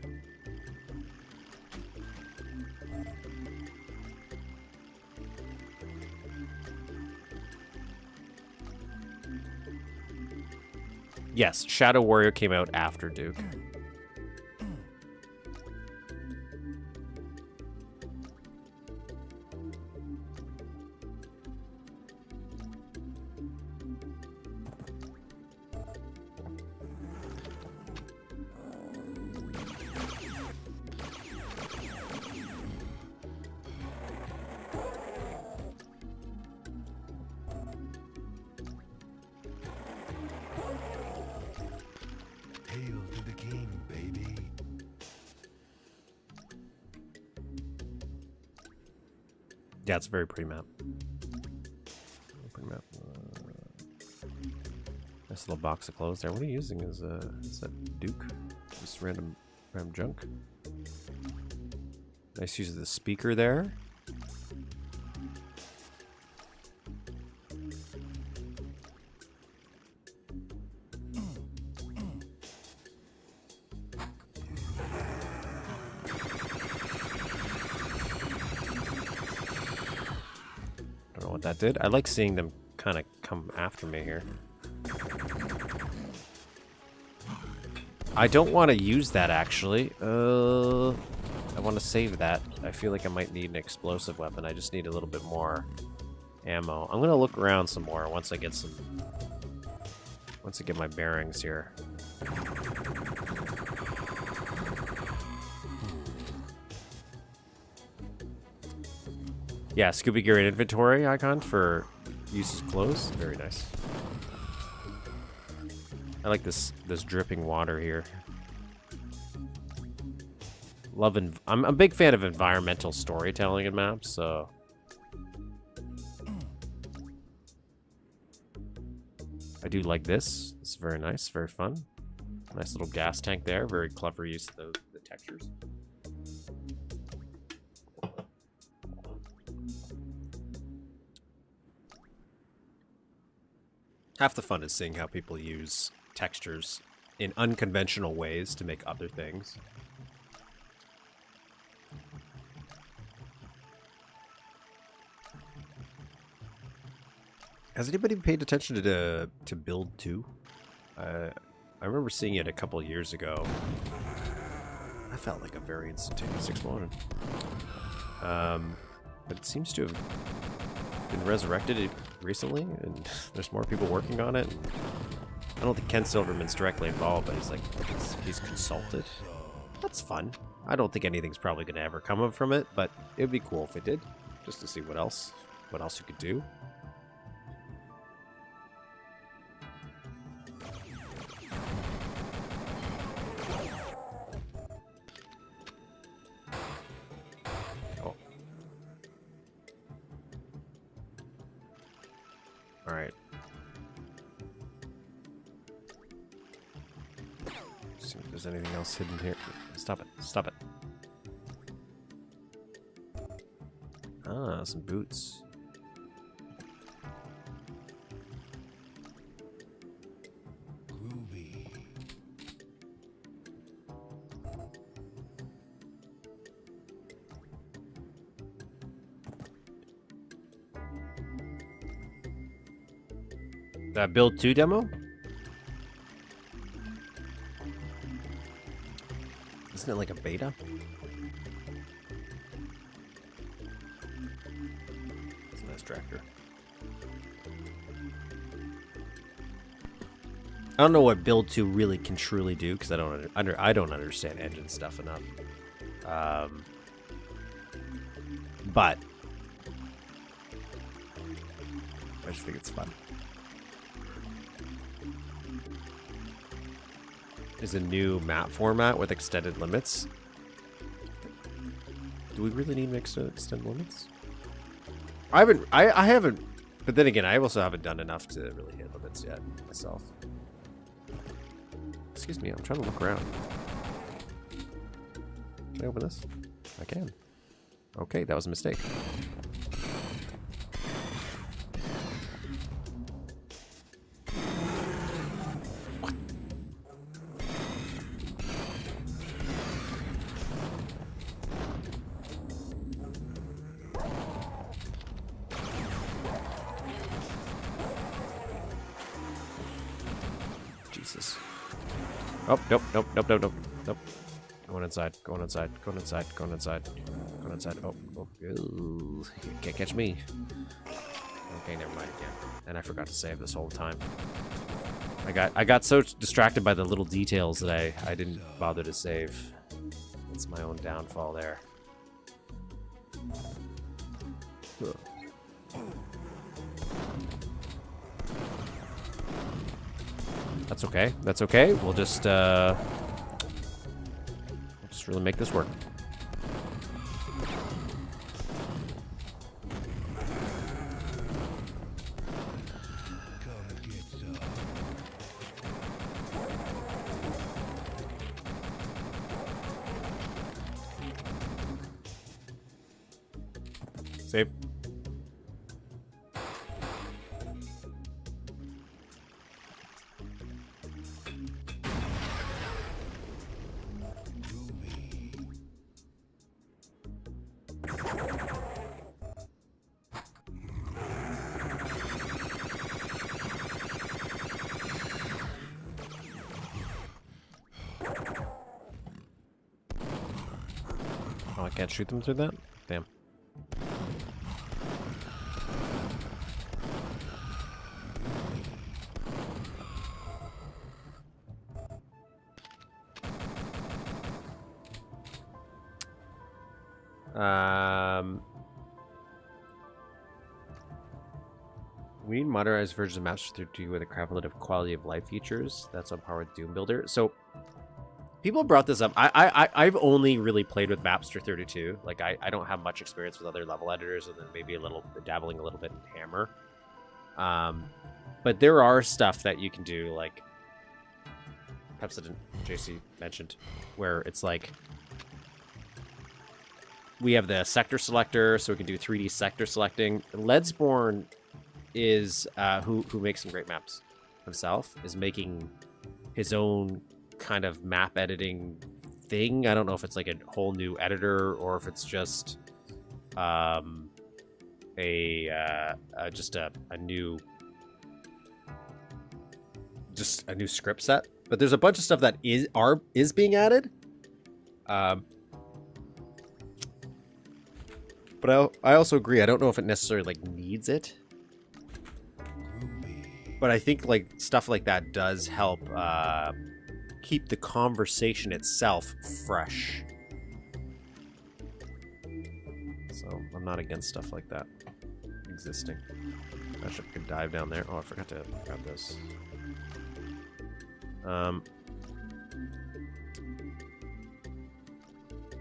Yes, Shadow Warrior came out after Duke. Yeah, it's a very pretty map. Pretty map. Nice little box of clothes there. What are you using? Is that Duke? Just random junk. Nice use of the speaker there. That did. I like seeing them kind of come after me here. I don't want to use that actually. I want to save that. I feel like I might need an explosive weapon. I just need a little bit more ammo. I'm gonna look around some more once I get my bearings here. Yeah, Scooby Gear inventory icon for use as clothes. Very nice. I like this dripping water here. I'm a big fan of environmental storytelling in maps, so I do like this. It's very nice, very fun. Nice little gas tank there. Very clever use of the textures. Half the fun is seeing how people use textures in unconventional ways to make other things. Has anybody paid attention to Build 2? I remember seeing it a couple years ago. That felt like a very instantaneous explosion. But it seems to have been resurrected recently, and there's more people working on it. I don't think Ken Silverman's directly involved, but he's consulted. That's fun. I don't think anything's probably going to ever come up from it, but it would be cool if it did, just to see what else you could do. Alright. See if there's anything else hidden here. Stop it. Stop it. Ah, some boots. Groovy. That Build 2 demo? Isn't it like a beta? It's a nice tractor. I don't know what Build 2 really can truly do because I don't understand engine stuff enough. But I just think it's fun. Is a new map format with extended limits. Do we really need extended limits? I haven't, but then again, I also haven't done enough to really hit limits yet myself. Excuse me, I'm trying to look around. Can I open this? I can. Okay, that was a mistake. What's this? Oh, nope, nope, nope, nope, nope, nope. Going inside, going inside, going inside, going inside, going inside. Oh, oh, ooh, you can't catch me. Okay, never mind again. And I forgot to save this whole time. I got so distracted by the little details that I didn't bother to save. It's my own downfall there. Ugh. That's okay. That's okay. We'll just really make this work. Save. Oh, I can't shoot them through that? Damn. We need modernized versions of Maps 32 with a crapload of quality of life features. That's on par with Doom Builder. So people brought this up. I've only really played with Mapster 32. Like I don't have much experience with other level editors, and then maybe dabbling a little bit in Hammer. But there are stuff that you can do, like pepsodent JC mentioned, where it's like we have the sector selector, so we can do 3D sector selecting. Ledsborn is who makes some great maps himself, is making his own kind of map editing thing. I don't know if it's like a whole new editor or if it's just a new script set. But there's a bunch of stuff that is being added. But I also agree. I don't know if it necessarily like needs it. But I think like stuff like that does help keep the conversation itself fresh. So I'm not against stuff like that existing. I should could dive down there. Oh, I forgot to grab this.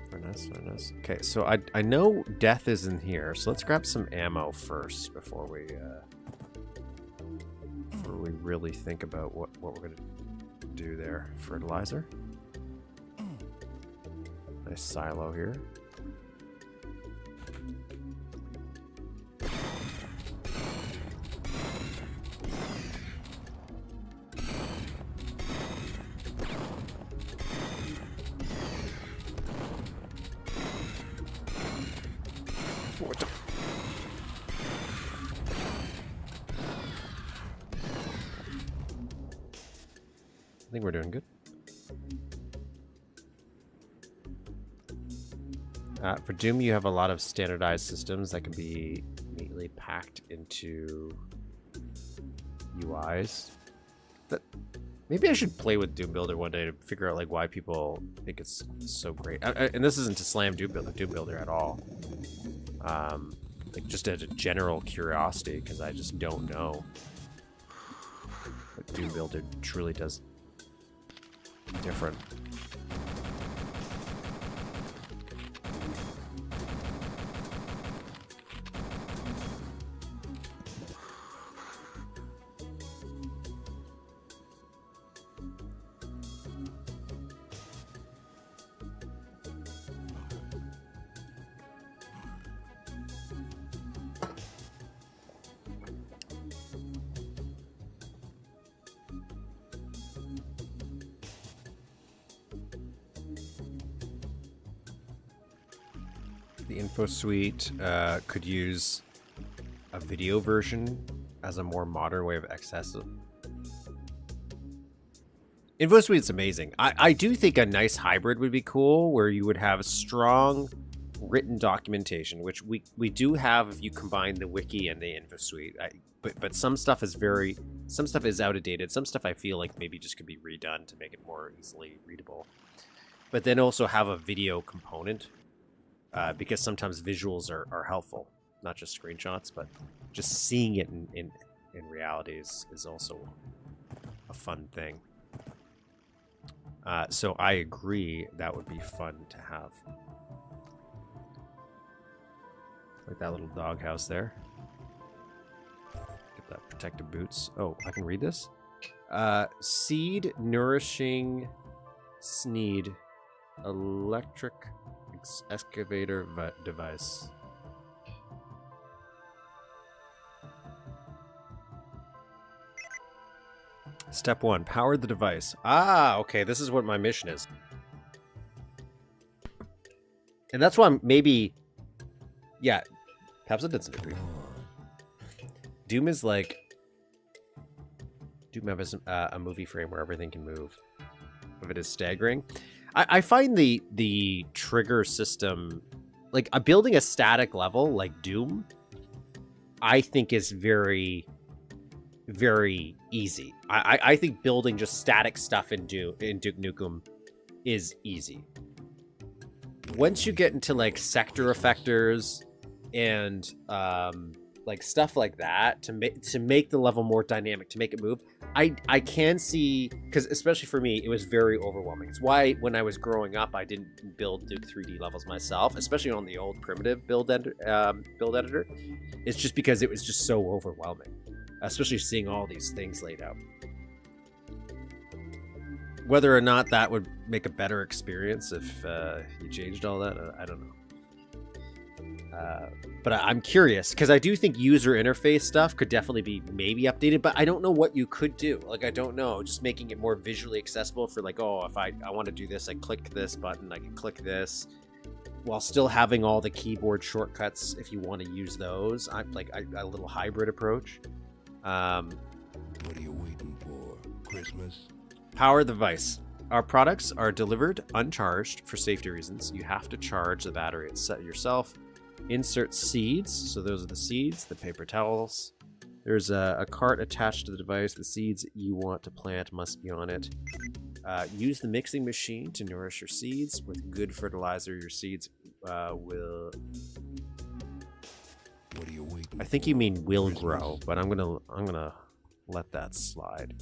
Very nice, very nice. Okay, so I know death is in here, so let's grab some ammo first before we really think about what we're gonna do there. Fertilizer. Nice silo here. I think we're doing good. For Doom, you have a lot of standardized systems that can be neatly packed into UIs. But maybe I should play with Doom Builder one day to figure out like why people think it's so great. And this isn't to slam Doom Builder at all. Like just as a general curiosity, because I just don't know what Doom Builder truly does different. The info suite could use a video version as a more modern way of accessing. InfoSuite's amazing. I do think a nice hybrid would be cool, where you would have strong written documentation, which we do have if you combine the wiki and the InfoSuite. But some stuff is out of date. Some stuff I feel like maybe just could be redone to make it more easily readable. But then also have a video component, because sometimes visuals are helpful, not just screenshots, but just seeing it in reality is also a fun thing. So I agree that would be fun to have. Like that little doghouse there. Get that protective boots. Oh, I can read this? Seed nourishing sneed electric excavator device. Step 1, power the device. Ah, okay, this is what my mission is. And that's why I'm maybe... Yeah, Pepsodent doesn't agree. Doom is like... Doom has a movie frame where everything can move. If it is staggering. I find the trigger system... Like, building a static level like Doom, I think is very... very easy. I think building just static stuff in Duke Nukem is easy. Once you get into like sector effectors and like stuff like that to make the level more dynamic, to make it move, I can see, because especially for me it was very overwhelming. It's why when I was growing up I didn't build Duke 3D levels myself, especially on the old primitive build editor. It's just because it was just so overwhelming. Especially seeing all these things laid out. Whether or not that would make a better experience if you changed all that, I don't know. But I'm curious, because I do think user interface stuff could definitely be maybe updated, but I don't know what you could do. Like, I don't know. Just making it more visually accessible for like, oh, if I want to do this, I click this button, I can click this. While still having all the keyboard shortcuts if you want to use those. I'm like a little hybrid approach. What are you waiting for? Christmas? Power the device. Our products are delivered uncharged for safety reasons. You have to charge the battery yourself. Insert seeds. So those are the seeds, the paper towels. There's a cart attached to the device. The seeds you want to plant must be on it. Use the mixing machine to nourish your seeds. With good fertilizer, your seeds will... What are you waiting I think you mean will grow, but I'm gonna let that slide.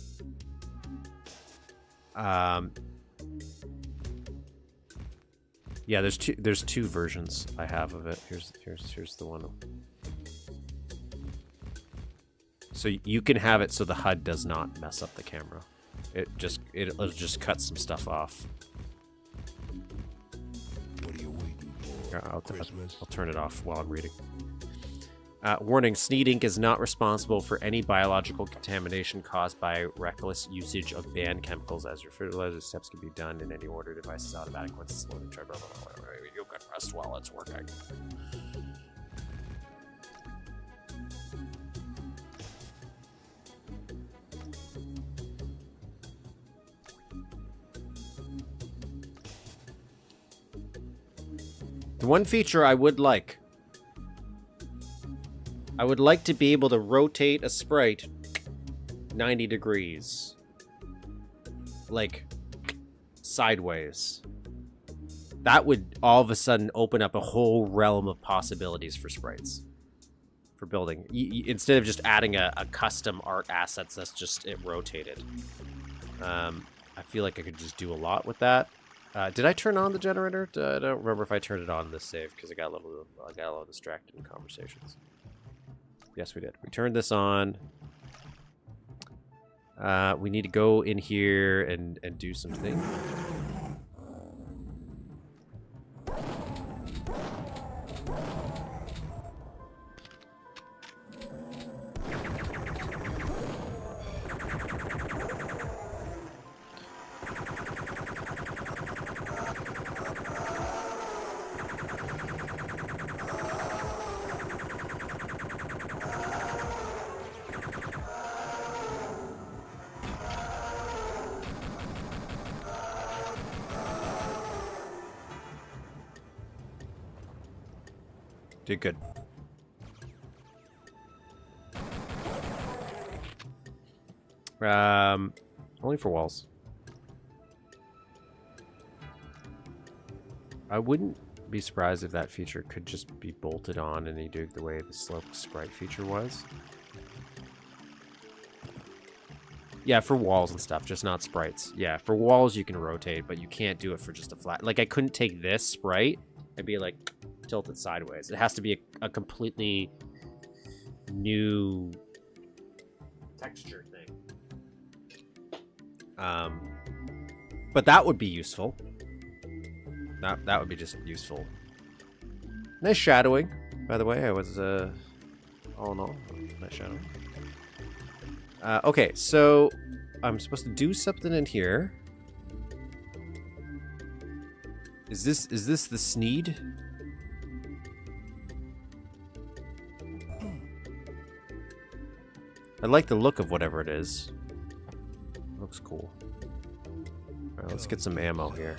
Yeah, there's two versions I have of it. Here's the one. So you can have it so the HUD does not mess up the camera. It'll just cut some stuff off. What are you waiting for? I'll turn it off while I'm reading. Warning, Sneed Inc. is not responsible for any biological contamination caused by reckless usage of banned chemicals. As your fertilizer steps can be done in any order. Device is automatic once it's loaded. You can rest while it's working. The one feature I would like to be able to rotate a sprite 90 degrees. Like, sideways. That would all of a sudden open up a whole realm of possibilities for sprites. For building. Instead of just adding a custom art assets that's just it rotated. I feel like I could just do a lot with that. Did I turn on the generator? I don't remember if I turned it on this save because I got a little distracted in conversations. Yes, we did. We turned this on. We need to go in here and do something. Did good. Only for walls. I wouldn't be surprised if that feature could just be bolted on and you do the way the slope sprite feature was. Yeah, for walls and stuff, just not sprites. Yeah, for walls you can rotate, but you can't do it for just a flat. Like, I couldn't take this sprite and be like tilted sideways. It has to be a completely new texture thing. But that would be useful. That would be just useful. Nice shadowing, by the way. I was all in all, nice shadowing. Okay, so I'm supposed to do something in here. Is this the Sneed? I like the look of whatever it is. Looks cool. Alright, let's get some ammo here.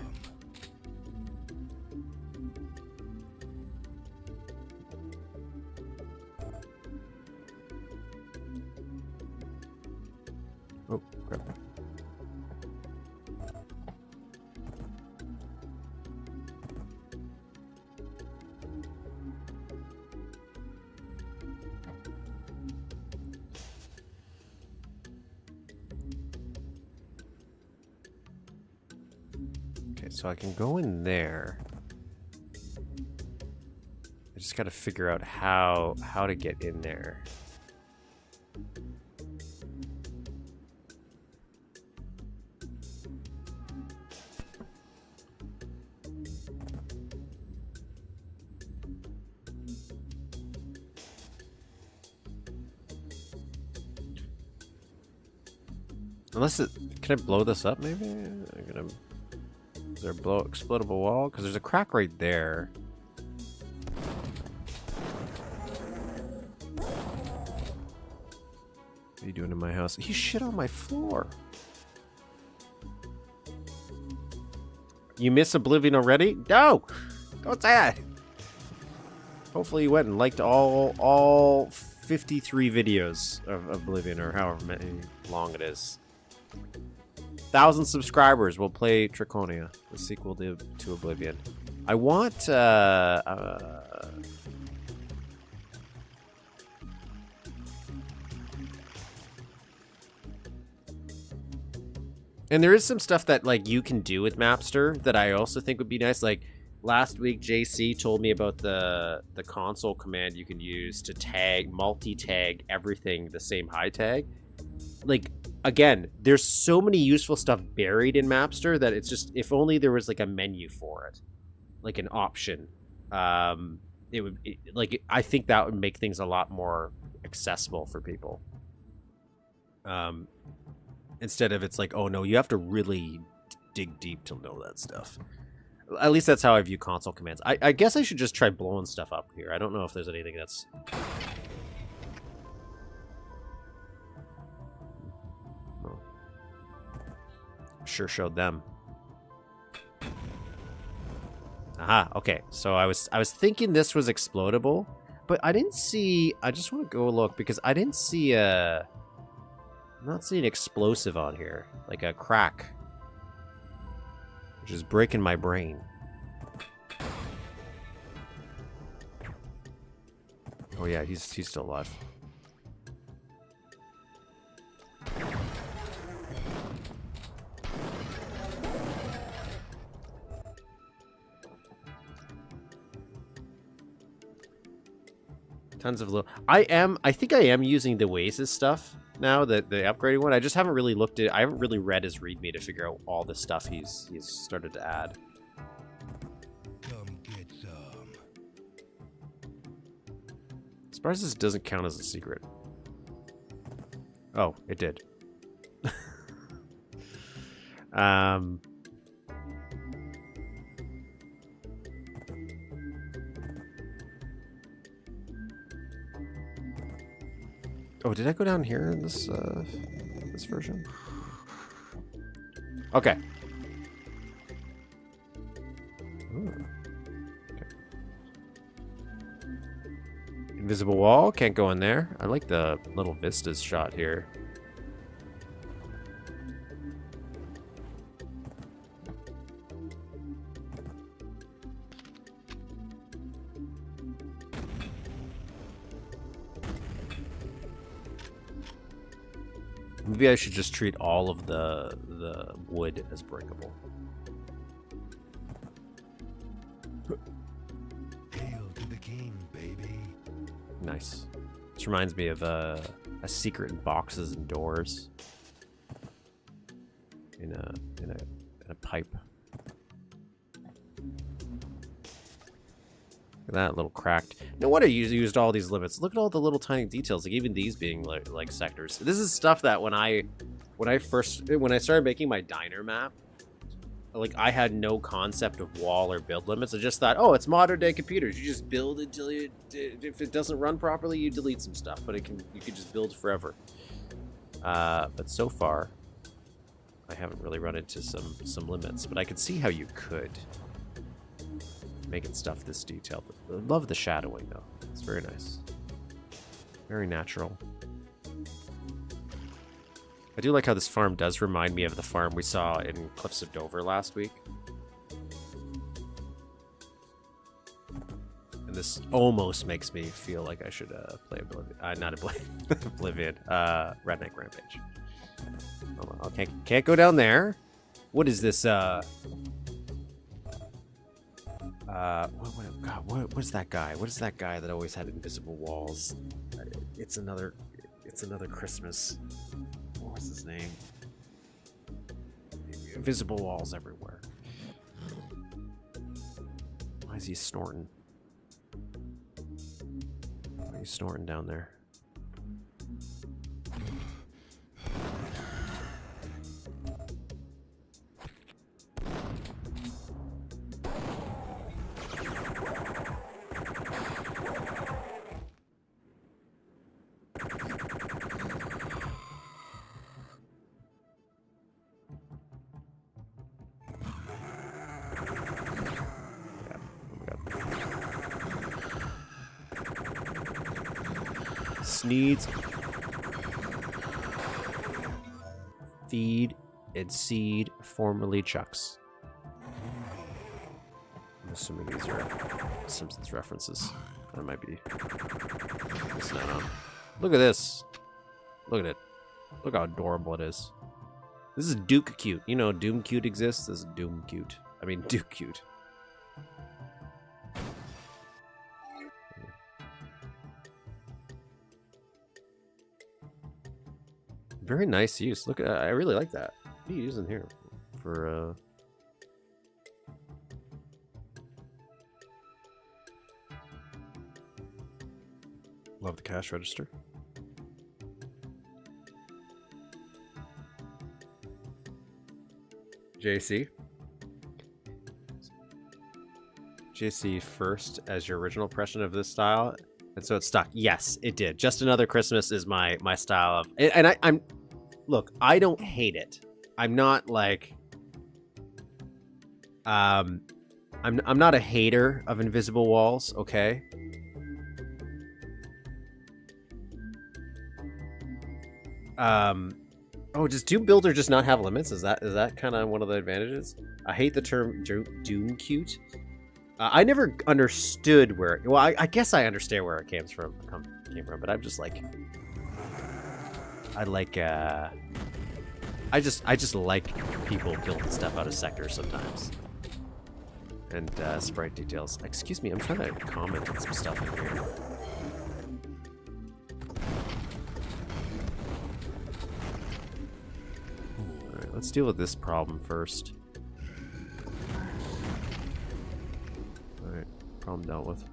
Oh, crap. Okay, so I can go in there. I just gotta figure out how to get in there. Unless it... Can I blow this up, maybe? Is there a explodable wall? Because there's a crack right there. What are you doing in my house? He shit on my floor. You miss Oblivion already? No! Don't say that! Hopefully you went and liked all 53 videos of Oblivion, or however many long it is. 1,000 subscribers will play Trichonia, the sequel to Oblivion. I want and there is some stuff that like you can do with Mapster that I also think would be nice. Like last week, JC told me about the console command you can use to tag, multi-tag everything the same high tag. Like, again, there's so many useful stuff buried in Mapster that it's just, if only there was like a menu for it, like an option. It would like, I think that would make things a lot more accessible for people. Instead of it's like, oh no, you have to really dig deep to know that stuff. At least that's how I view console commands. I guess I should just try blowing stuff up here. I don't know if there's anything that's... Oh. Sure showed them. Aha, okay. So I was thinking this was explodable, but I didn't see... I just want to go look because I didn't see a... I'm not seeing explosive on here. Like a crack. Which is breaking my brain. Oh yeah, he's still alive. Tons of low. I think I am using the Oasis stuff now, the upgrading one. I just haven't really looked at... I haven't really read his ReadMe to figure out all the stuff he's started to add. Come get some. Surprised this doesn't count as a secret. Oh, it did. Oh, did I go down here in this this version? Okay. Ooh. Okay. Invisible wall, can't go in there. I like the little vistas shot here. Maybe I should just treat all of the wood as breakable. Hail to the king, baby. Nice. This reminds me of a secret in boxes and doors. In a pipe. Look at that little cracked. No wonder you used all these limits. Look at all the little tiny details. Like even these being like sectors. This is stuff that when I started making my diner map, like I had no concept of wall or build limits. I just thought, oh, it's modern day computers. You just build until if it doesn't run properly, you delete some stuff. But you can just build forever. But so far, I haven't really run into some limits. But I could see how you could. Making stuff this detailed. I love the shadowing though. It's very nice. Very natural. I do like how this farm does remind me of the farm we saw in Cliffs of Dover last week. And this almost makes me feel like I should play Oblivion. Not Oblivion. Redneck Rampage. Okay, can't go down there. What is this? What is that guy? What is that guy that always had invisible walls? It's another Christmas. What was his name? Invisible walls everywhere. Why is he snorting? Why are you snorting down there? Needs feed and seed formerly Chuck's. I'm assuming these are Simpsons references. That might be missing out on. Look at this. Look at it. Look how adorable it is. This is Duke Cute. You know Doom Cute exists. This is Doom Cute. I mean Duke Cute. Very nice use. Look, I really like that. What are you using here for? Love the cash register. JC first as your original impression of this style, and so it stuck. Yes, it did. Just Another Christmas is my style of, and I'm look, I don't hate it. I'm not like I'm not a hater of invisible walls, okay? Oh, does Doom Builder just not have limits? Is that kind of one of the advantages? I hate the term Doom Cute. I never understood where. Well, I guess I understand where it came from, but I'm just like, I just like people building stuff out of sectors sometimes, and sprite details. Excuse me, I'm trying to comment on some stuff in here. All right, let's deal with this problem first. Problem dealt with.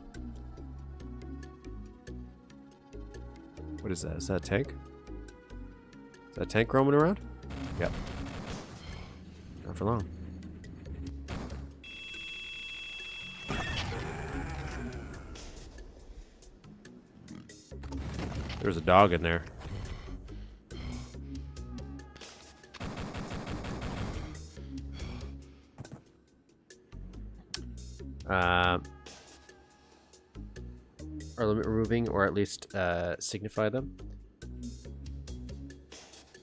What is that? Is that a tank? Is that a tank roaming around? Yep. Not for long. There's a dog in there. or removing, or at least signify them.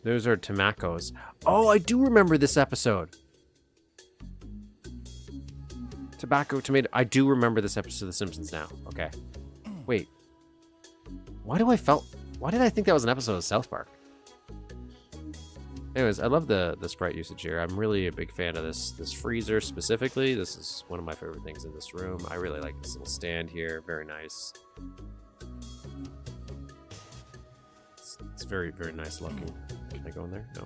Those are tomatoes. Oh, I do remember this episode. Tobacco, tomato. I do remember this episode of The Simpsons now. Okay. Wait. Why did I think that was an episode of South Park? Anyways, I love the sprite usage here. I'm really a big fan of this freezer specifically. This is one of my favorite things in this room. I really like this little stand here. Very nice. It's very, very nice looking. Can I go in there? No.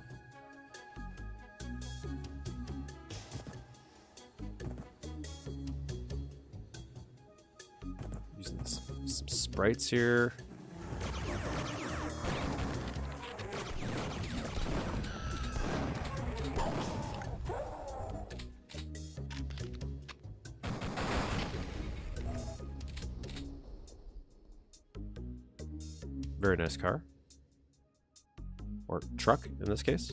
Using some sprites here. Very nice car. Or truck, in this case.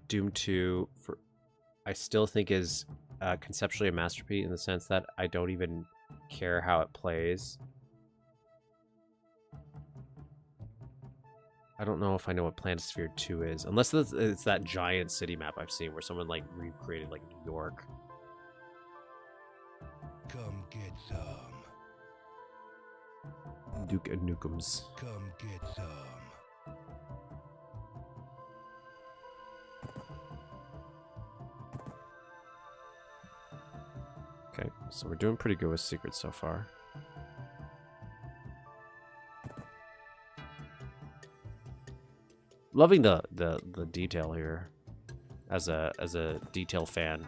Doom 2, I still think is conceptually a masterpiece in the sense that I don't even care how it plays. I don't know if I know what Planisphere 2 is, unless it's that giant city map I've seen where someone like recreated like New York. Come get some. Duke Nukems. Come get some. Okay, so we're doing pretty good with secrets so far. Loving the detail here, as a detail fan.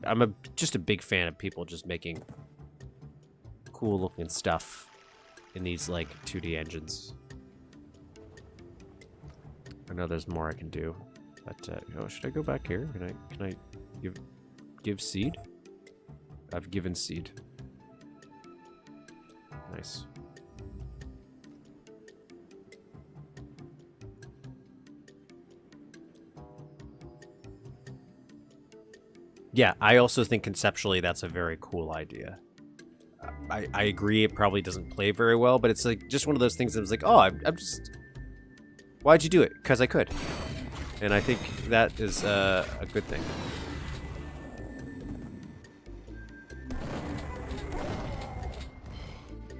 I'm just a big fan of people just making cool looking stuff in these like 2D engines. I know there's more I can do, but oh, should I go back here? Can I give seed? I've given seed. Nice. Yeah, I also think conceptually that's a very cool idea. I agree it probably doesn't play very well, but it's like just one of those things that was like, oh, I'm just... Why'd you do it? Because I could. And I think that is a good thing.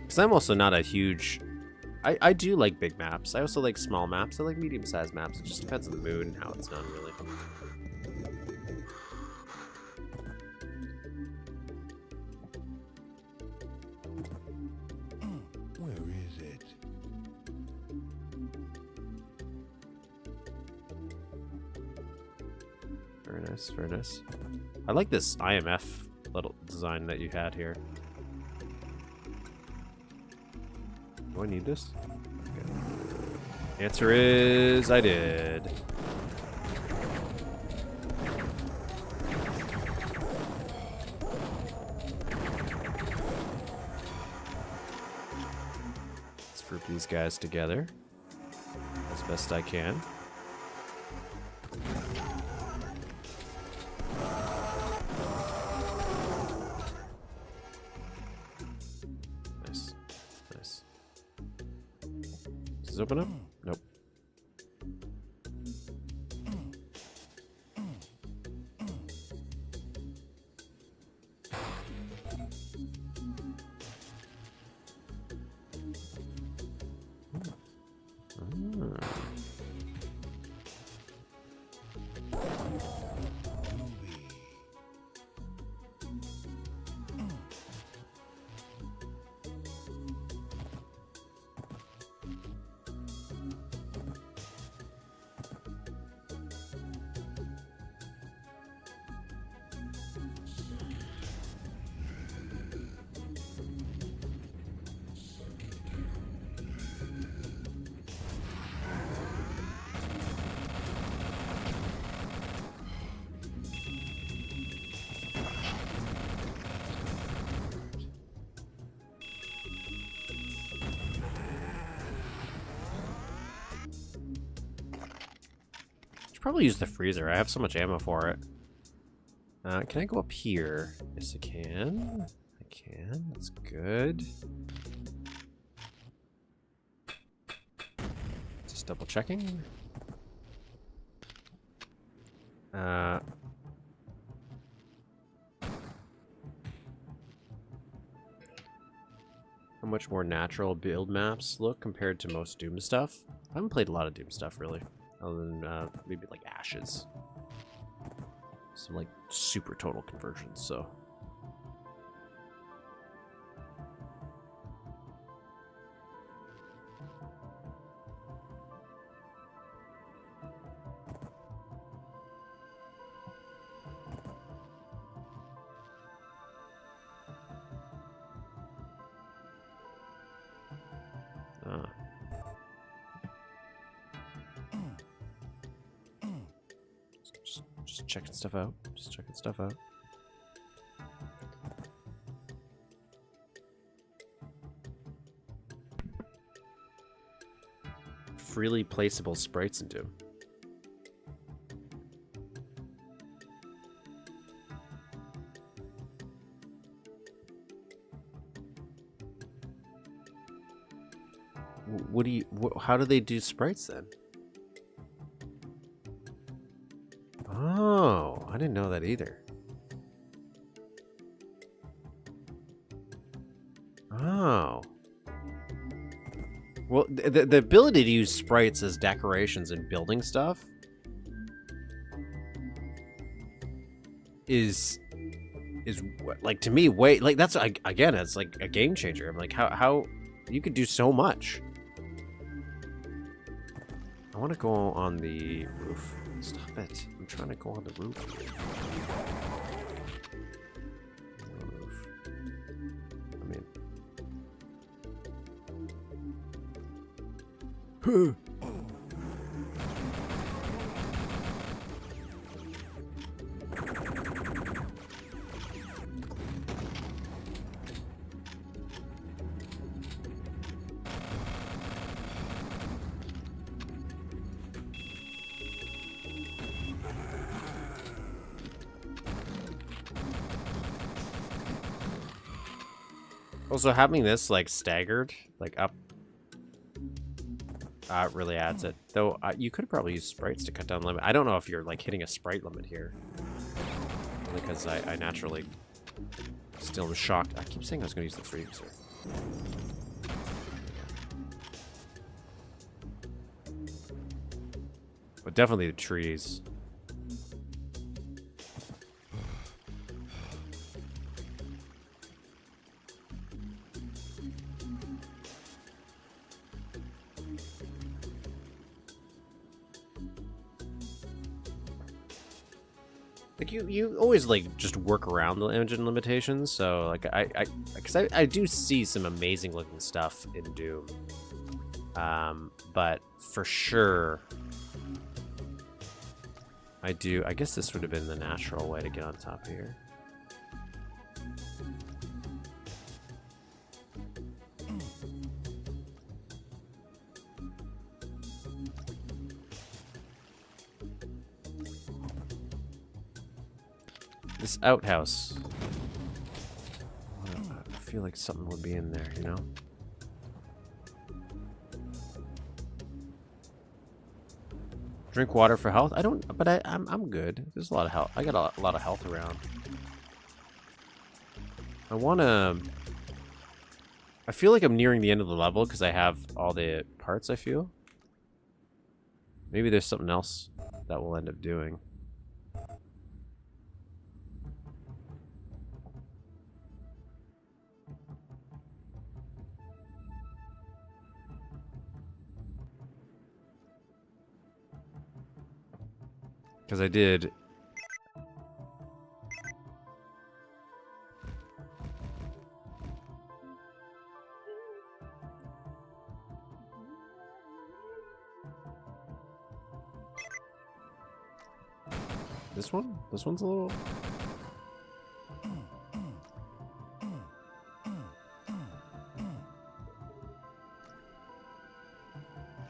Because I'm also not a huge... I do like big maps. I also like small maps. I like medium-sized maps. It just depends on the mood and how it's done, really. Very nice, very nice. I like this IMF little design that you had here. Do I need this? Okay. Answer is I did. Let's group these guys together as best I can. Does this open up? Nope. probably use the freezer. I have so much ammo for it. Can I go up here? Yes, I can. I can. That's good. Just double checking. How much more natural build maps look compared to most Doom stuff? I haven't played a lot of Doom stuff, really. Other than maybe like Ashes. Some like super total conversions, so. Just checking stuff out. Just checking stuff out. Freely placeable sprites in Doom. What do you? How do they do sprites then? Oh, I didn't know that either. Oh. Well, the ability to use sprites as decorations in building stuff is like, to me, way, like, that's, again, it's like a game changer. I'm like, how you could do so much. I want to go on the roof. Stop it. I'm trying to go on the roof. I mean... Also, having this, like, staggered, like, up, really adds it. Though, you could probably use sprites to cut down the limit. I don't know if you're, like, hitting a sprite limit here. Because I naturally still am shocked. I keep saying I was going to use the freezer. But definitely the trees. Like, you always, like, just work around the engine limitations, so, like, because I do see some amazing looking stuff in Doom. But for sure, I guess this would have been the natural way to get on top here. This outhouse. I feel like something would be in there, you know? Drink water for health? I don't, but I'm good. There's a lot of health. I got a lot of health around. I feel like I'm nearing the end of the level because I have all the parts, I feel. Maybe there's something else that we'll end up doing. Because I did... This one? This one's a little...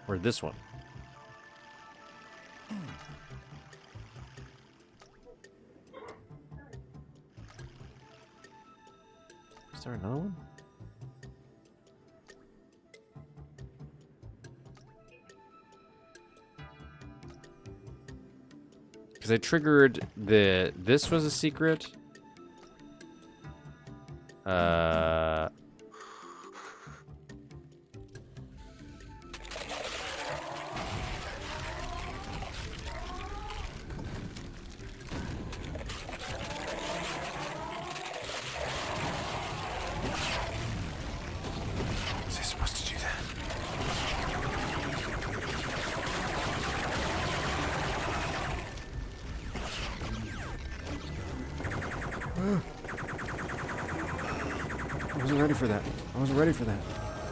Or this one? Is there another one? Because I triggered the... This was a secret. Was I supposed to do that? I wasn't ready for that. I wasn't ready for that.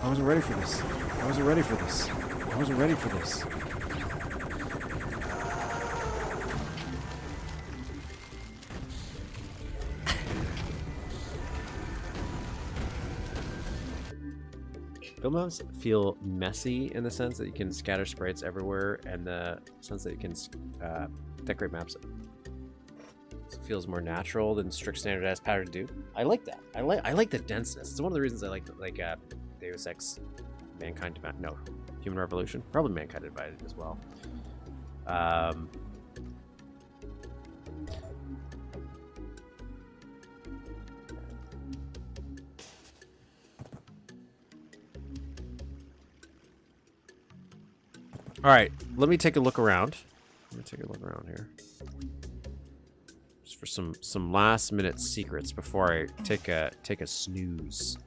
I wasn't ready for this. I wasn't ready for this. I wasn't ready for this. Build maps feel messy in the sense that you can scatter sprites everywhere, and the sense that you can decorate maps. It feels more natural than strict standardized pattern do. I like that. I like the denseness. It's one of the reasons I like Deus Ex, Mankind Divided. No, Human Revolution. Probably Mankind Divided as well. All right, let me take a look around. Let me take a look around here. Just for some last minute secrets before I take a snooze.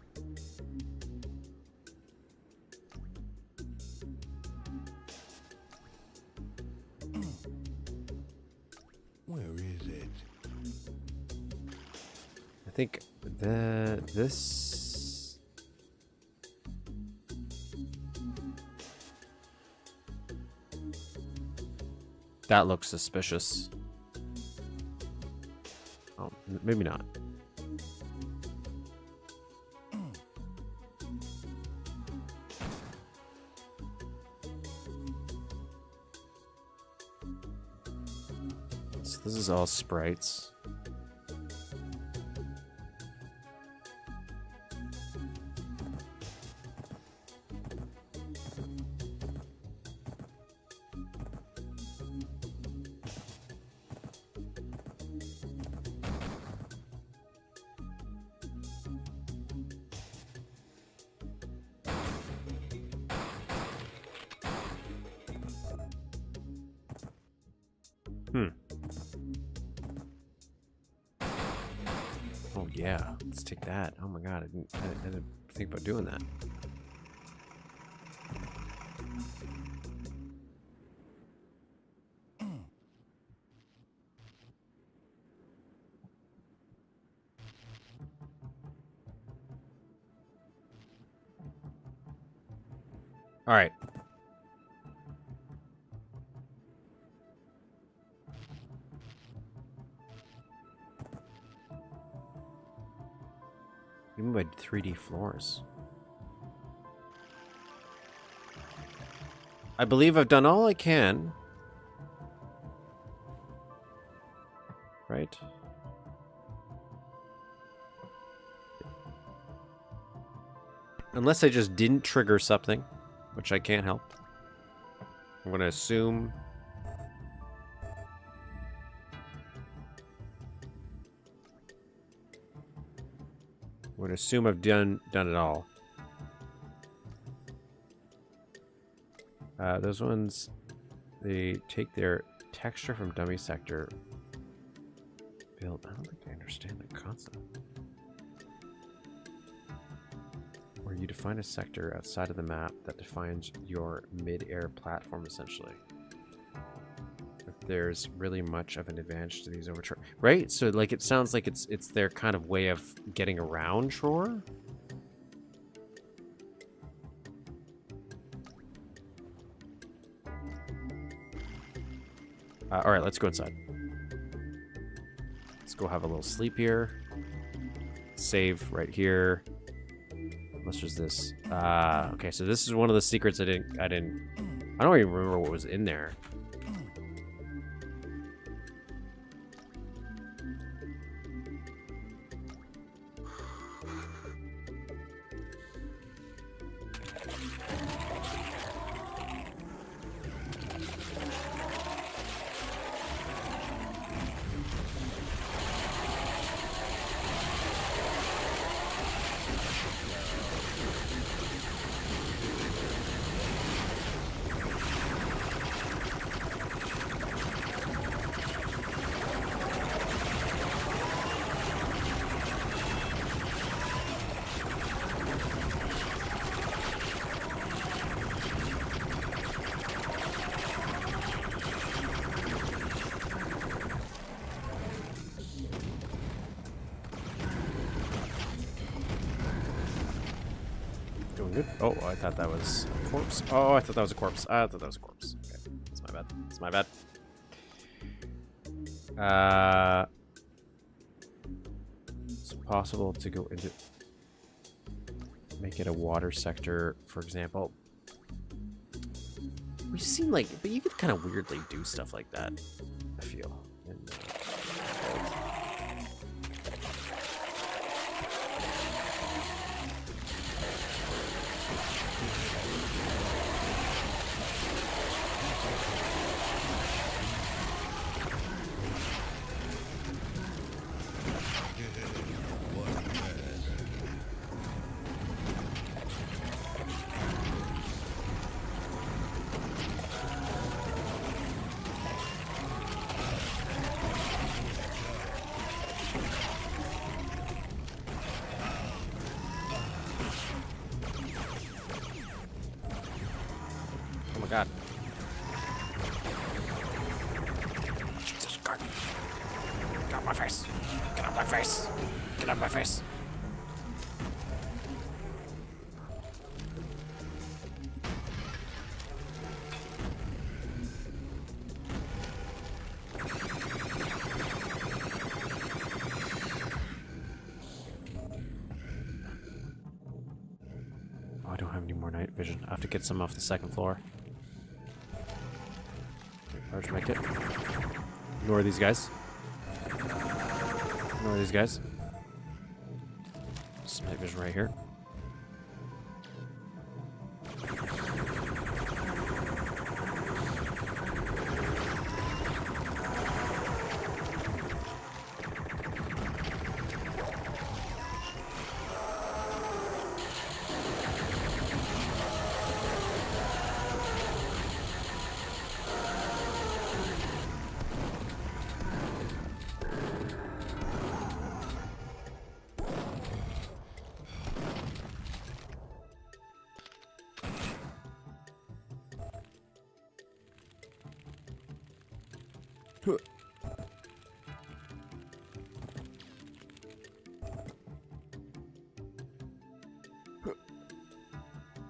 Where is it? I think this. That looks suspicious. Oh, maybe not. So this is all sprites. Oh yeah, let's take that. Oh my god, I didn't think about doing that. All right. Even by 3D floors. I believe I've done all I can. Right? Unless I just didn't trigger something, which I can't help. I'm going to assume... I'm going to assume I've done it all. Those ones, they take their texture from dummy sector. Build. I don't think I understand the concept. Where you define a sector outside of the map that defines your mid-air platform, essentially. If there's really much of an advantage to these over Troy, right? So like it sounds like it's their kind of way of getting around Troy. All right, let's go inside. Let's go have a little sleep here. Save right here. Unless there's this. Okay, so this is one of the secrets I don't even remember what was in there. Doing good. Oh, I thought that was a corpse. Oh, I thought that was a corpse. I thought that was a corpse. Okay, that's my bad. That's my bad. It's possible to go into... Make it a water sector, for example. We seem like... But you could kind of weirdly do stuff like that, I feel. And, oh my god. Jesus, God. Get out my face. Get out my face. Get out my face. Oh, I don't have any more night vision. I have to get some off the second floor. Large make it. Ignore these guys. Ignore these guys. Some night vision right here.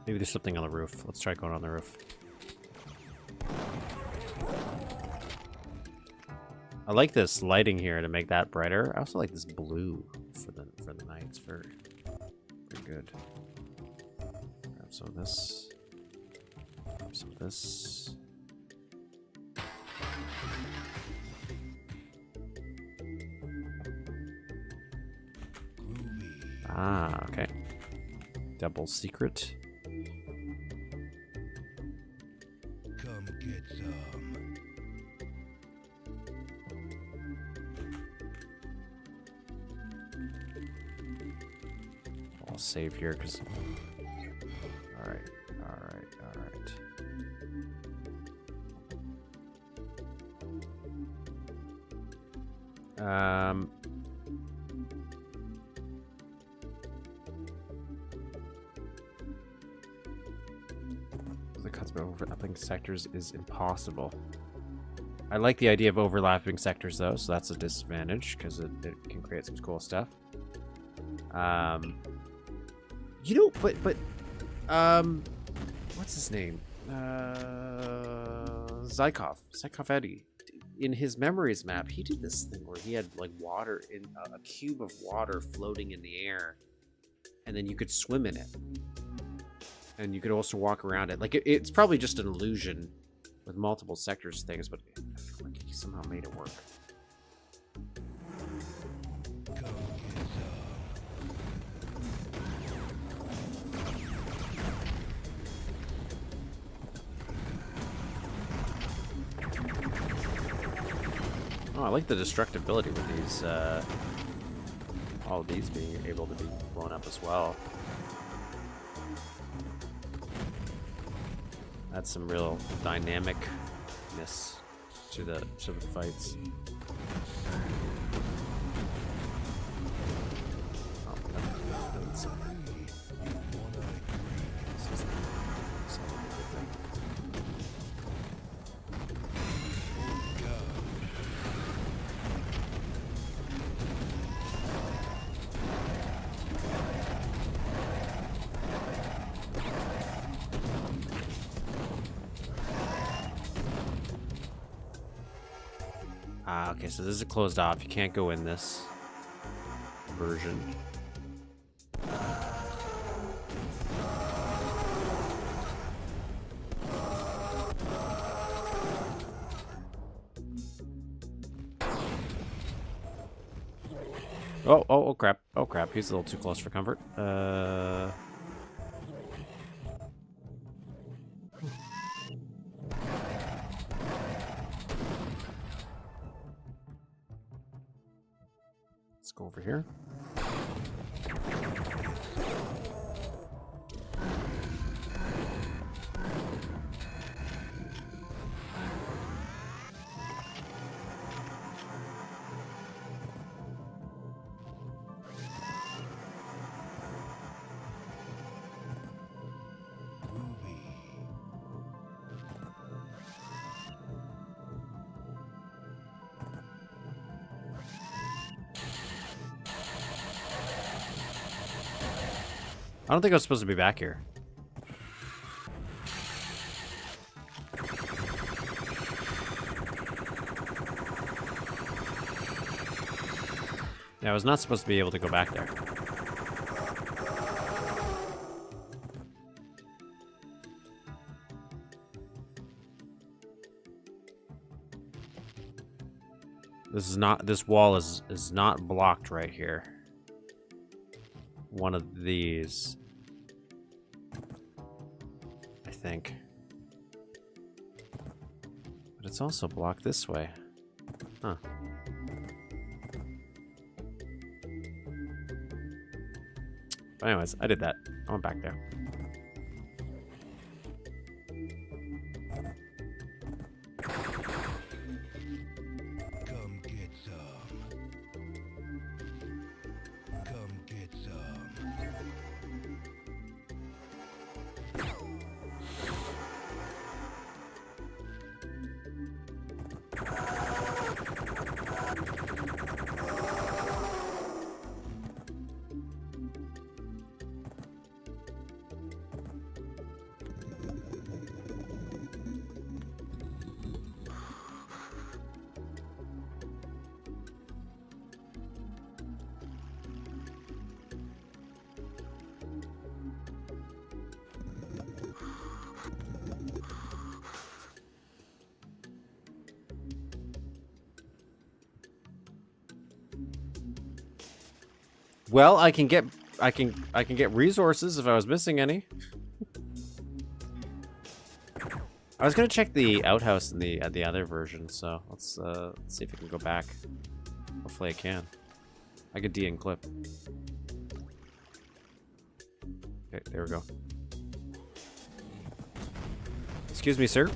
Maybe there's something on the roof. Let's try going on the roof. I like this lighting here to make that brighter. I also like this blue for the night. It's very good. Grab some of this. Grab some of this. Ah, okay. Double secret. Come get some. I'll save here because... Alright, alright, alright. The cuts by overlapping sectors is impossible. I like the idea of overlapping sectors though, so that's a disadvantage because it can create some cool stuff. You know, but what's his name? Psychov Eddie. In his memories map, he did this thing where he had like water in a cube of water floating in the air, and then you could swim in it, and you could also walk around it. Like it's probably just an illusion with multiple sectors things, but I feel like he somehow made it work. Oh, I like the destructibility with these, all of these being able to be blown up as well. That's some real dynamicness to the fights. Oh, that's Ah, okay, so this is closed off. You can't go in this version. Oh crap. Oh crap. He's a little too close for comfort. Let's go over here. I don't think I was supposed to be back here. Yeah, I was not supposed to be able to go back there. This wall is not blocked right here. One of these, I think. But it's also blocked this way. Huh. But anyways, I did that. I went back there. Come get some. Come get some. Well, I can get resources if I was missing any. I was gonna check the outhouse in the other version, so let's see if I can go back. Hopefully I can. I could de-enclip. Okay, there we go. Excuse me, sir.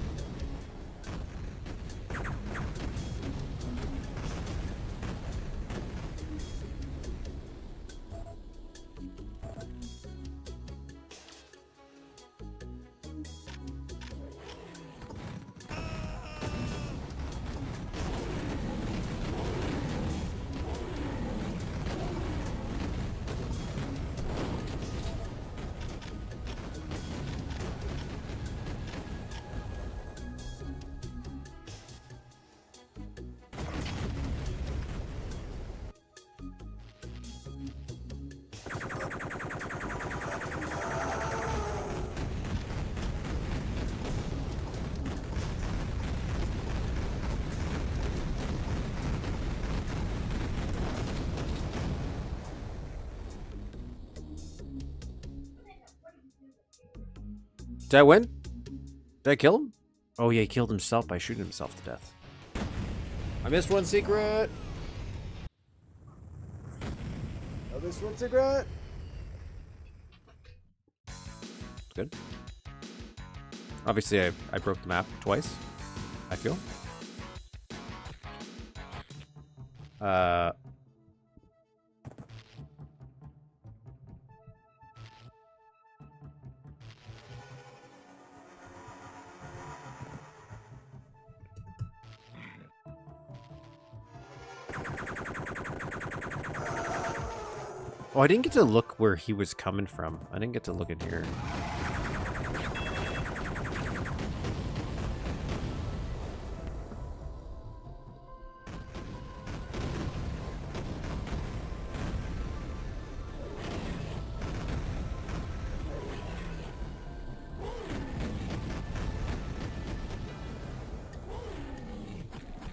Did I win? Did I kill him? Oh yeah, he killed himself by shooting himself to death. I missed one secret. I missed one secret. Good. Obviously, I broke the map twice, I feel. Oh, I didn't get to look where he was coming from. I didn't get to look in here.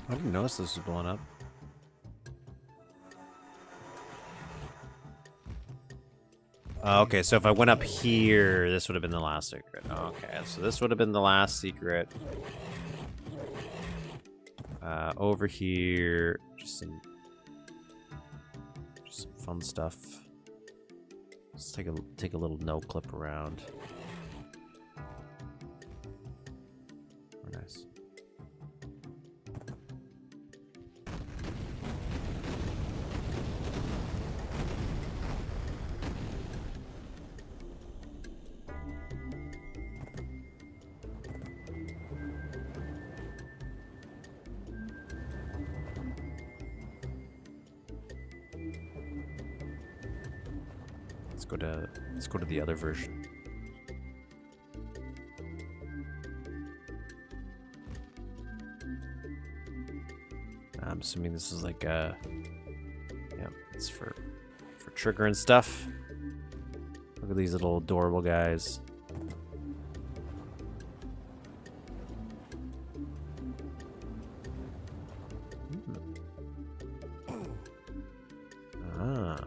I didn't notice this was blowing up. Okay, so if I went up here, this would have been the last secret. Okay, so this would have been the last secret. Over here, just some fun stuff. Let's take a little no clip around. Very nice. Let's go to the other version. I'm assuming this is like yeah, it's for triggering stuff. Look at these little adorable guys. Ah.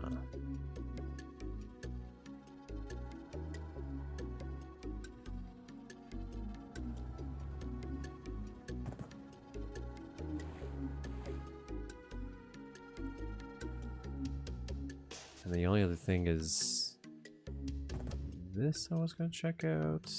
And the only other thing is this I was going to check out.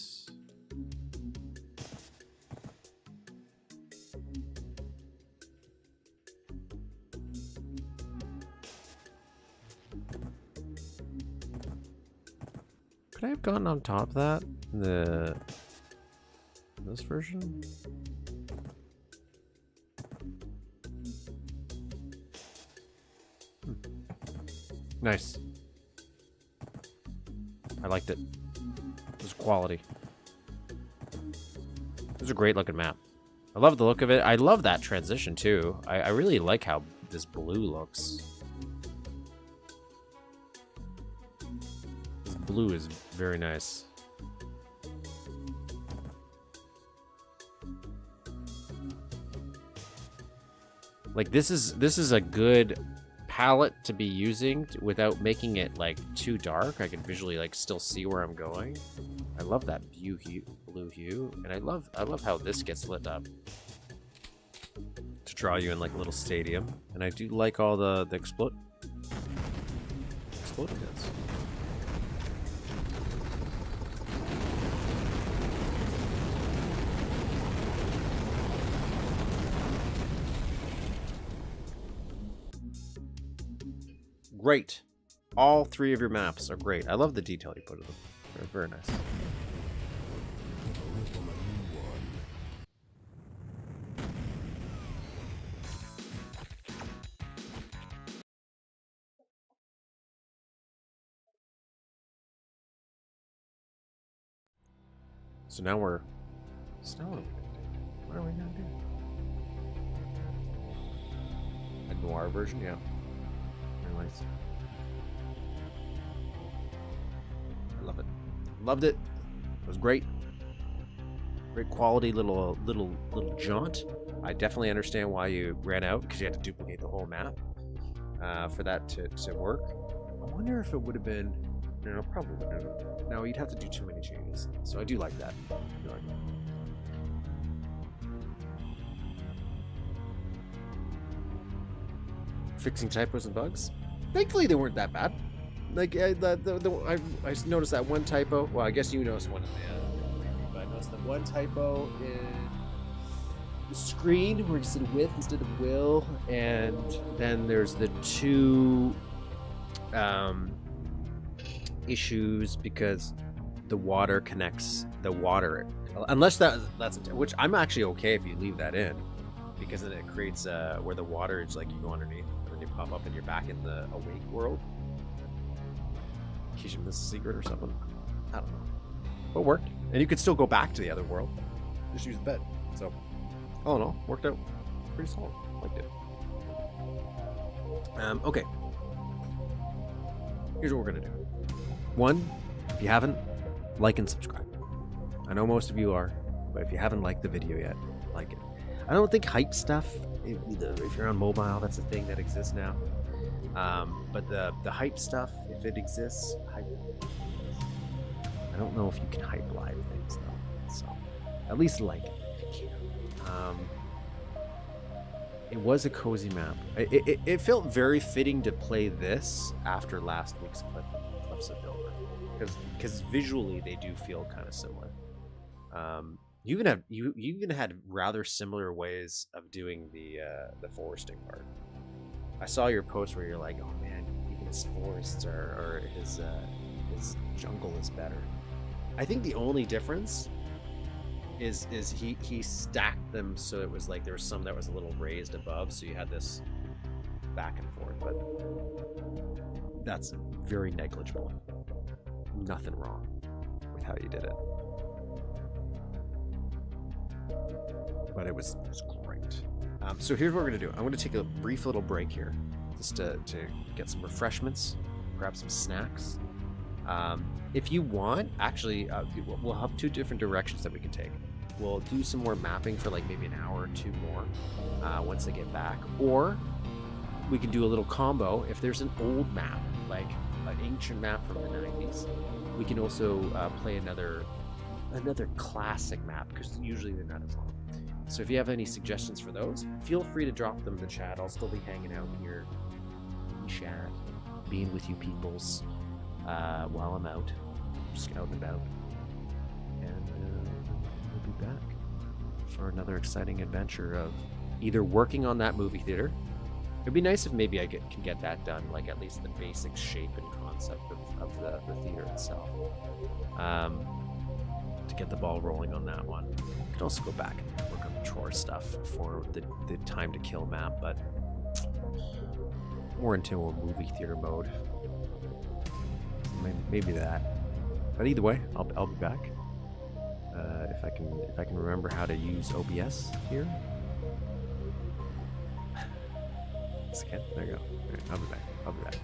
Could I have gotten on top of that in this version? Nice. I liked it. It was quality. It was a great looking map. I love the look of it. I love that transition too. I really like how this blue looks. This blue is very nice. Like this is a good palette to be using without making it like too dark. I can visually like still see where I'm going. I love that blue hue, and I love how this gets lit up to draw you in like a little stadium. And I do like all the exploding bits. Great. All three of your maps are great. I love the detail you put in them. They're very nice. So now what are we gonna do? A noir version, yeah. Very nice. I love it. Loved it. It was great. Great quality little jaunt. I definitely understand why you ran out, because you had to duplicate the whole map for that to work. I wonder if it would have been. No, probably wouldn't. No, you'd have to do too many changes. So I do like that. Fixing typos and bugs. Thankfully, they weren't that bad. Like I noticed that one typo. Well, I guess you noticed one in the but I noticed that one typo in the screen where it said with instead of will, and then there's the two issues because the water connects the water, unless that's which I'm actually okay if you leave that in, because then it creates where the water is like you go underneath and then you pop up and you're back in the awake world. In case you miss a secret or something. I don't know. But it worked. And you could still go back to the other world. Just use the bed. So, all in all, worked out pretty solid. Liked it. Okay. Here's what we're going to do. One, if you haven't, like and subscribe. I know most of you are, but if you haven't liked the video yet, like it. I don't think hype stuff, if you're on mobile, that's a thing that exists now. But the hype stuff, if it exists, hype. I don't know if you can hype live things though. So at least like it if you can. It was a cozy map. It felt very fitting to play this after last week's Cliffs of Dover, because visually they do feel kind of similar. You even had rather similar ways of doing the foresting part. I saw your post where you're like, oh man, even his forests or his jungle is better. I think the only difference is he stacked them so it was like there was some that was a little raised above, so you had this back and forth, but that's very negligible. Nothing wrong with how you did it. But it was great. So here's what we're gonna do. I'm gonna take a brief little break here, just to get some refreshments, grab some snacks. If you want, actually, we'll have two different directions that we can take. We'll do some more mapping for like maybe an hour or two more once I get back, or we can do a little combo. If there's an old map, like an ancient map from the 90s, we can also play another classic map, because usually they're not as long. So if you have any suggestions for those, feel free to drop them in the chat. I'll still be hanging out here in chat, being with you peoples while I'm out, just out and about. And we'll be back for another exciting adventure of either working on that movie theater. It'd be nice if maybe I can get that done, like at least the basic shape and concept of the theater itself. To get the ball rolling on that one. I could also go back and work on the chore stuff for the time to kill map, but more into a movie theater mode. Maybe that. But either way, I'll be back. If I can remember how to use OBS here. Okay, there you go. All right, I'll be back.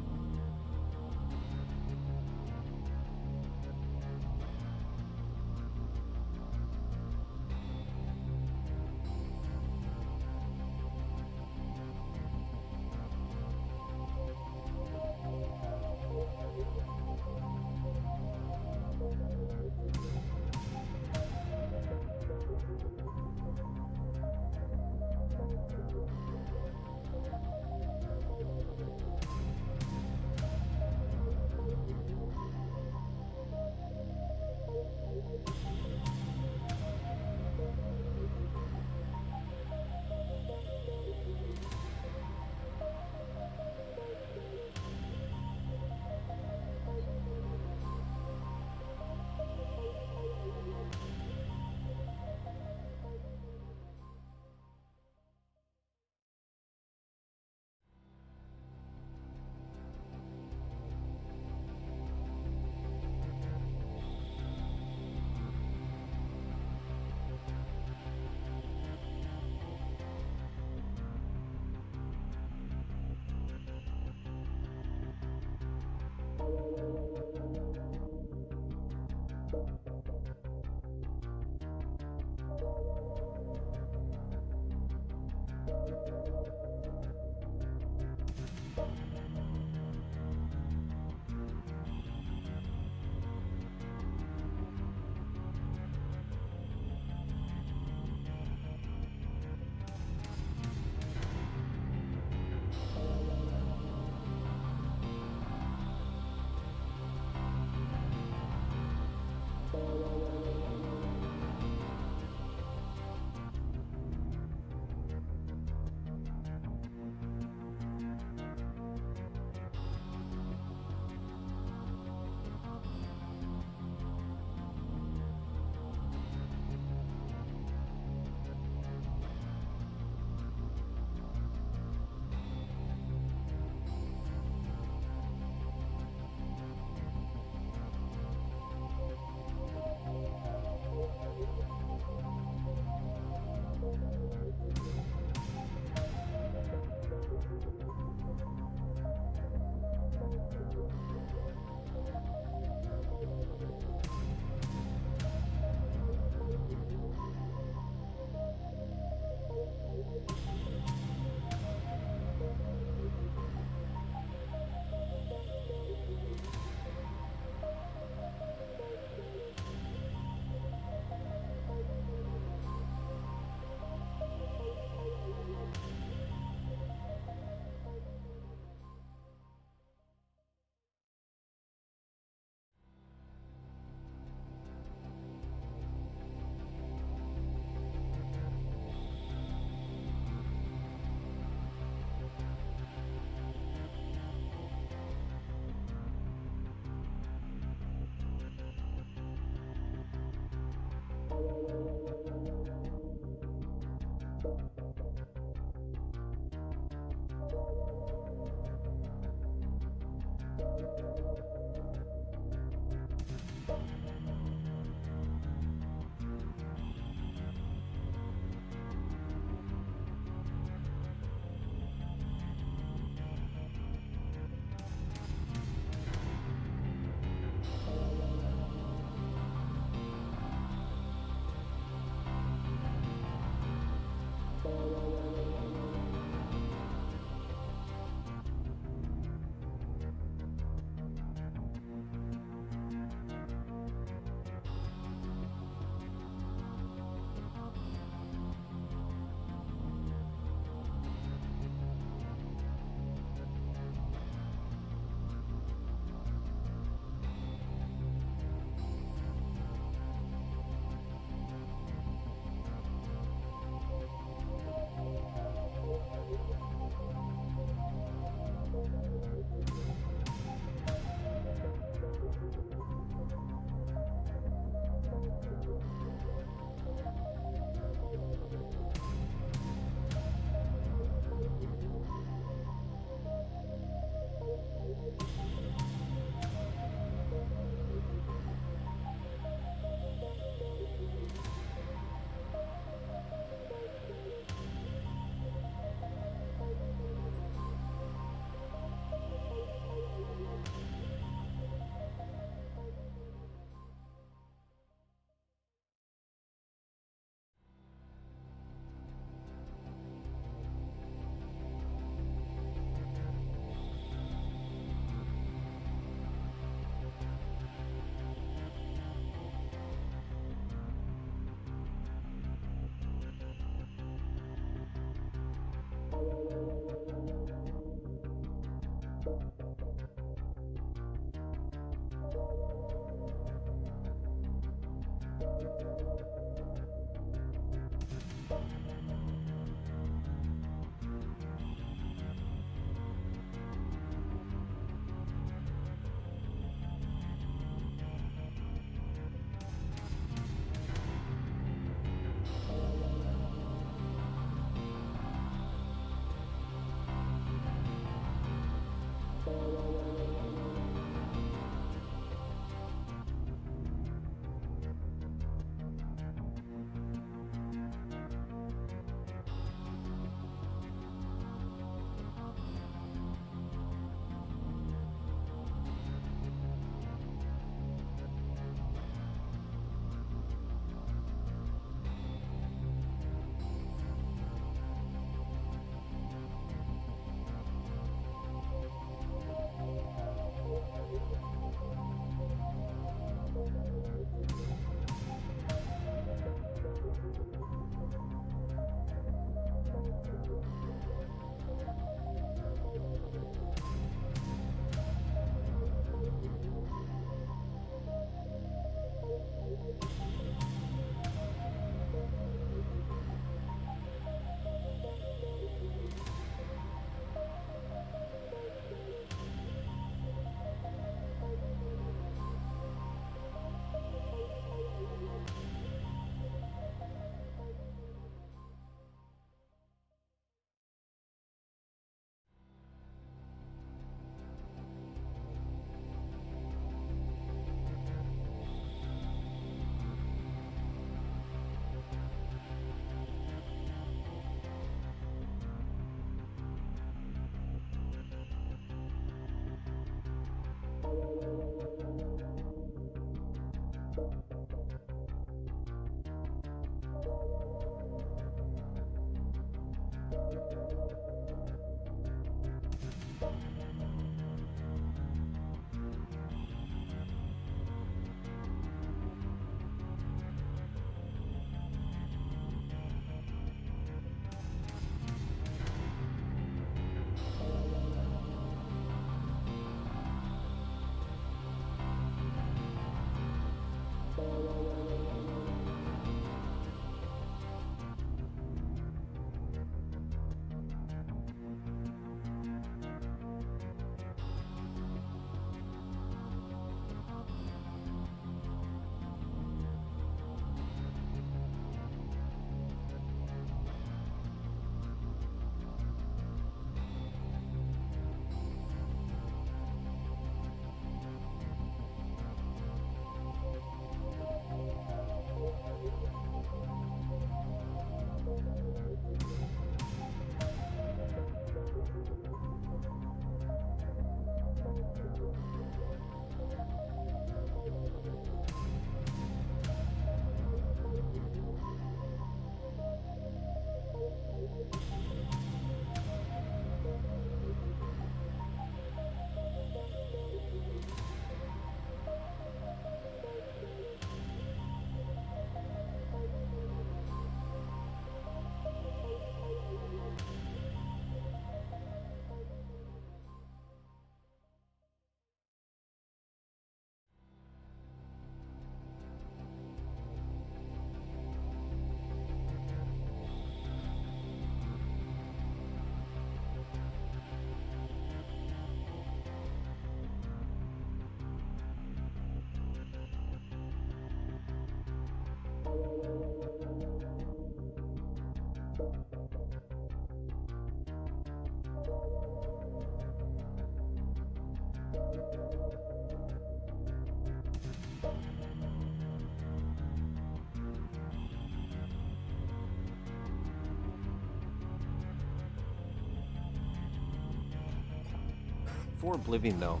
For Oblivion, though,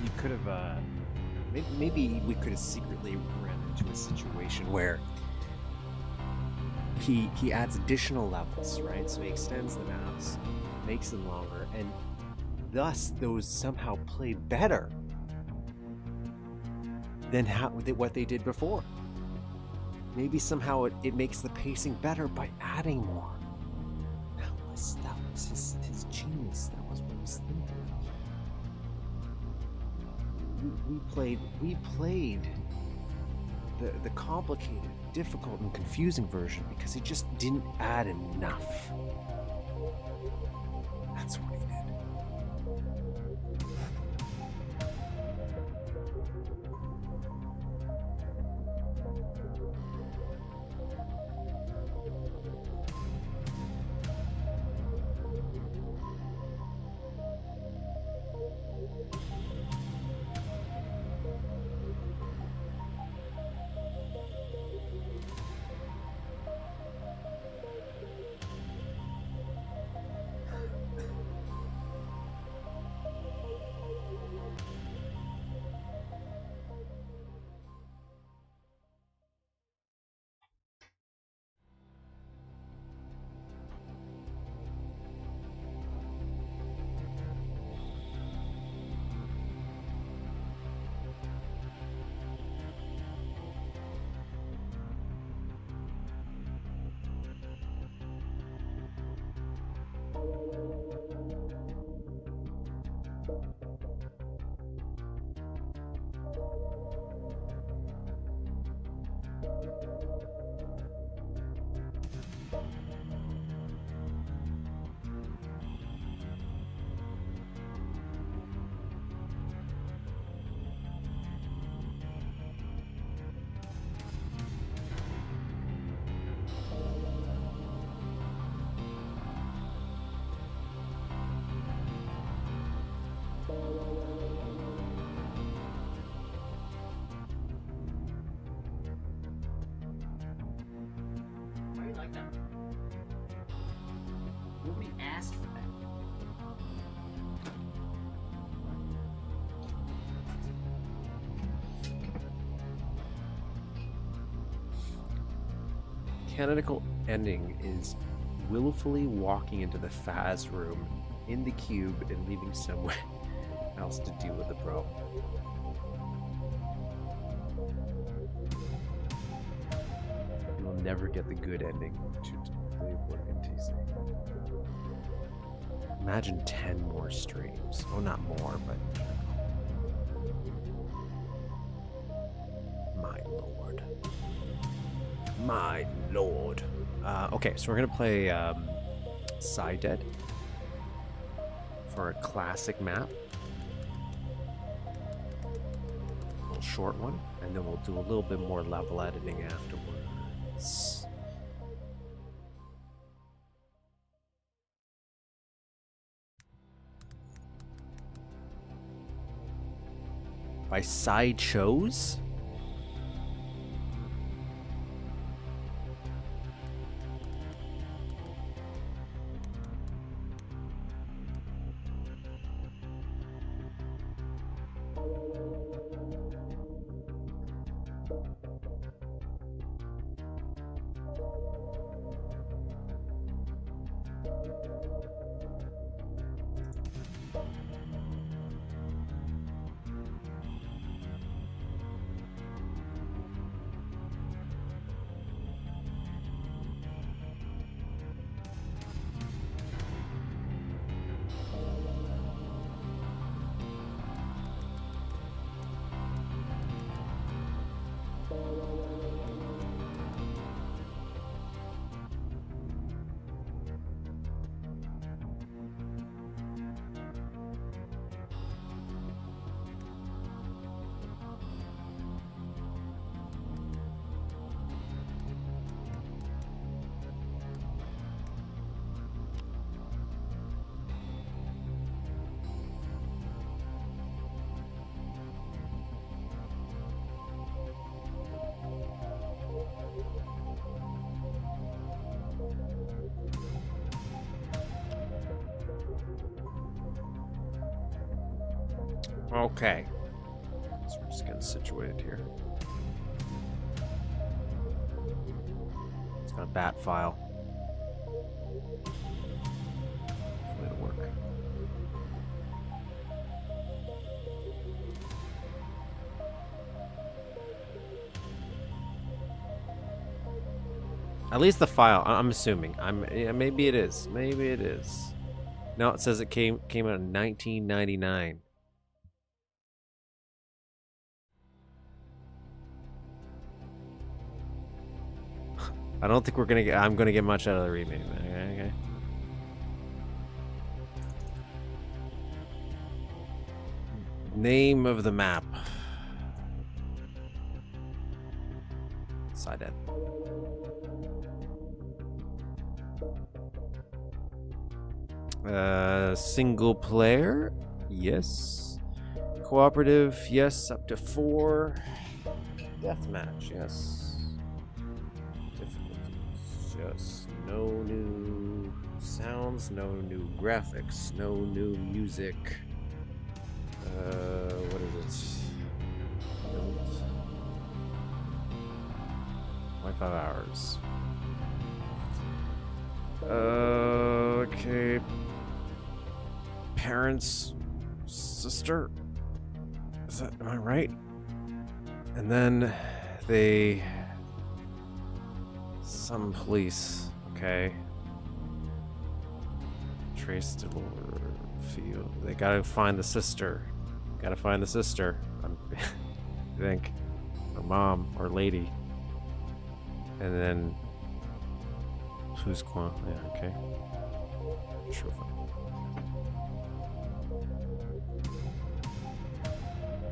you could have, maybe we could have secretly ran into a situation where he adds additional levels, right? So he extends the maps, makes them longer, and thus those somehow play better than what they did before. Maybe somehow it makes the pacing better by adding more. That was his genius. That was what he was thinking of. We played the complicated, difficult, and confusing version because he just didn't add enough. That's what he did. Why are you like that? Nobody asked for that. Canonical ending is willfully walking into the Faz room in the cube and leaving someone else to deal with the problem. You will never get the good ending to Playboy and TC. Imagine 10 more streams. Oh, not more, but my lord. My lord. Okay, so we're gonna play Psydead for a classic map. A little short one, and then we'll do a little bit more level editing afterwards. By PsyCHosE? Okay. So we're just getting situated here. It's got a bat file. Hopefully it'll work. At least the file. I'm assuming. Yeah, maybe it is. Maybe it is. No, it says it came out in 1999. I don't think we're gonna get. I'm gonna get much out of the remake. Okay. Name of the map. Psydead. Single player? Yes. Cooperative? Yes. Up to 4. Deathmatch? Yes. Difficulties? Yes. No new sounds, no new graphics, no new music. What is it? 25 hours. Okay. Parents, sister. Is that, am I right? And then some police. Okay. Trace to field. They gotta find the sister. Gotta find the sister. I think. Or mom or lady. And then who's Quan? Yeah, okay. Sure.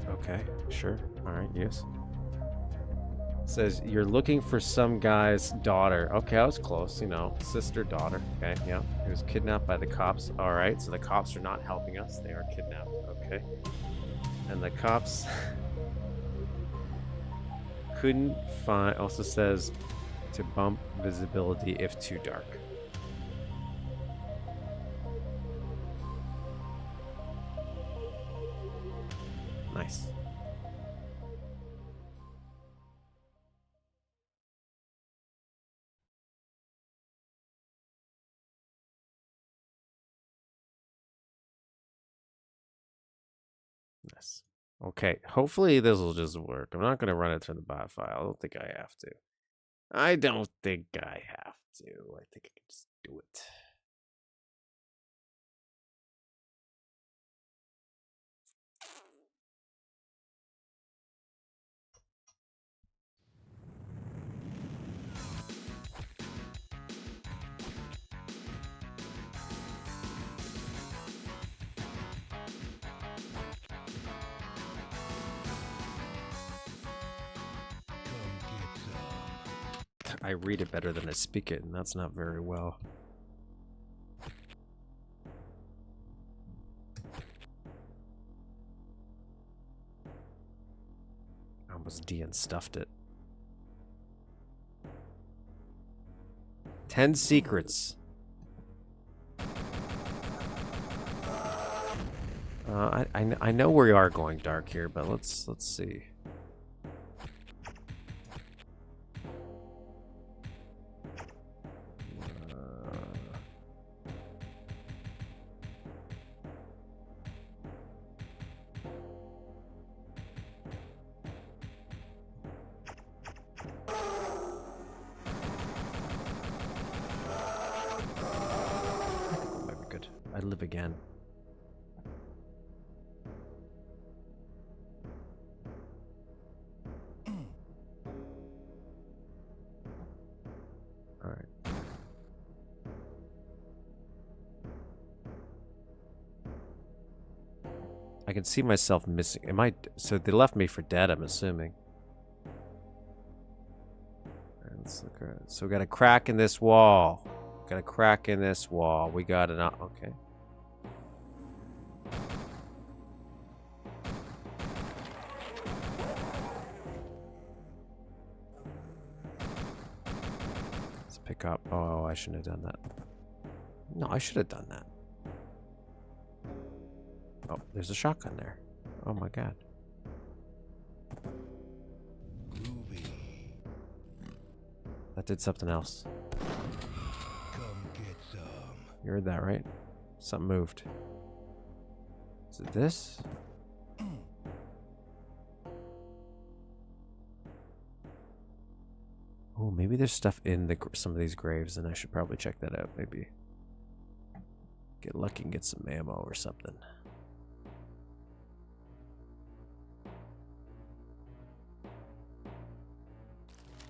Okay, sure. Alright, yes. Says you're looking for some guy's daughter. Okay, I was close, you know. Sister, daughter. Okay, yeah. He was kidnapped by the cops. Alright, so the cops are not helping us. They are kidnapped. Okay. And the cops couldn't find, also says to bump visibility if too dark. Nice. Nice. Okay, hopefully this will just work. I'm not going to run it through the bot file. I don't think I have to. I don't think I have to. I think I can just do it. I read it better than I speak it, and that's not very well. I almost de-unstuffed it. 10 secrets. I know we are going dark here, but let's see. Might be good. I live again. I can see myself missing. Am I? So they left me for dead, I'm assuming. Alright, let's look around. So we got a crack in this wall. Got a crack in this wall. We got an. Okay. Let's pick up. Oh, I shouldn't have done that. No, I should have done that. Oh, there's a shotgun there. Oh my god. That did something else. Come get some. You heard that, right? Something moved. Is it this? Oh, maybe there's stuff in some of these graves, and I should probably check that out. Maybe get lucky and get some ammo or something.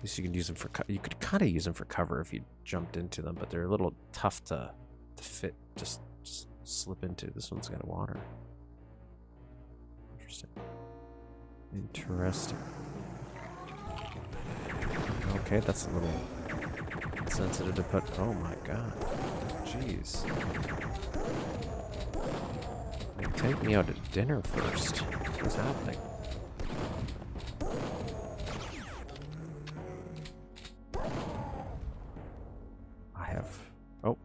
least you can use them for you could kind of use them for cover if you jumped into them, but they're a little tough to fit. Just slip into. This one's got water. Interesting. Interesting. Okay, that's a little sensitive to put. Oh my god. Jeez. Take me out to dinner first. What's happening? I have. Oh.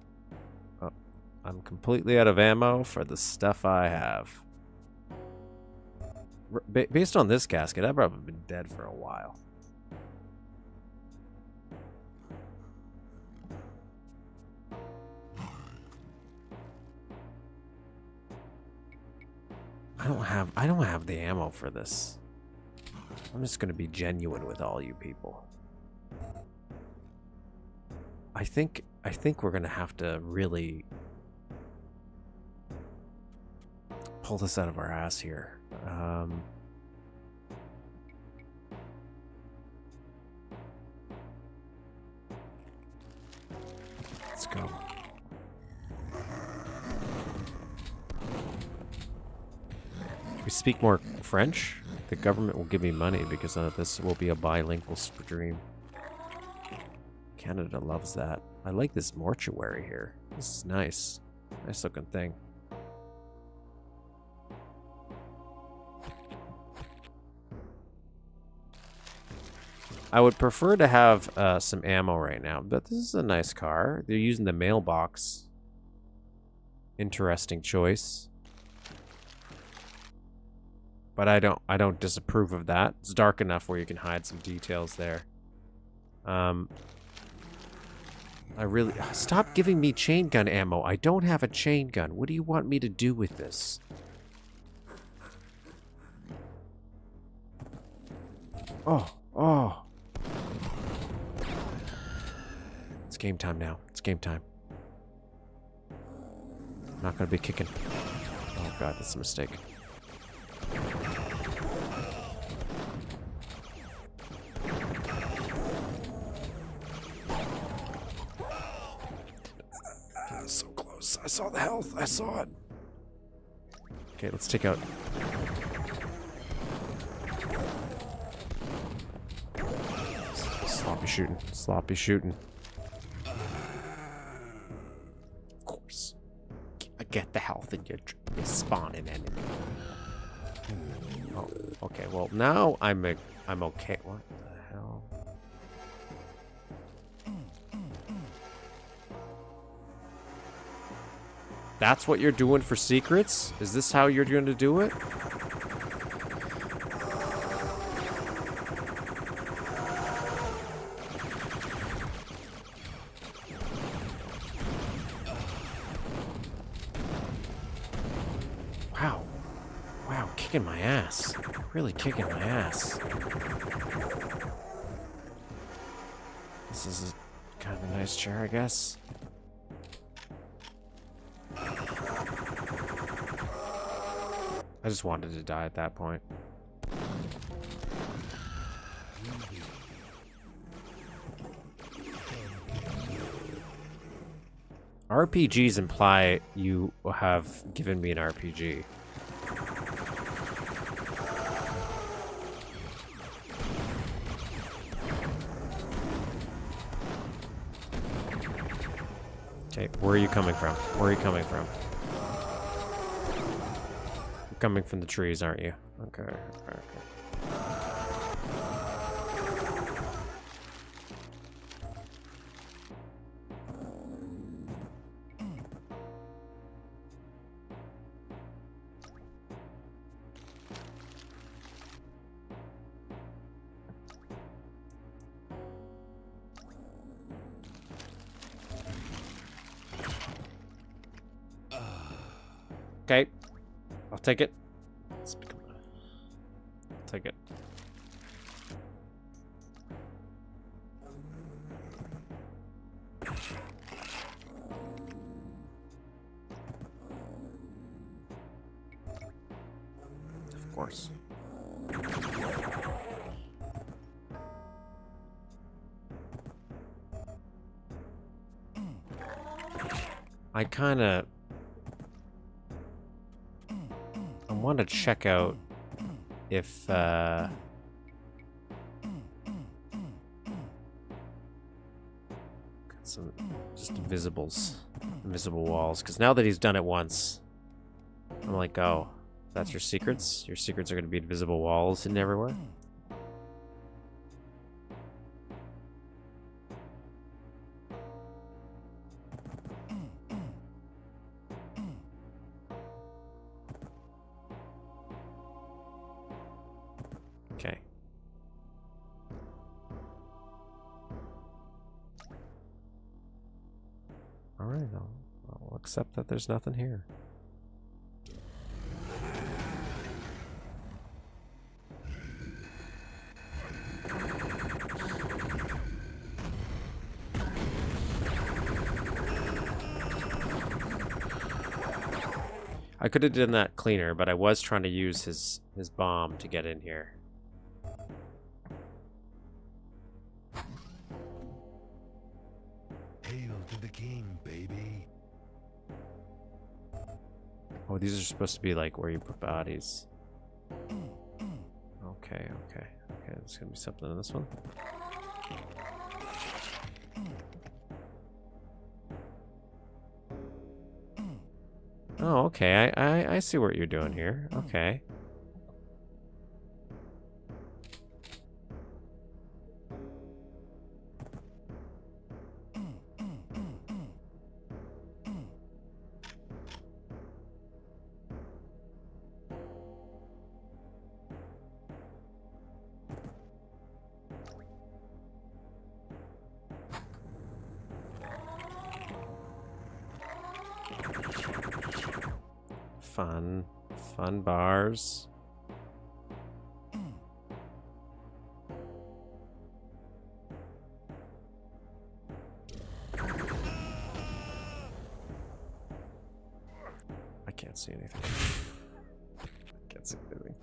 I'm completely out of ammo for the stuff I have. Based on this casket, I've probably been dead for a while. I don't have the ammo for this. I'm just gonna be genuine with all you people. I think we're gonna have to really pull this out of our ass here. Let's go. We speak more French. The government will give me money because this will be a bilingual stream. Canada loves that. I like this mortuary here. This is nice. Nice looking thing. I would prefer to have some ammo right now, but this is a nice car. They're using the mailbox. Interesting choice. But I don't disapprove of that. It's dark enough where you can hide some details there. I really... Stop giving me chain gun ammo. I don't have a chain gun. What do you want me to do with this? Oh. It's game time now. It's game time. I'm not gonna be kicking. Oh god, that's a mistake. So close. I saw the health. I saw it. Okay, let's take out. Sloppy shooting. Sloppy shooting. Of course. Get the health and you spawn an enemy. Oh, okay. Well, now I'm okay. What the hell? That's what you're doing for secrets? Is this how you're going to do it? Wow. Wow, kicking my ass. Really kicking my ass. This is kind of a nice chair, I guess. I just wanted to die at that point. RPGs imply you have given me an RPG. Okay, where are you coming from? Where are you coming from? You're coming from the trees, aren't you? Okay, okay. Okay, I'll take it. I'll take it. Of course. I kind of... I want to check out if, got some just invisible walls. Because now that he's done it once, I'm like, oh, that's your secrets? Your secrets are going to be invisible walls hidden everywhere? Okay. Alright, I'll accept that there's nothing here. I could have done that cleaner, but I was trying to use his bomb to get in here. Hail to the king, baby. Oh, these are supposed to be like where you put bodies. Okay. There's gonna be something in this one. Oh, okay. I see what you're doing here. Okay. Fun bars. I can't see anything. I can't see anything.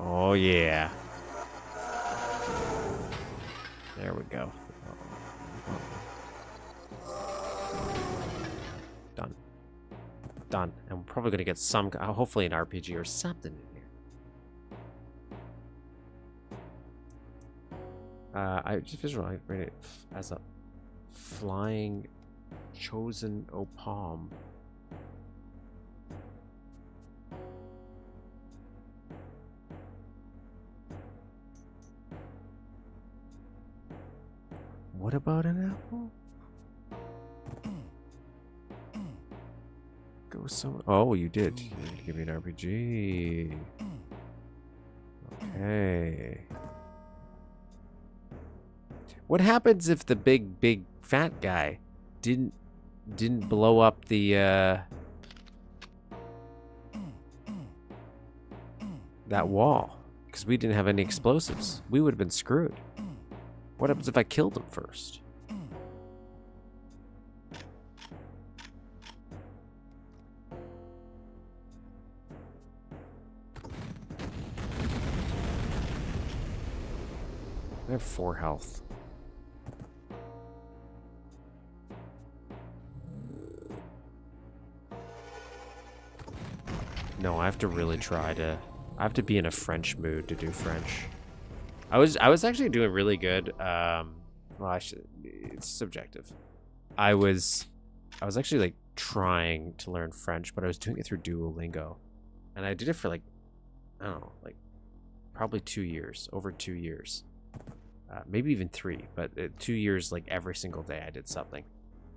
Oh yeah. There we go. Done. And we're probably gonna get some, hopefully an RPG or something in here. I just visualize it as a flying chosen opalm. What about an apple? Go some. Oh, you did. You did give me an RPG. Okay. What happens if the big fat guy didn't blow up the that wall? Because we didn't have any explosives. We would have been screwed. What happens if I killed him first? I have 4 health. No, I have to really try to... I have to be in a French mood to do French. I was actually doing really good. Well, it's subjective. I was actually like trying to learn French, but I was doing it through Duolingo, and I did it for like, I don't know, like probably 2 years, over 2 years, maybe even 3, but 2 years, like every single day I did something.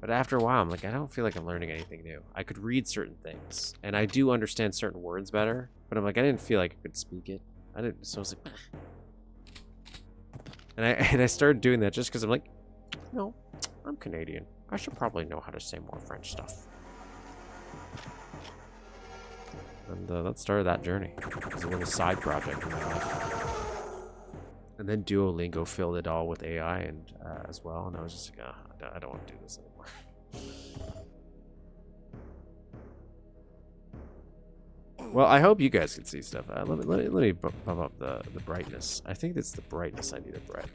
But after a while, I'm like, I don't feel like I'm learning anything new. I could read certain things, and I do understand certain words better, but I'm like, I didn't feel like I could speak it. I didn't, so I was like, and I started doing that just because I'm like, no, I'm Canadian. I should probably know how to say more French stuff. And that started that journey. It was a little side project in my life. And then Duolingo filled it all with AI and as well, and I was just like, I don't want to do this anymore. Well, I hope you guys can see stuff. Let me bump up the brightness. I think it's the brightness I need to brighten.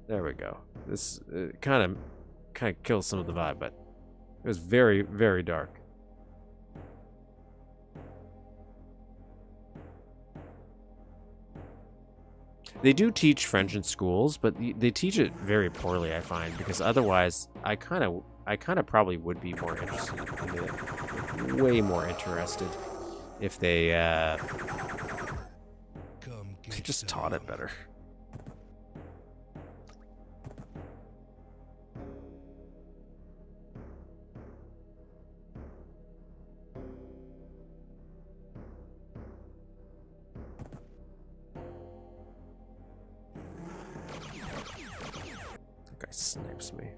There we go. This kind of kills some of the vibe, but it was very, very dark. They do teach French in schools, but they teach it very poorly, I find, because otherwise, I kind of probably would be more interested in it, way more interested if they just taught it better. That guy snipes me.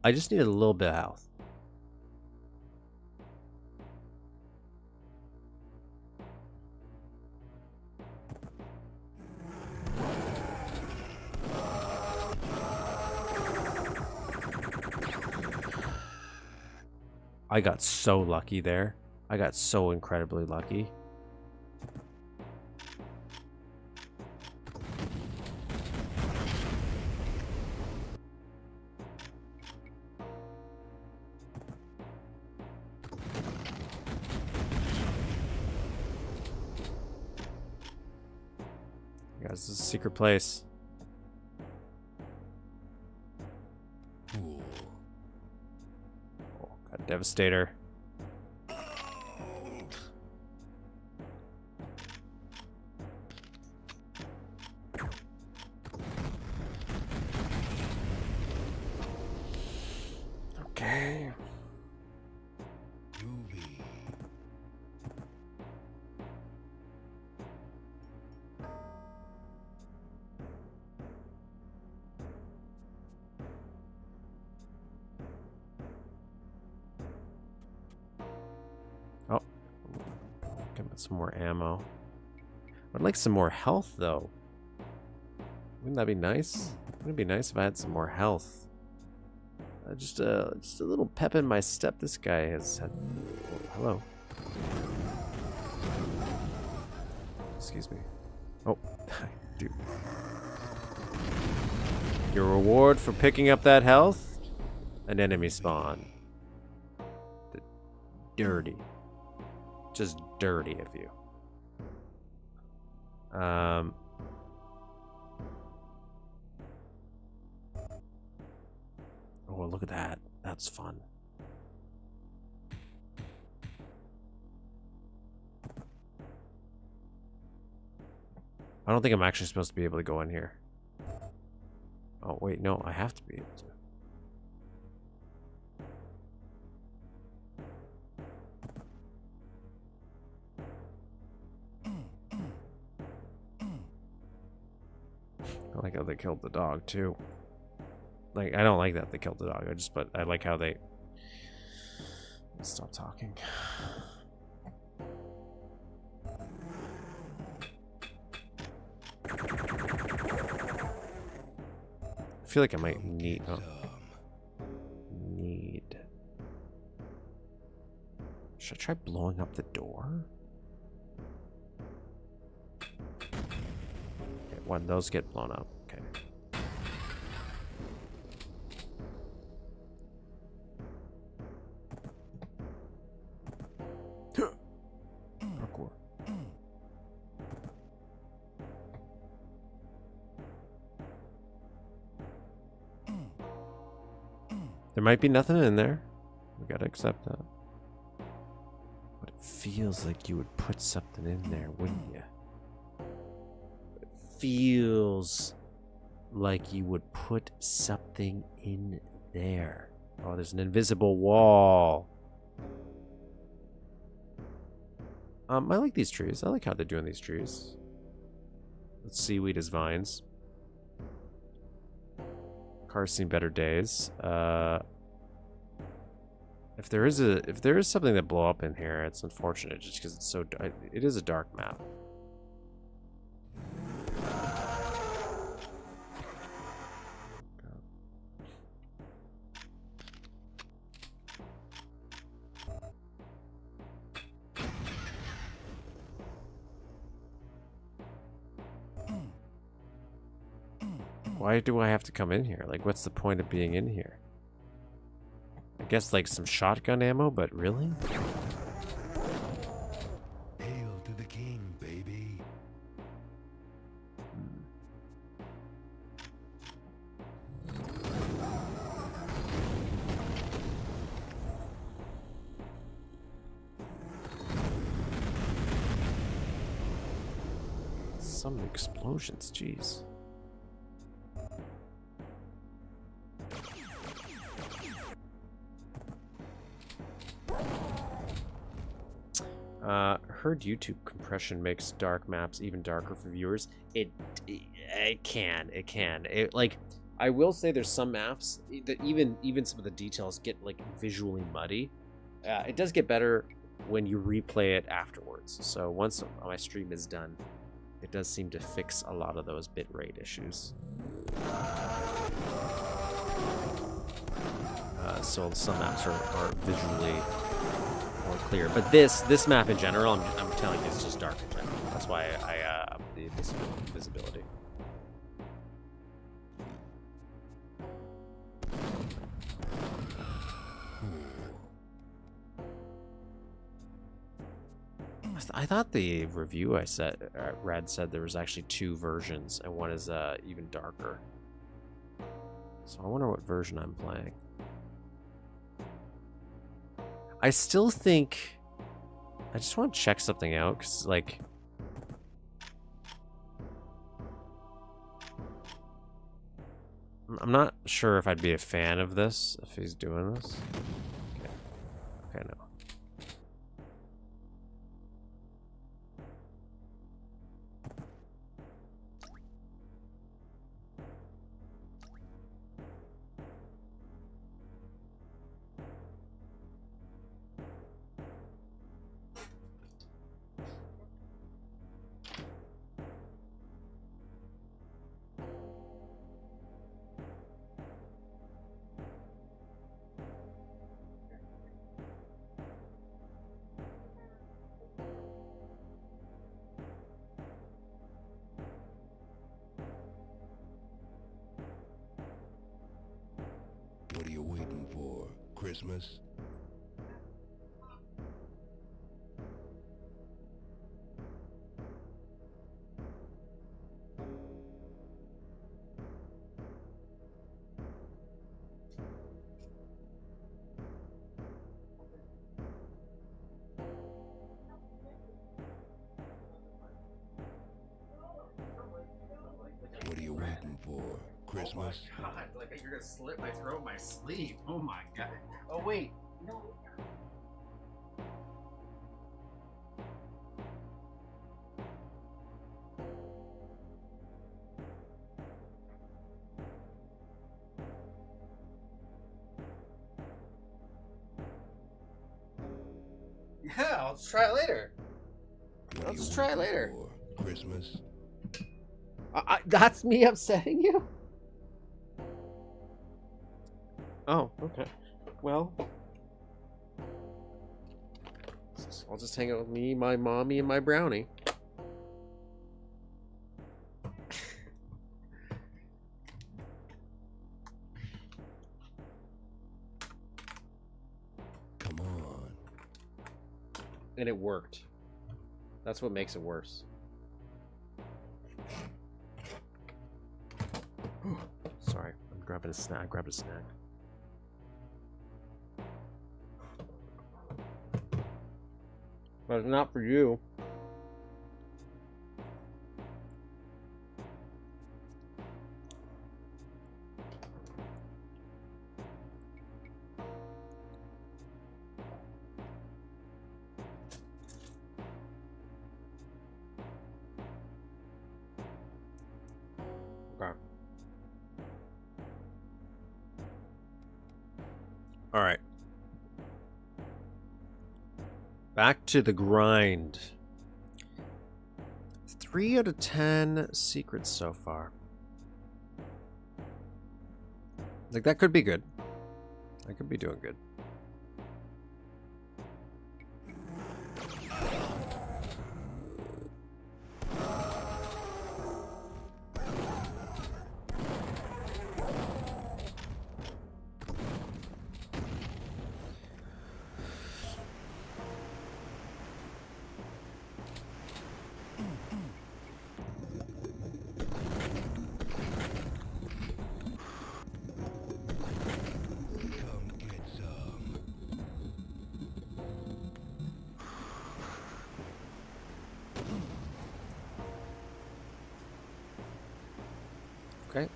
I just need a little bit of health. I got so lucky there. I got so incredibly lucky. Guys, this is a secret place. Cool. Oh, got a Devastator. Okay. Groovy. Oh, give it some more ammo. I'd like some more health, though. Wouldn't that be nice? Wouldn't it be nice if I had some more health? Just a little pep in my step. This guy has had. Oh, hello. Excuse me. Oh, dude. Your reward for picking up that health? An enemy spawn. Dirty. Just dirty of you. Oh, look at that. That's fun. I don't think I'm actually supposed to be able to go in here. Oh, wait, no, I have to be able to. I like how they killed the dog, too. Like, I don't like that they killed the dog. But I like how they... Stop talking. I feel like I might need... Oh. Should I try blowing up the door? Okay, when those get blown up. Okay. Parkour. There might be nothing in there. We gotta accept that. But it feels like you would put something in there, wouldn't you? It feels like you would put something in there. Oh, there's an invisible wall. I like these trees. I like how they're doing these trees. With seaweed as vines. Cars seen better days. If there is something that blow up in here, it's unfortunate just because it's so it is a dark map. Why do I have to come in here? Like, what's the point of being in here? I guess like some shotgun ammo, but really? Hail to the king, baby. Some explosions, jeez. Heard YouTube compression makes dark maps even darker for viewers. It can. Like, I will say there's some maps that even some of the details get like visually muddy. It does get better when you replay it afterwards. So once my stream is done, it does seem to fix a lot of those bitrate issues. So some maps are visually more clear, but this map in general, I'm telling you, it's just dark in general. That's why I up the visibility. I thought the review I read said there was actually 2 versions, and one is even darker. So I wonder what version I'm playing. I still think I just want to check something out, because like I'm not sure if I'd be a fan of this if he's doing this. Okay, no. What are you waiting for? Christmas? What are you waiting for? Christmas? Oh my god, like you're gonna slit my throat in my sleeve. Oh my god. Oh wait. No. Yeah, I'll just try it later. I'll just try it later. Christmas? That's me upsetting you? Oh, okay. Well, I'll just hang out with me, my mommy, and my brownie. Come on. And it worked. That's what makes it worse. Sorry, I'm grabbing a snack. I grabbed a snack. But it's not for you. Okay. All right. Back to the grind. 3 out of 10 secrets so far. Like, that could be good. I could be doing good. Come get some. Okay.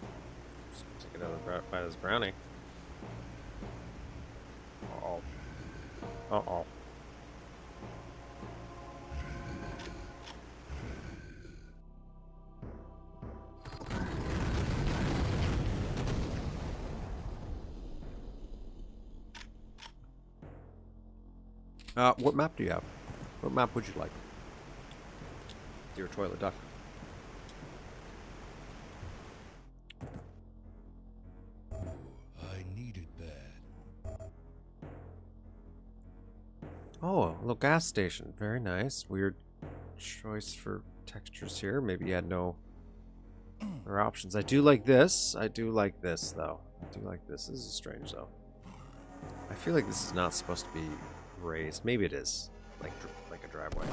Just take another bite of this brownie. Uh-oh. Uh-oh. What map do you have? What map would you like? Your toilet duck. I needed that. Oh, a little gas station. Very nice. Weird choice for textures here. Maybe you had no other options. I do like this. I do like this, though. I do like this. This is strange, though. I feel like this is not supposed to be raised. Maybe it is. Like a driveway.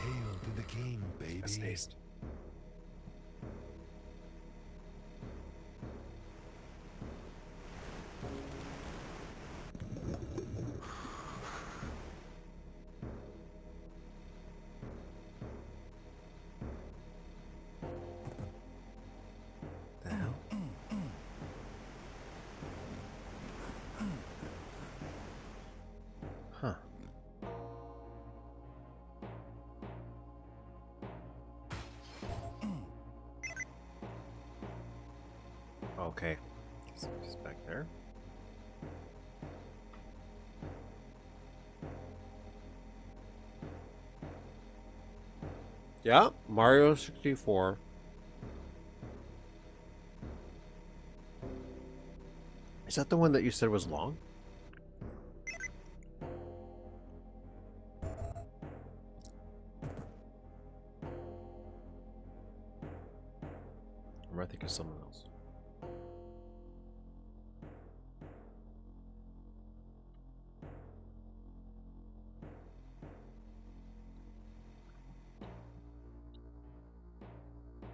Hail to the king, baby. I sneezed. The hell? Huh. Okay. He's back there. Yeah, Mario 64. Is that the one that you said was long? Or I think it's someone else.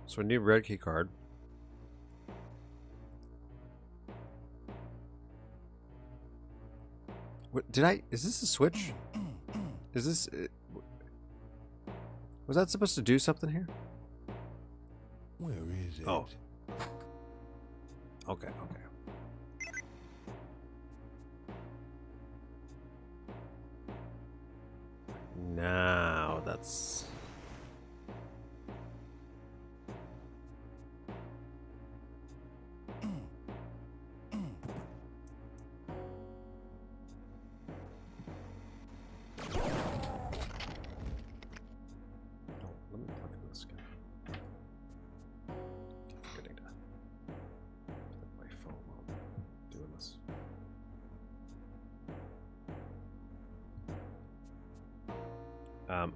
So I need a red key card. What did I? Is this a switch? Is this? Was that supposed to do something here? Where is it? Oh. Okay. Okay. Now that's. Let me plug in this guy. Keep forgetting to plug my phone while I'm doing this.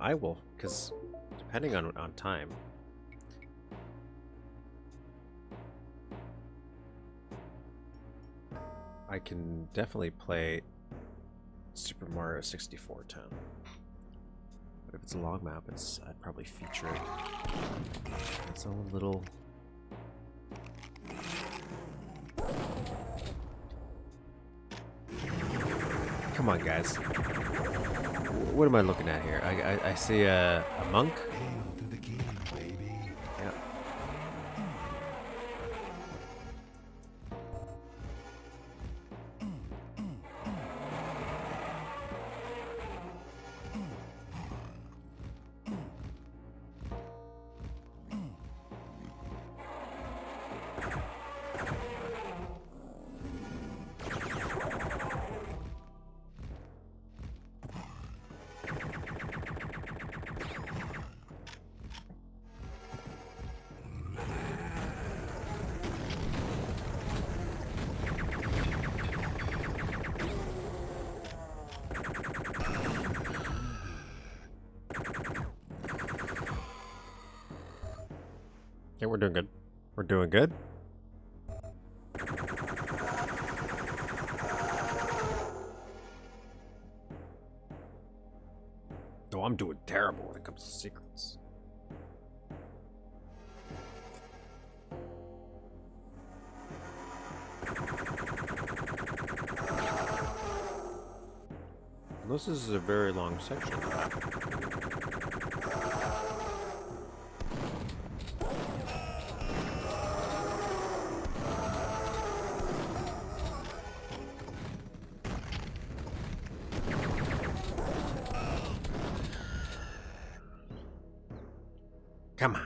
I will, because depending on time. I can definitely play Super Mario 64 10. But if if it's a long map, I'd probably feature it. Its own little. Come on, guys. What am I looking at here? I see a monk. Hail to the king, baby. Yeah. Yeah, we're doing good. We're doing good. No, I'm doing terrible when it comes to secrets. This is a very long section. Come on.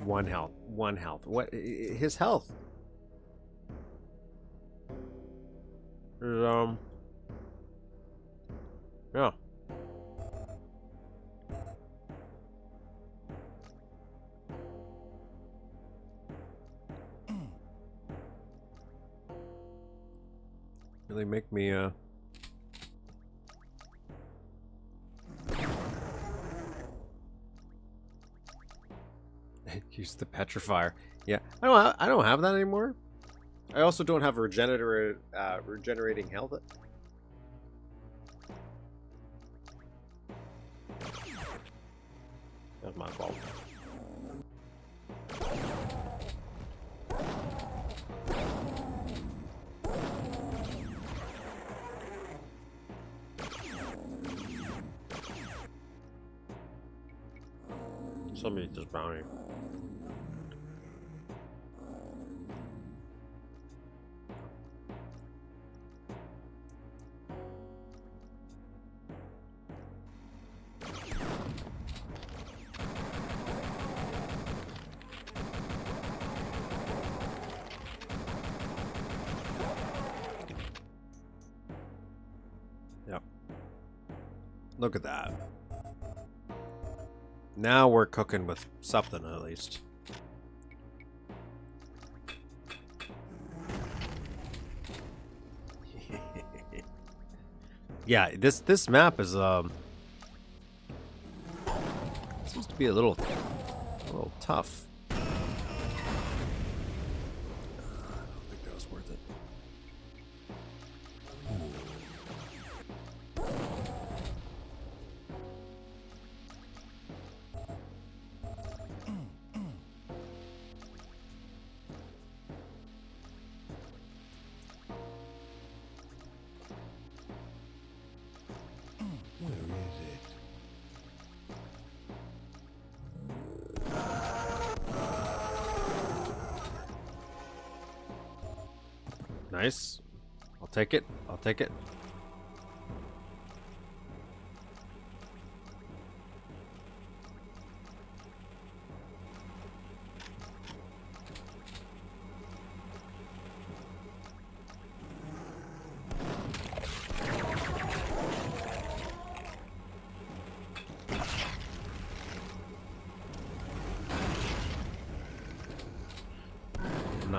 One health. One health. What? His health. Yeah. Really make me use the petrifier. Yeah, I don't have that anymore. I also don't have regenerating health. That's my fault. Somebody just bounty. Yep. Look at that. Now we're cooking with something at least. Yeah, this map is seems to be a little tough. I don't think that was worth it. Where is it? Nice. I'll take it. I'll take it.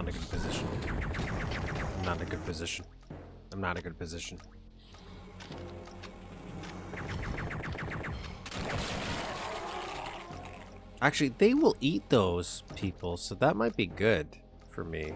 not in a good position. I'm not in a good position. I'm not in a good position. Actually, they will eat those people, so that might be good for me.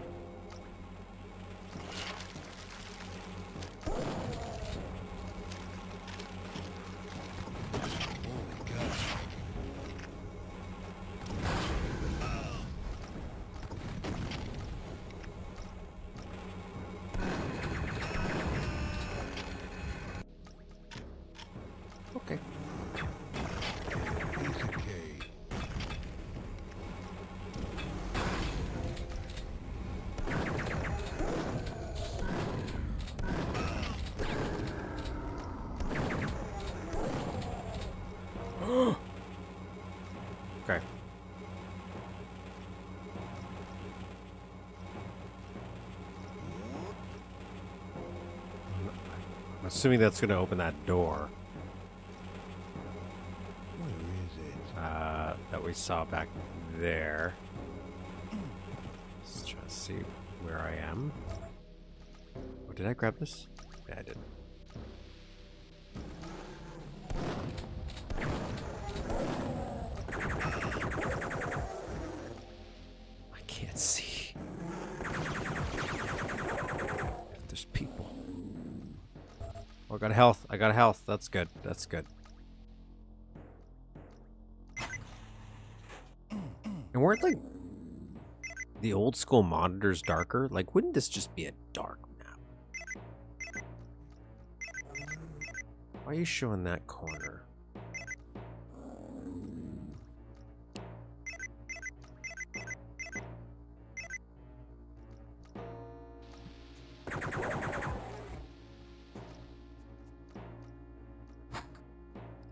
Okay. Okay. I'm assuming that's going to open that door. Where is it? That we saw back there. Let's try to see where I am. Oh, did I grab this? Yeah, I did. I can't see. If there's people. Oh, I got a health. I got a health. That's good. That's good. And weren't like the old school monitors darker? Like, wouldn't this just be a dark map? Why are you showing that corner?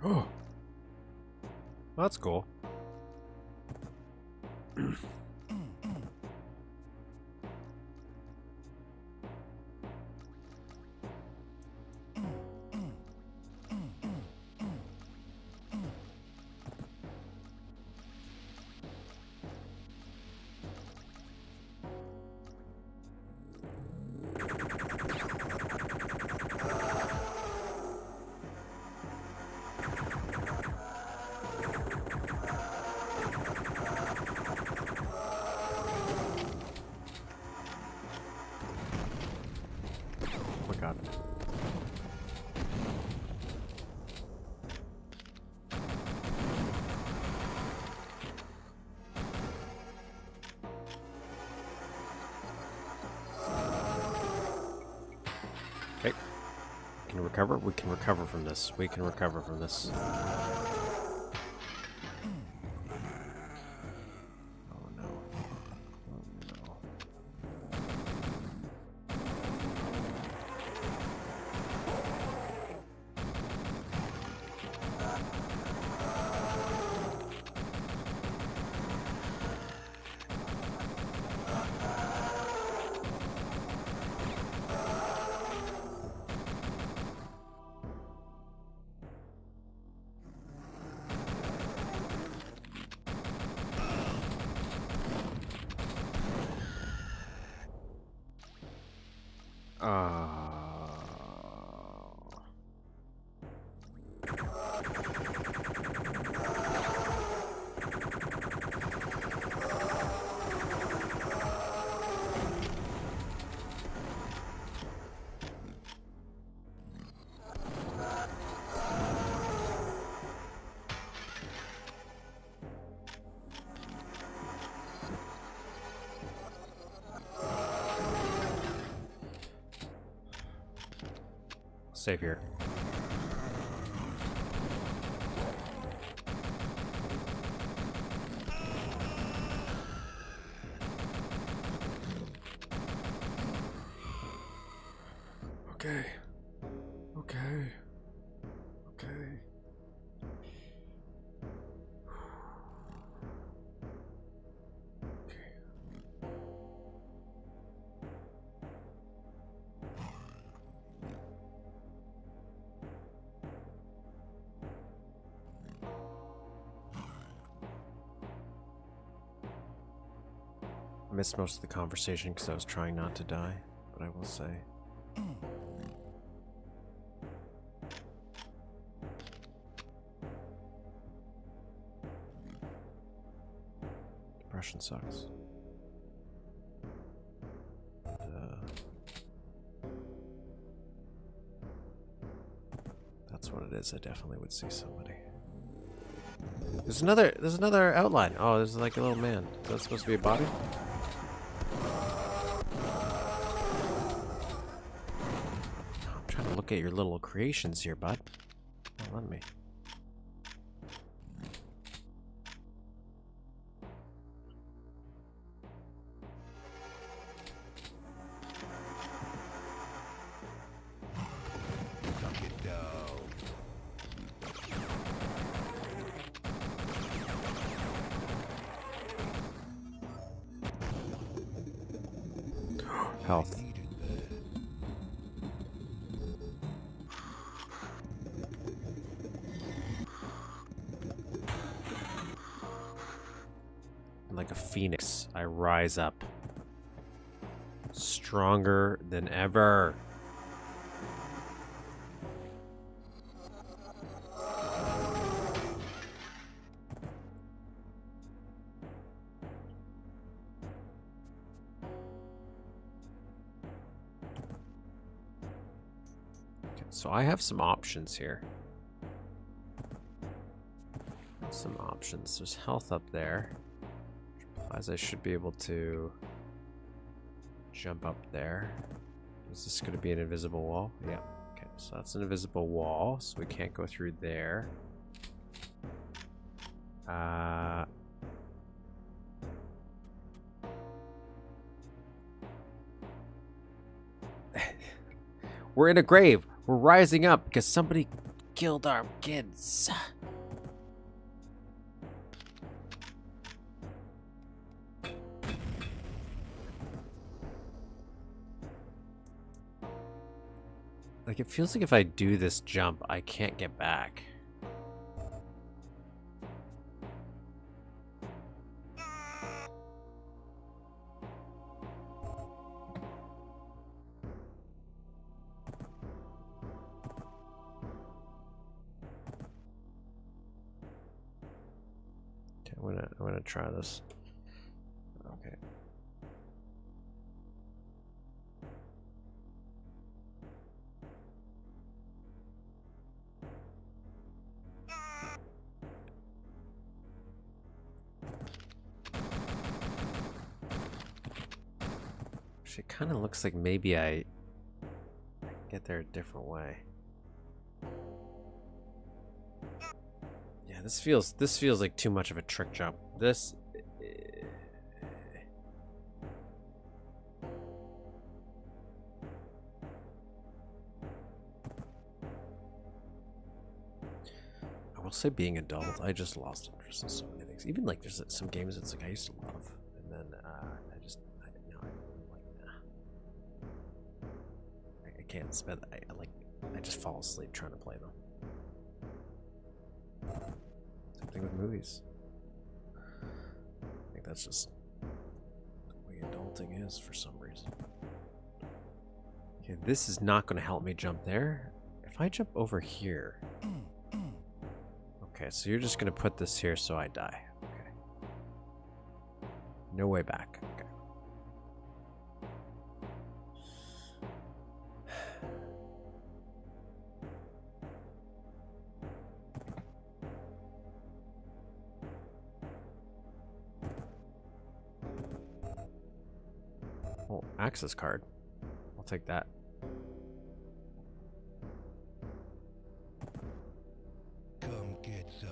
Oh, that's cool. Oh my god. Okay. Can we recover? We can recover from this. We can recover from this. Oh no. Oh no. Save here. Okay. Okay. Okay. missed most of the conversation because I was trying not to die, but I will say. Depression sucks. That's what it is. I definitely would see somebody. There's another outline. Oh, there's like a little man. Is that supposed to be a body? I'm trying to look at your little creations here, bud. Oh, let me. Health. Like a phoenix, I rise up. Stronger than ever. So I have some options here. Some options. There's health up there. Which implies I should be able to jump up there. Is this going to be an invisible wall? Yeah. Okay, so that's an invisible wall, so we can't go through there. We're in a grave. We're rising up because somebody killed our kids. Like, it feels like if I do this jump, I can't get back. I'm gonna try this. Okay. It kind of looks like maybe I get there a different way. Yeah, this feels like too much of a trick jump. This I will say, being adult, I just lost interest in so many things. Even like there's some games it's like I used to love, and then I'm like, nah. I can't spend. I just fall asleep trying to play them. Same thing with movies. I think that's just the way adulting is for some reason. Okay, this is not going to help me jump there. If I jump over here. Okay, so you're just going to put this here so I die. Okay. No way back. Okay. Oh, access card. I'll take that. Come get some.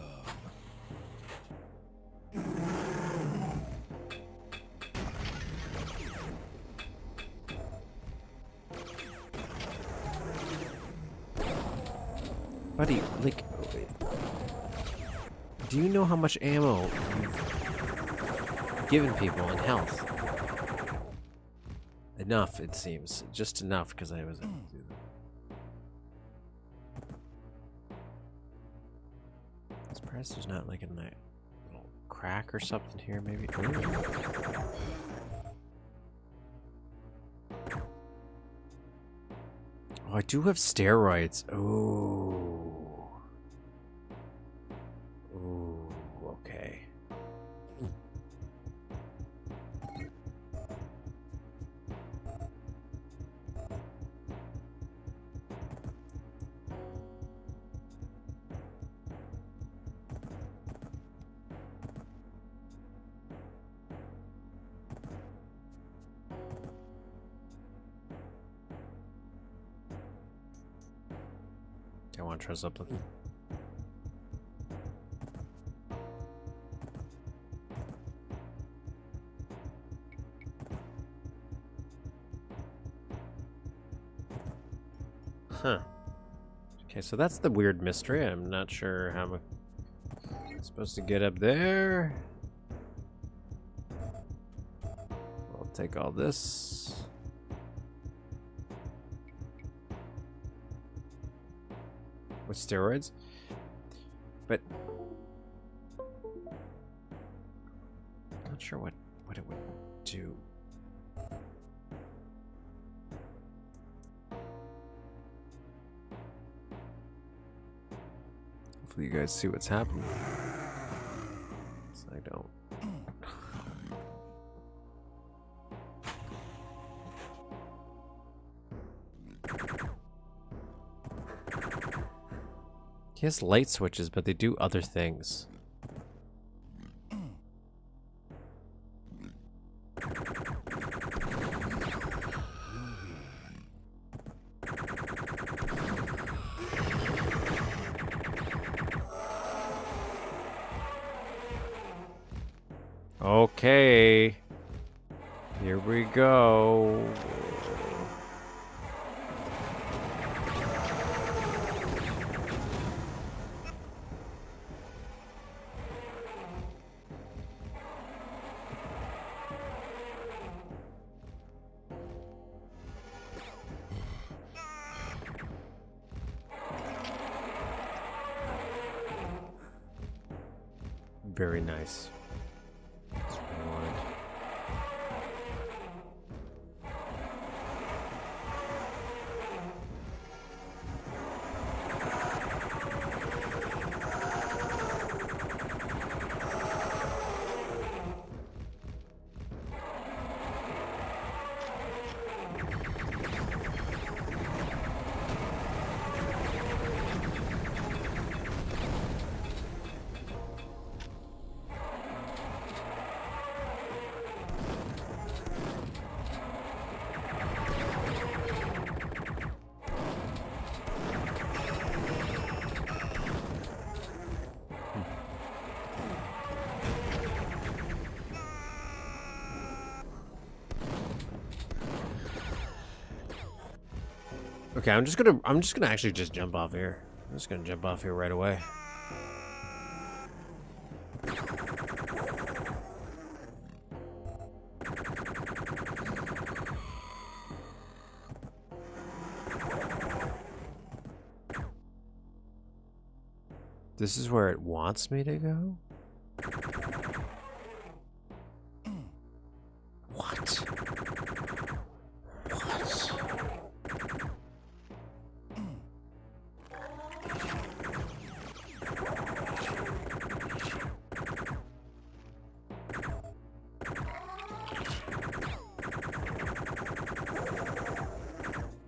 Buddy, like, do you know how much ammo you've given people in health? Enough, it seems. Just enough, because I was able to do that. I'm surprised there's not like a little crack or something here, maybe. Ooh. Oh, I do have steroids. Oh. Ooh, okay. I want to try something. Huh. Okay, so that's the weird mystery. I'm not sure how I'm supposed to get up there. I'll take all this. With steroids? But not sure what it would do. Hopefully you guys see what's happening. So I don't. He has light switches, but they do other things. Okay. Here we go. Very nice. That's what I wanted. Okay, I'm just gonna actually just jump off here. I'm just gonna jump off here right away. This is where it wants me to go? What?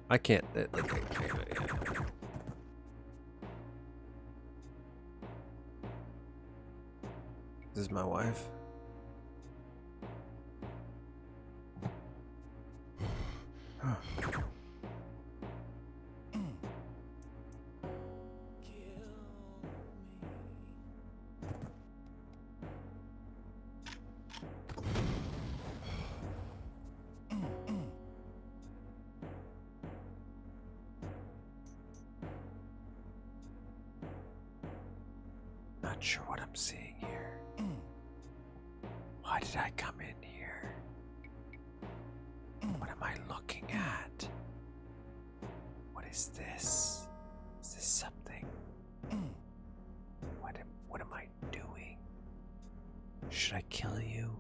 I can't. This is my wife. Not sure what I'm seeing here. Why did I come in here? What am I looking at? What is this? Is this something? What am I doing? Should I kill you?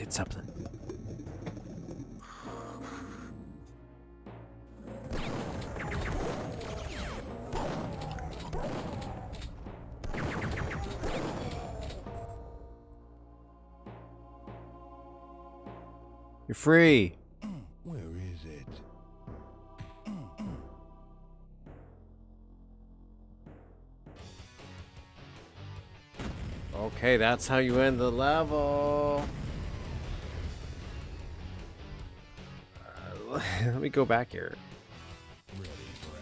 hit something. You're free. Where is it? Okay, that's how you end the level. Let me go back here. Ready for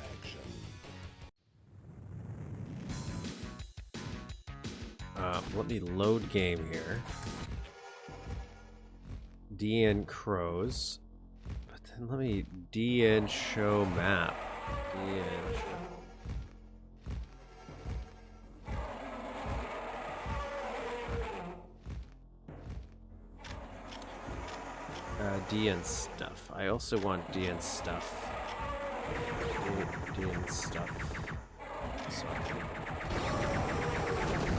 action. Let me load game here. DN crows. But then let me DN show map. DN show. DN stuff. I also want DN stuff. DN stuff. So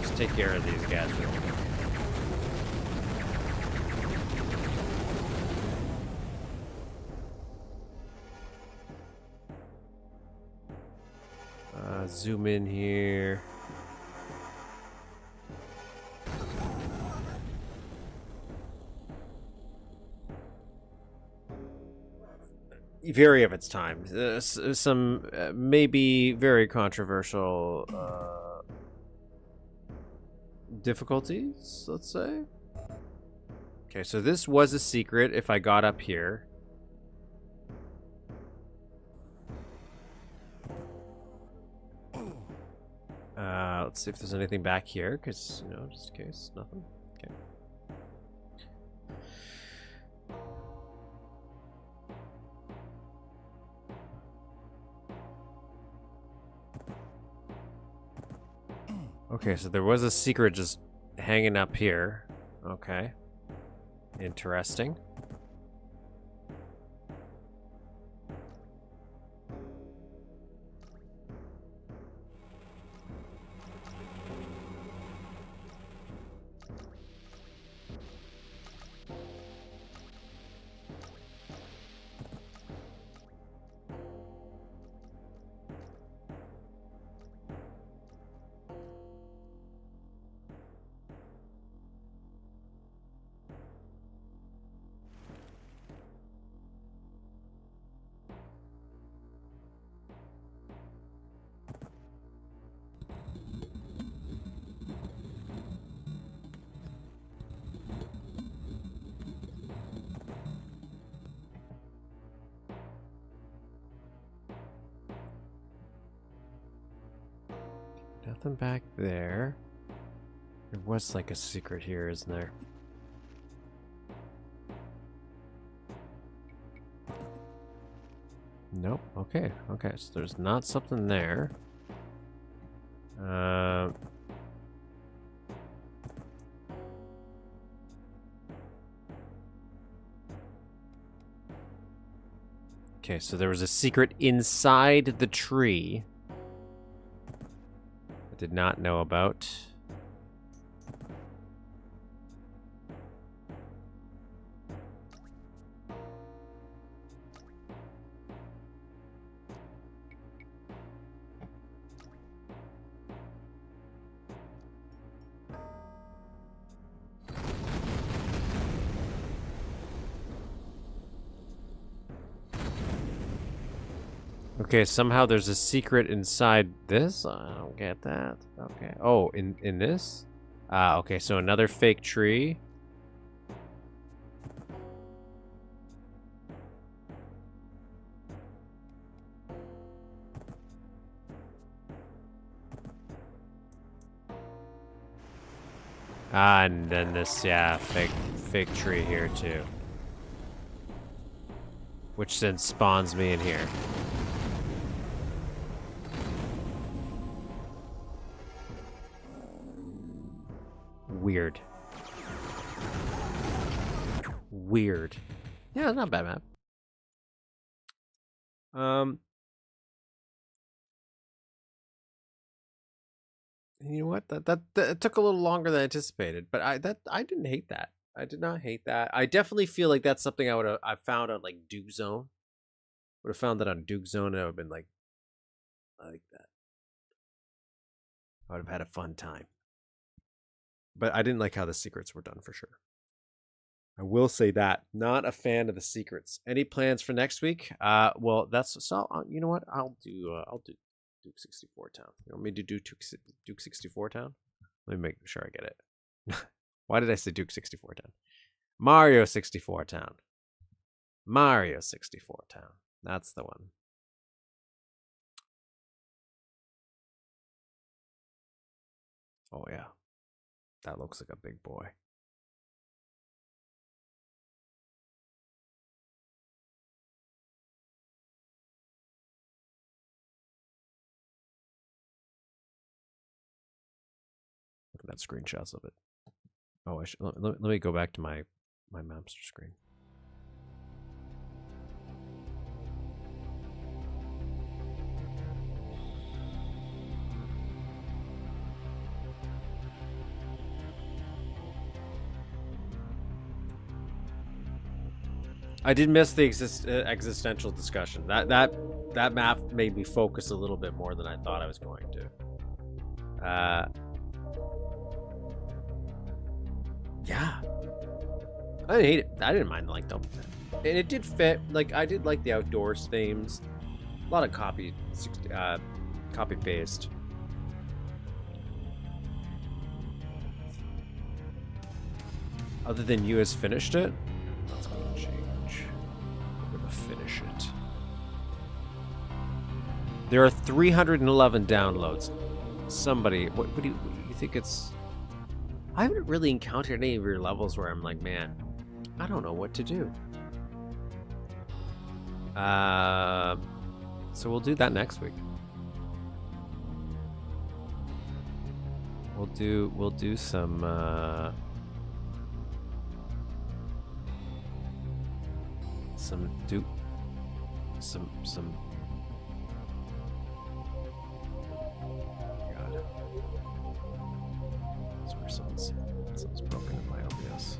just take care of these guys real quick. Zoom in here. Very of its time. Some maybe very controversial difficulties, let's say. Okay, so this was a secret if I got up here. Let's see if there's anything back here, because, you know, just in case. Nothing. Okay. Okay, so there was a secret just hanging up here. Okay. Interesting. Nothing back there. There was like a secret here, isn't there? Nope. Okay. Okay. So there's not something there. Okay. So there was a secret inside the tree. I did not know about. Okay, somehow there's a secret inside this? I don't get that. Okay. Oh, in this? Ah, okay, so another fake tree. Ah, and then this, yeah, fake tree here too. Which then spawns me in here. Weird. Weird. Yeah, not bad map. You know what? That took a little longer than anticipated, but I didn't hate that. I did not hate that. I definitely feel like that's something I found on like Duke Zone. Would have found that on Duke Zone, and I would have been like, I like that. I would have had a fun time. But I didn't like how the secrets were done for sure. I will say that. Not a fan of the secrets. Any plans for next week? Well, that's so. You know what? I'll do Duke 64 Town. You want me to do Duke 64 Town? Let me make sure I get it. Why did I say Duke 64 Town? Mario 64 Town. Mario 64 Town. That's the one. Oh yeah, that looks like a big boy. Look at that screenshots of it. Oh, I should let me go back to my Mapster screen. I did miss the existential discussion. That map made me focus a little bit more than I thought I was going to. Yeah, I didn't hate it. I didn't mind like them, and it did fit. Like I did like the outdoors themes. A lot of copy paste. Other than you has finished it. That's gonna change. We're gonna finish it. There are 311 downloads. Somebody, what do you think it's? I haven't really encountered any of your levels where I'm like, man, I don't know what to do. So we'll do that next week. We'll do some God. Sorry, something's broken in my OBS.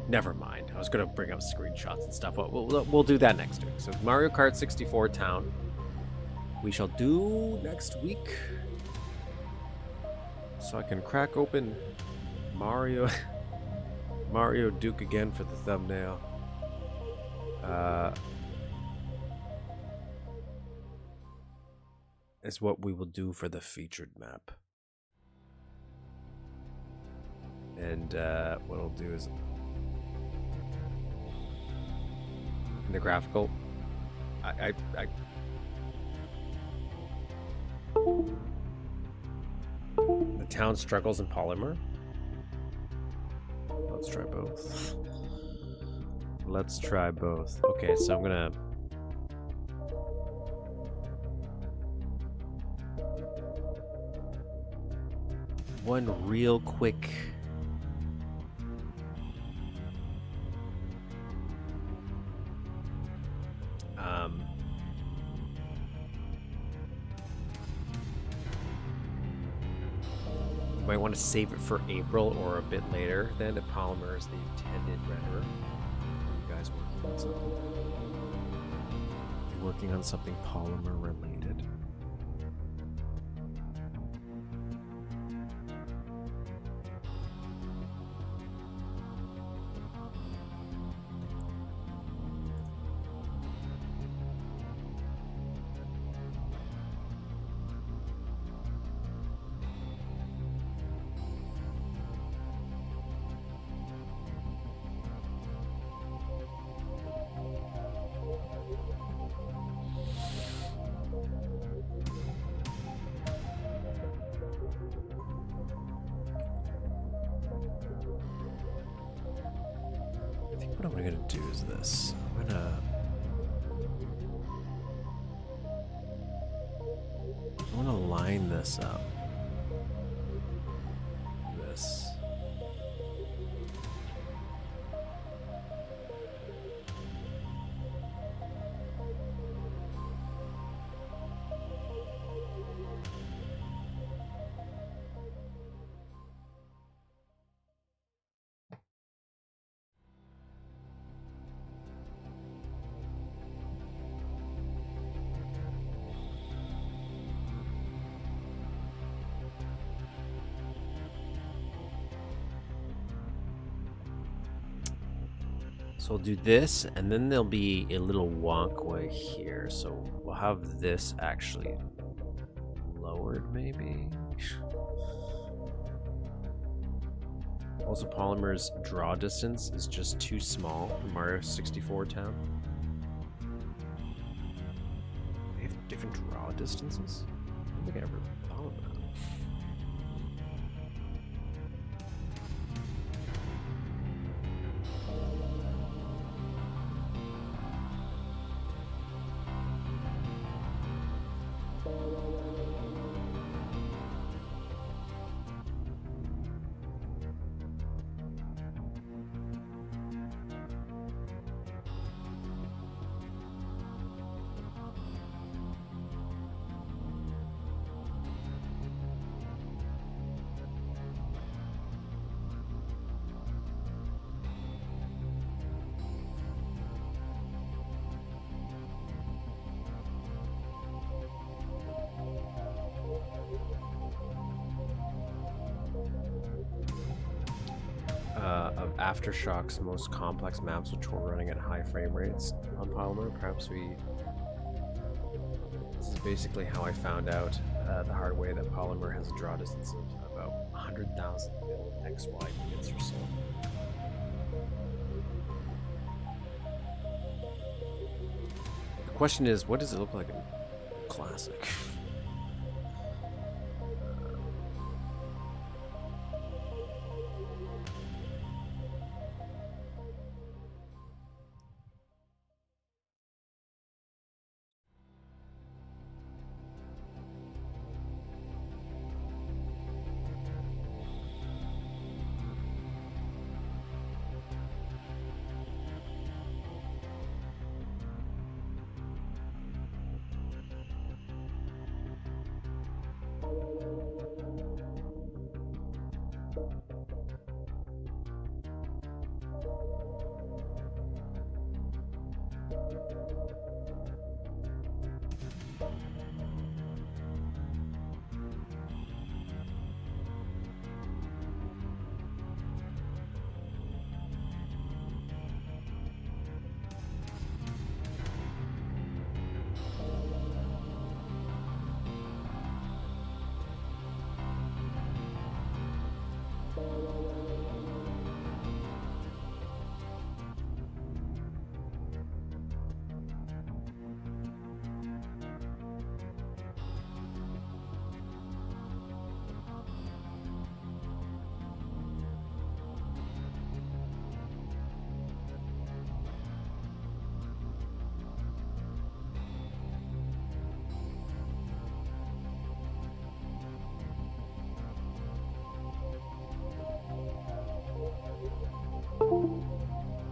Never mind. I was gonna bring up screenshots and stuff, but we'll do that next week. So Mario Kart 64 Town, we shall do next week. So I can crack open Mario Duke again for the thumbnail. Is what we will do for the featured map. And what I'll do is in the graphical, the town struggles in polymer. Let's try both. Let's try both. Okay, so I'm gonna one real quick you might want to save it for April or a bit later. Then if polymer is the intended renderer. You guys working on something? You're working on something polymer related. What I'm gonna do is this. I'm gonna line this up. This. So we'll do this, and then there'll be a little walkway here. So we'll have this actually lowered, maybe? Also, Polymer's draw distance is just too small for Mario 64 Town. They have different draw distances? I don't think I ever thought of that. Of Aftershock's most complex maps, which were running at high frame rates on Polymer. Perhaps this is basically how I found out the hard way that Polymer has a draw distance of about 100,000 XY units or so. The question is, what does it look like in Classic?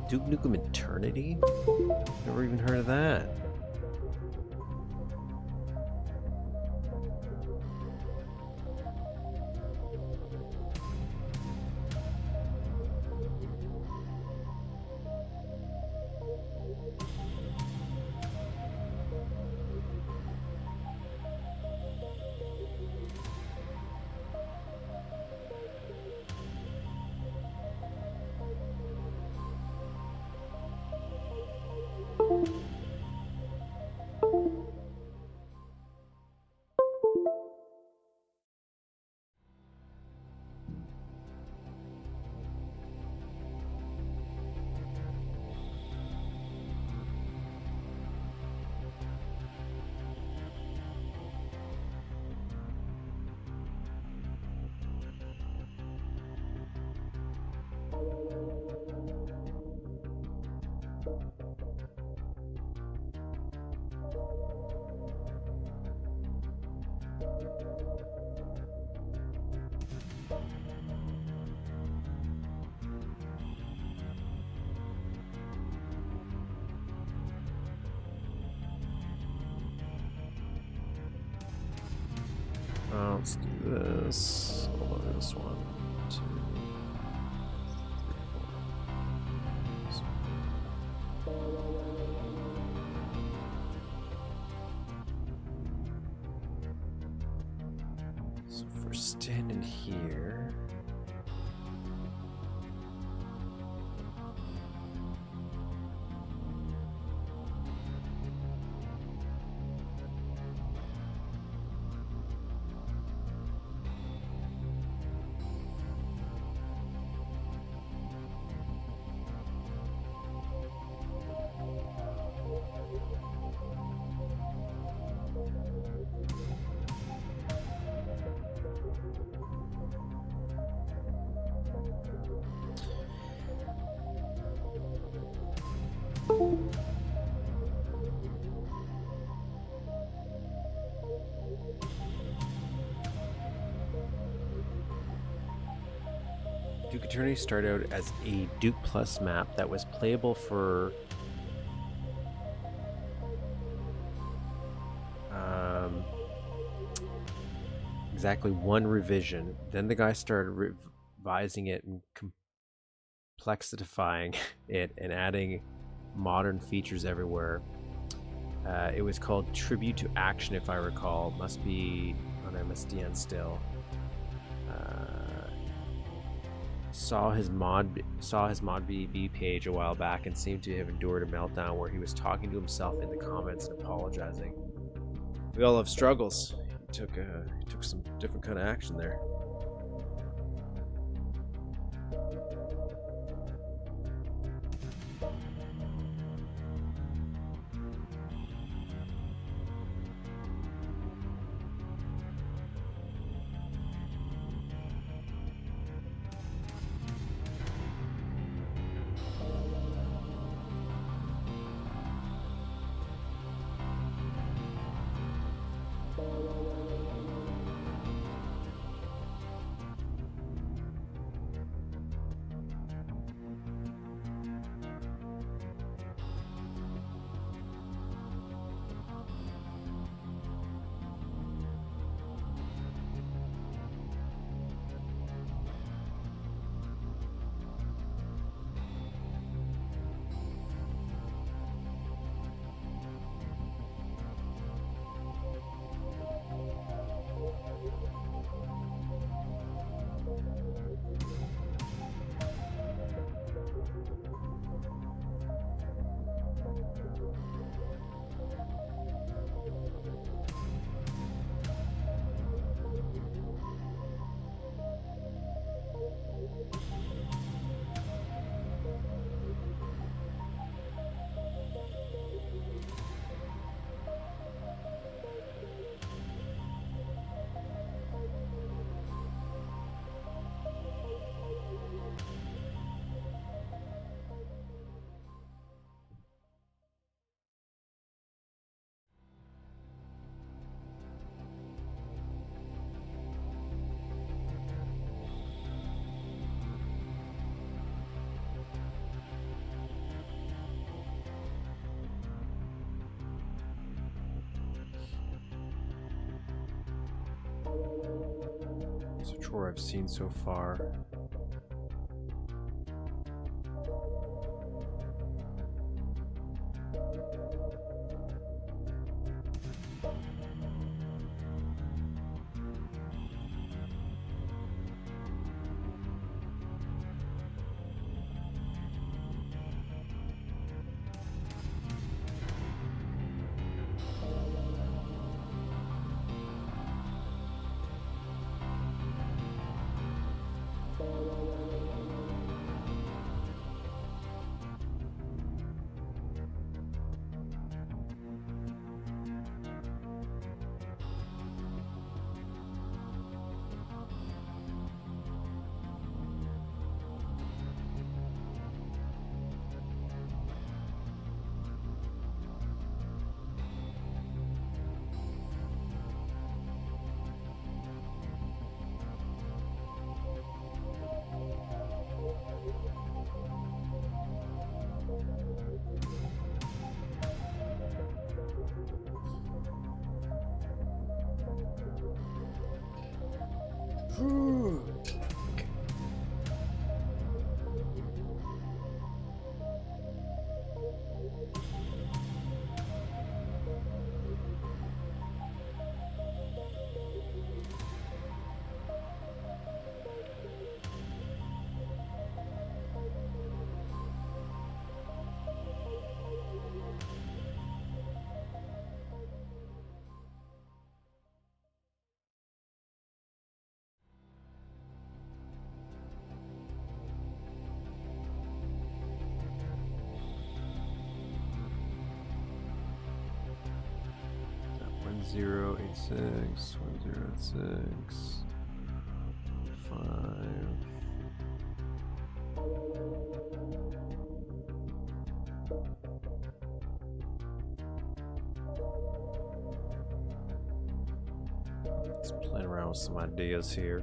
Duke Nukem Eternity? Never even heard of that. Let's do this. Hold on, this one, 2, 3, 4. So if we're standing here. Duke Eternity started out as a Duke Plus map that was playable for exactly one revision. Then the guy started revising it and complexifying it and adding modern features everywhere. It was called Tribute to Action, if I recall. Must be on MSDN still. Saw his mod BB page a while back and seemed to have endured a meltdown where he was talking to himself in the comments and apologizing. We all have struggles. He took some different kind of action there. It's a chore I've seen so far. Zero 86 106 5. Just playing around with some ideas here.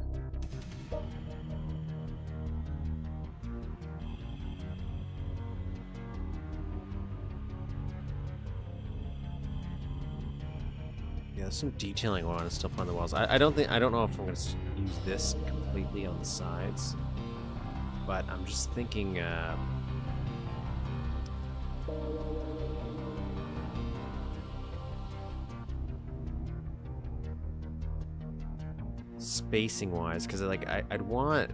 Yeah, there's some detailing on it stuff on the walls. I don't know if I'm gonna use this completely on the sides, but I'm just thinking. Spacing wise, because like I'd want.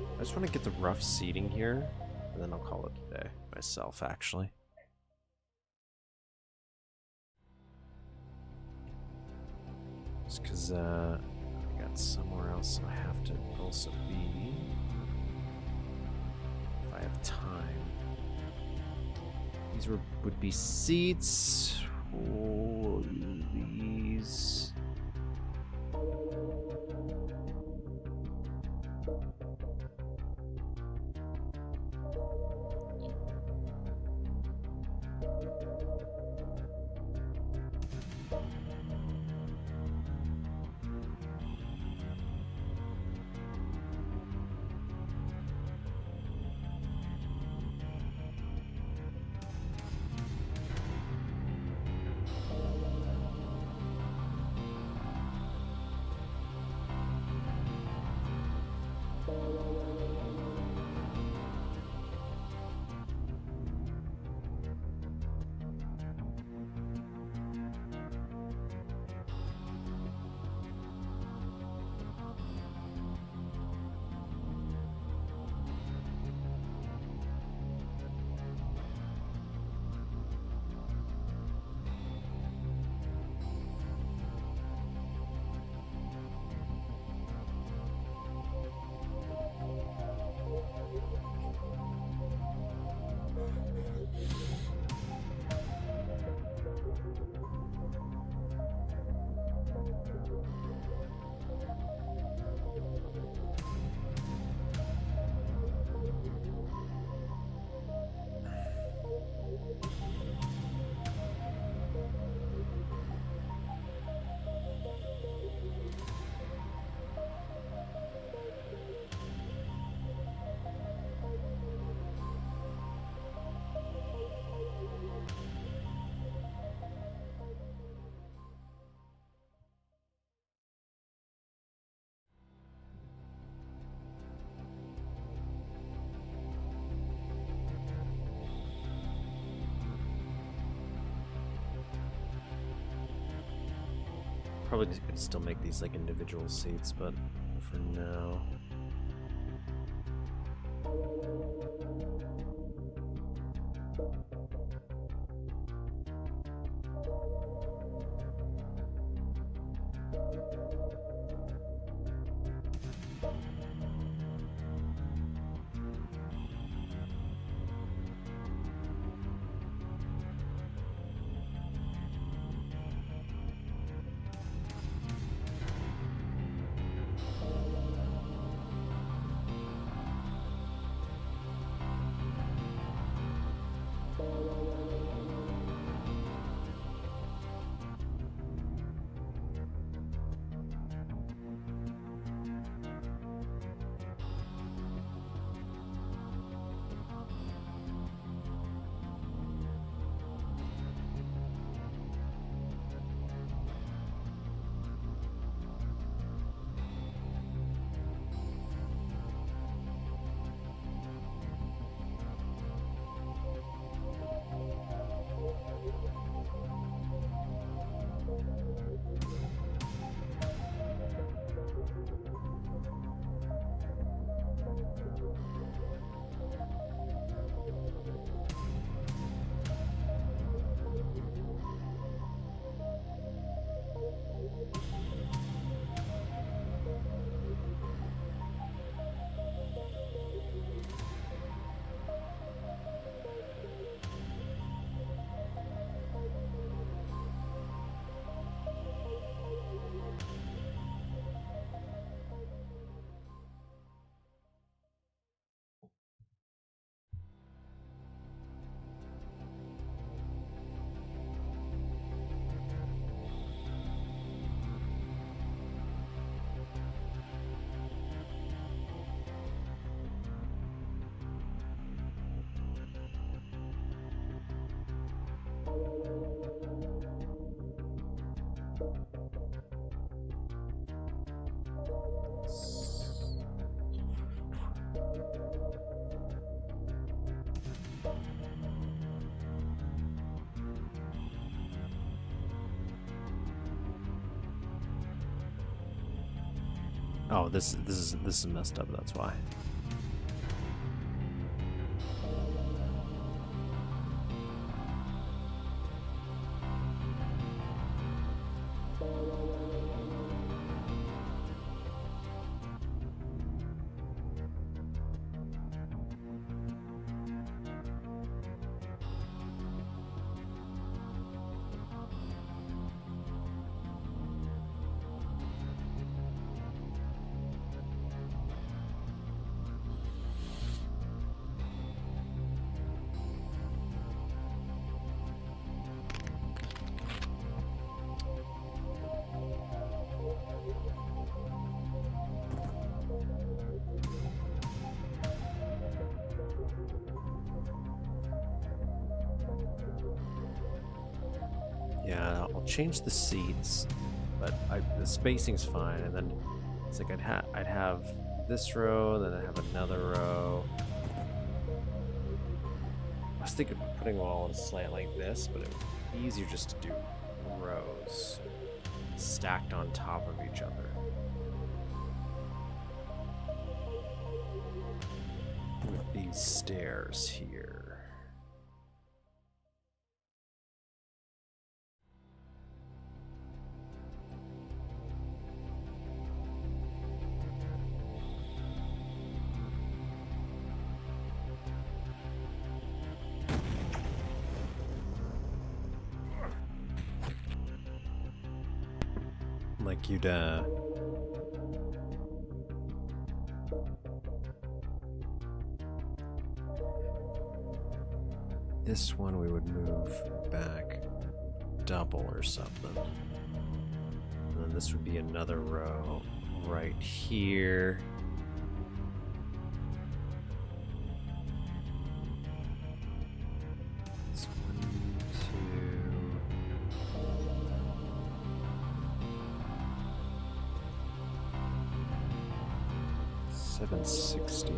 I just want to get the rough seating here, and then I'll call it a day myself, actually. Just because I got somewhere else I have to also be, if I have time. These would be seats. Oh, these. Probably could still make these like individual seats, but for now. Oh, this is messed up. That's why. Yeah, I'll change the seats, but the spacing's fine. And then it's like I'd have this row, then I'd have another row. I was thinking of putting them all in slant like this, but it would be easier just to do rows stacked on top of each other. With these stairs here. Like you'd this one we would move back double or something. And then this would be another row right here. It's 1, 2, 760.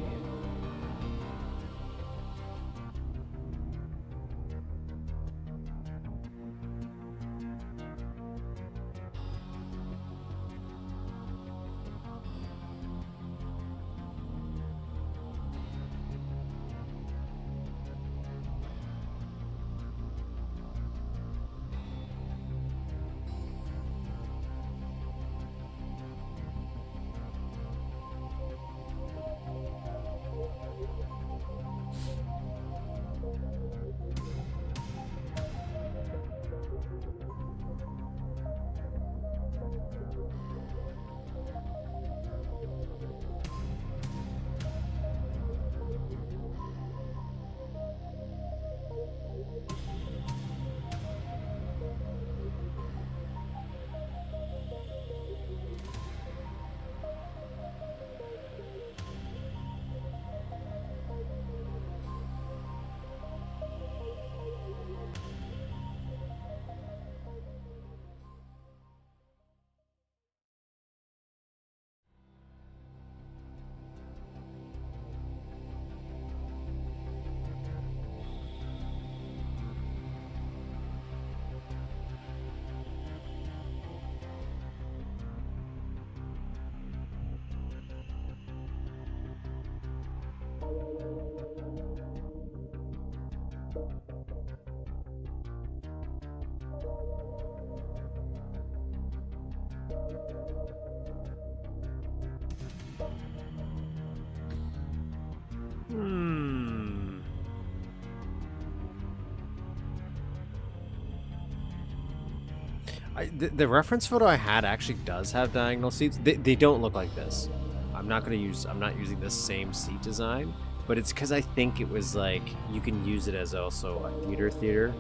The reference photo I had actually does have diagonal seats. They don't look like this. I'm not using this same seat design, but it's because I think it was like you can use it as also a theater,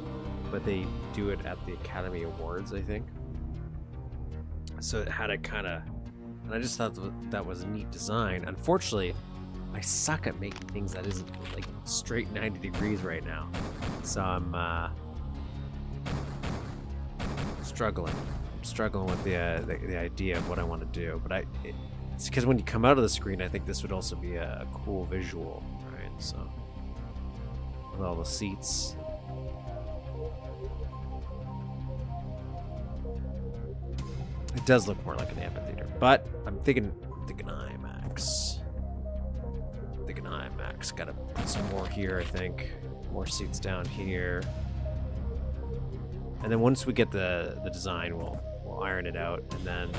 but they do it at the Academy Awards, I think. So it had a kind of, and I just thought that was a neat design. Unfortunately, I suck at making things that isn't like straight 90 degrees right now, so I'm struggling. I'm struggling with the idea of what I want to do, but it's because when you come out of the screen, I think this would also be a cool visual, right? So with all the seats. It does look more like an amphitheater, but I'm thinking Thinking IMAX. Thinking IMAX. Gotta put some more here, I think. More seats down here. And then once we get the design, we'll iron it out, and then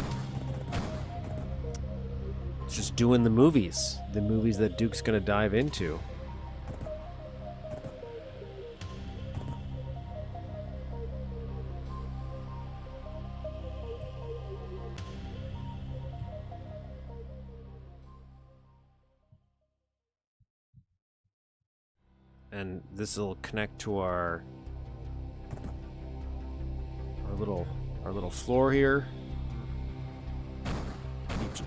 it's just doing the movies that Duke's gonna dive into. And this will connect to our little floor here. Each of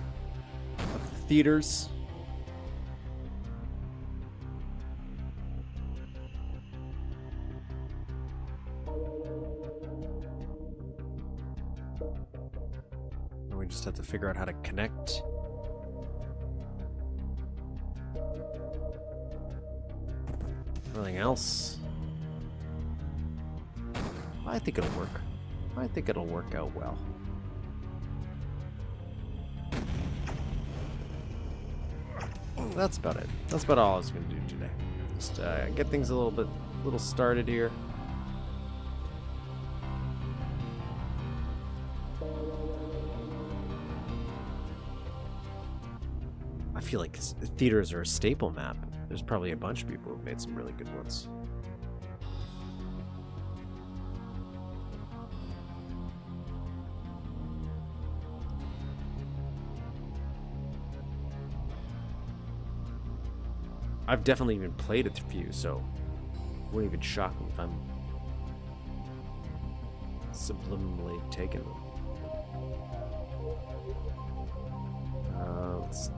the theaters. And we just have to figure out how to connect. Everything else, I think it'll work. I think it'll work out well. That's about it. That's about all I was going to do today. Just get things a little started here. I feel like theaters are a staple map. There's probably a bunch of people who've made some really good ones. I've definitely even played a few, so it wouldn't even shock me if I'm subliminally taking them. Let's...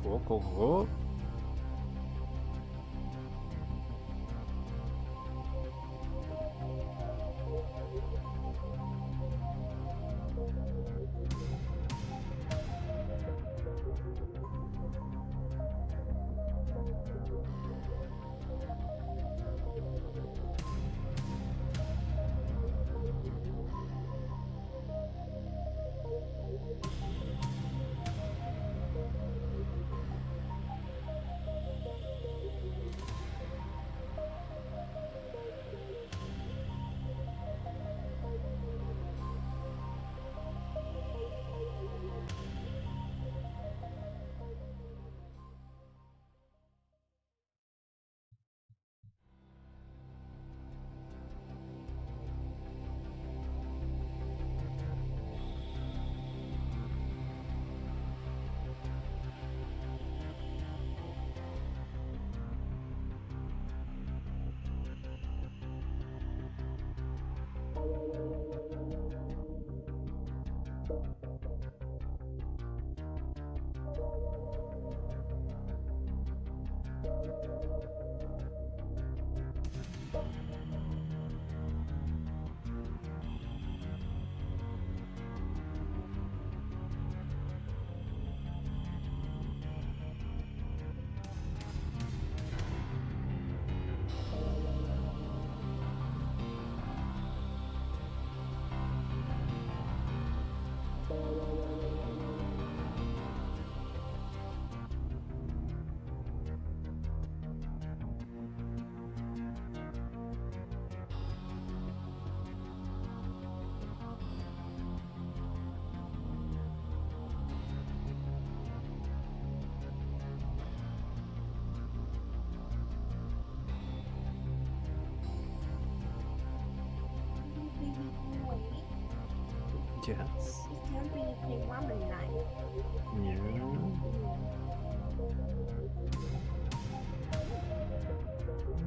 Cool, cool, cool. Yes. It's time for you to play ramen night. Yeah.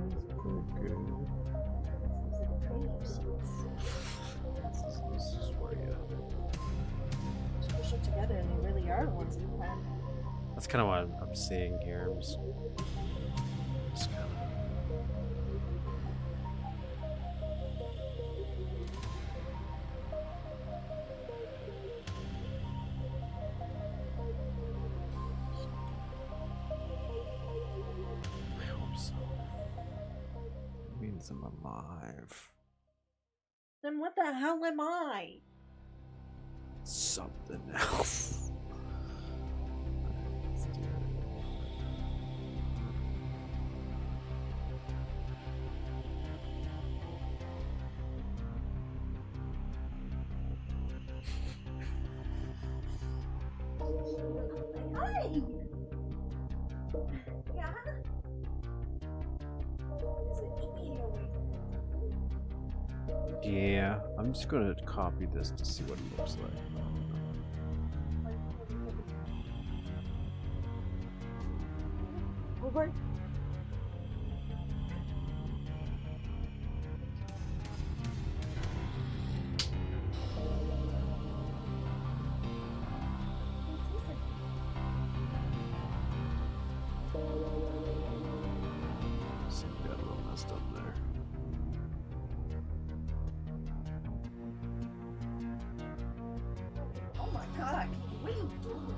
That's pretty good. These are the cream sheets. This is where you. Squish them together and they really are the ones in the plan. That's kind of what I'm seeing here. I'm just kind of. I hope so. It means I'm alive. Then what the hell am I? Something else. Let's do it. Hi! Yeah? Is it me or Yeah, I'm just gonna copy this to see what it looks like. over? Something got a little messed up there. Oh my god, what are you doing?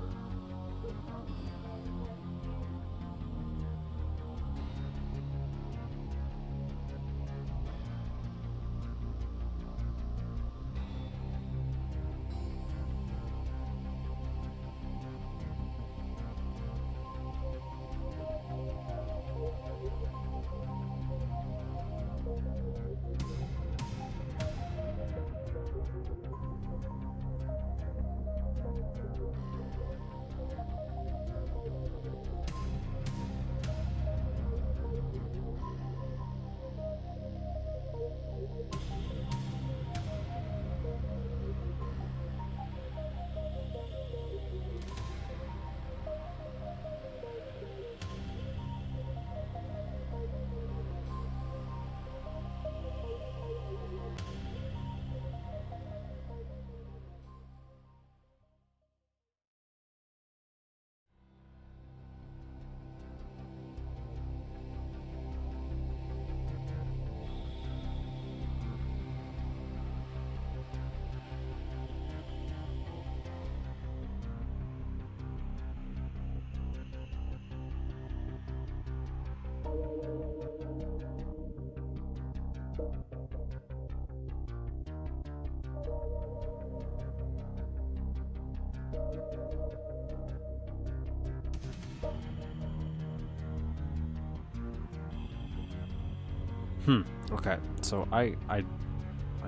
Okay, so I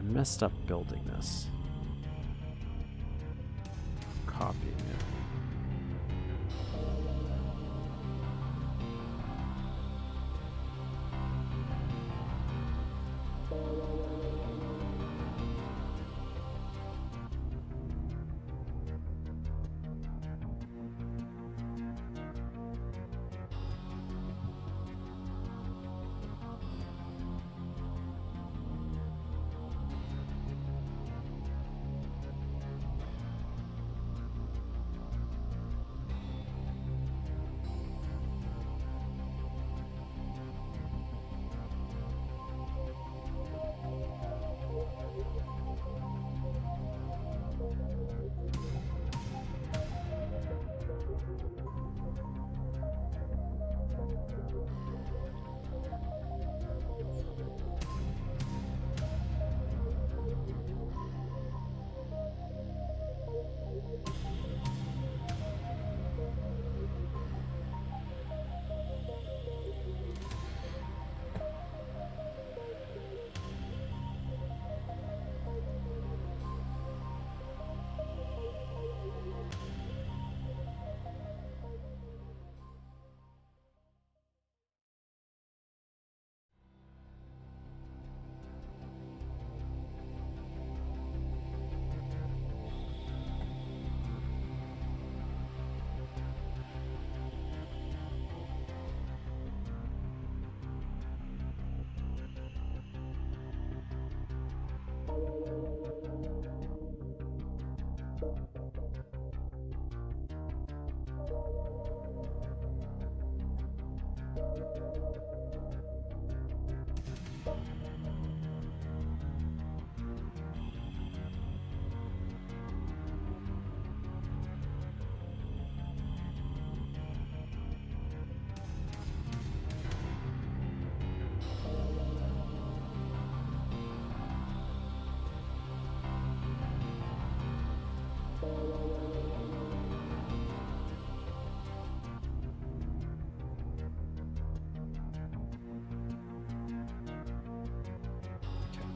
messed up building this. Copying it.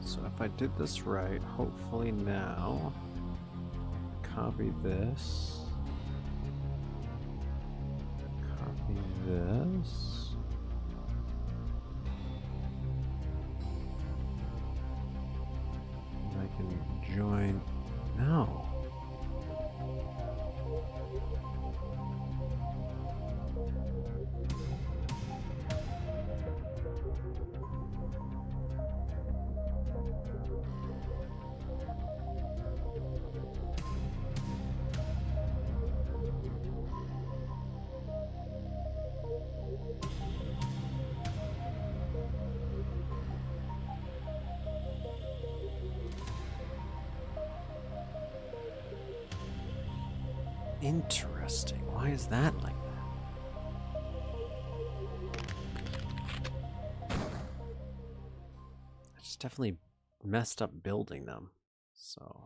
So if I did this right, hopefully now, copy this, copy this, and I can join, no. Interesting. Why is that like that? I just definitely messed up building them. So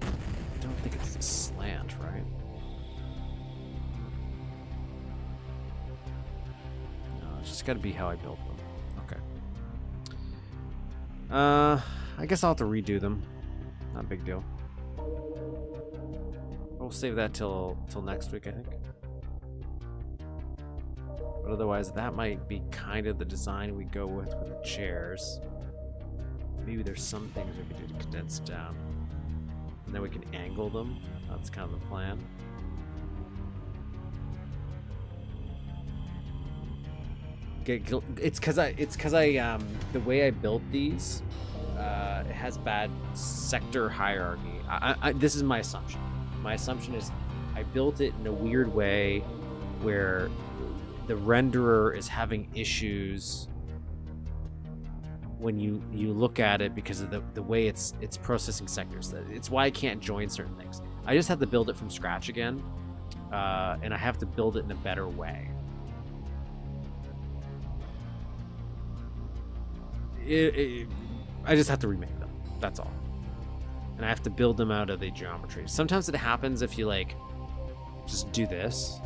I don't think it's the slant, right? No, it's just got to be how I built them. Okay. I guess I'll have to redo them. Not a big deal. We'll save that till next week, I think. But otherwise, that might be kind of the design we go with the chairs. Maybe there's some things we could do to condense it down. And then we can angle them. That's kind of the plan. It's because I the way I built these, it has bad sector hierarchy. This is my assumption. My assumption is I built it in a weird way where the renderer is having issues when you look at it because of the way it's processing sectors. It's why I can't join certain things. I just have to build it from scratch again, and I have to build it in a better way. I just have to remake them. That's all. And I have to build them out of the geometry. Sometimes it happens if you like just do this,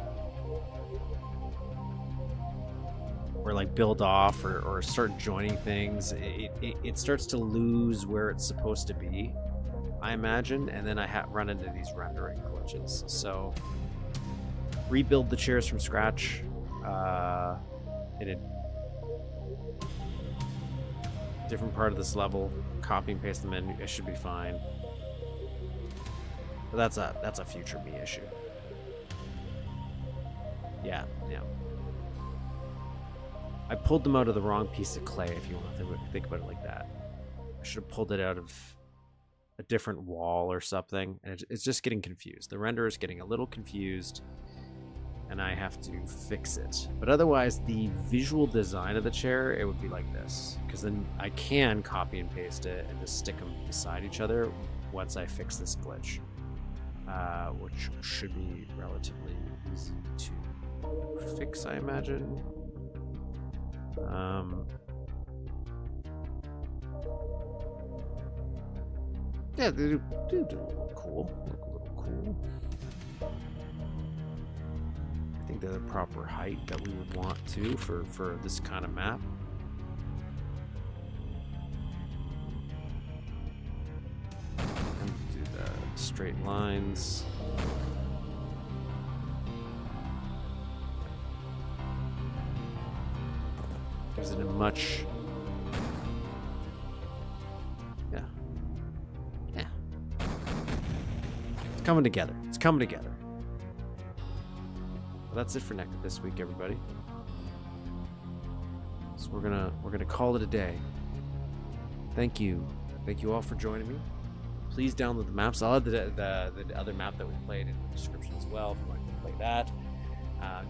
or like build off, or start joining things. It starts to lose where it's supposed to be, I imagine, and then I run into these rendering glitches. So rebuild the chairs from scratch in a different part of this level, copy and paste them in. It should be fine. But that's a future me issue. Yeah. I pulled them out of the wrong piece of clay, if you want to think about it like that. I should have pulled it out of a different wall or something, and it's just getting confused. The render is getting a little confused, and I have to fix it. But otherwise, the visual design of the chair, it would be like this, because then I can copy and paste it and just stick them beside each other once I fix this glitch, which should be relatively easy to fix, I imagine. Yeah, they do look cool. Look a little cool. I think they're the proper height that we would want to for this kind of map. And do the straight lines. Gives it a much... Yeah. It's coming together. It's coming together. Well, that's it for this week, everybody. So we're gonna call it a day. Thank you all for joining me. Please download the maps. I'll add the other map that we played in the description as well if you want to play that.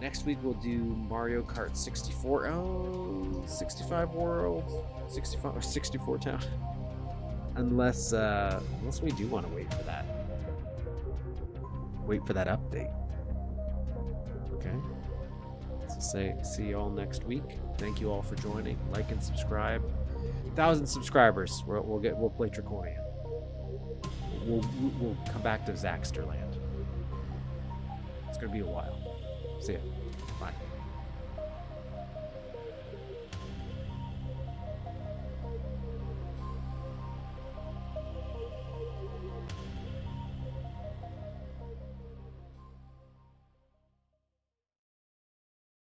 Next week we'll do Mario Kart 64. Oh, 65 World, 65 or 64 Town. Unless we do want to wait for that. Wait for that update. Okay. So see you all next week. Thank you all for joining. Like and subscribe. 1,000 subscribers. We'll play Draconia. We'll come back to Zaxterland. It's gonna be a while. See ya. Bye.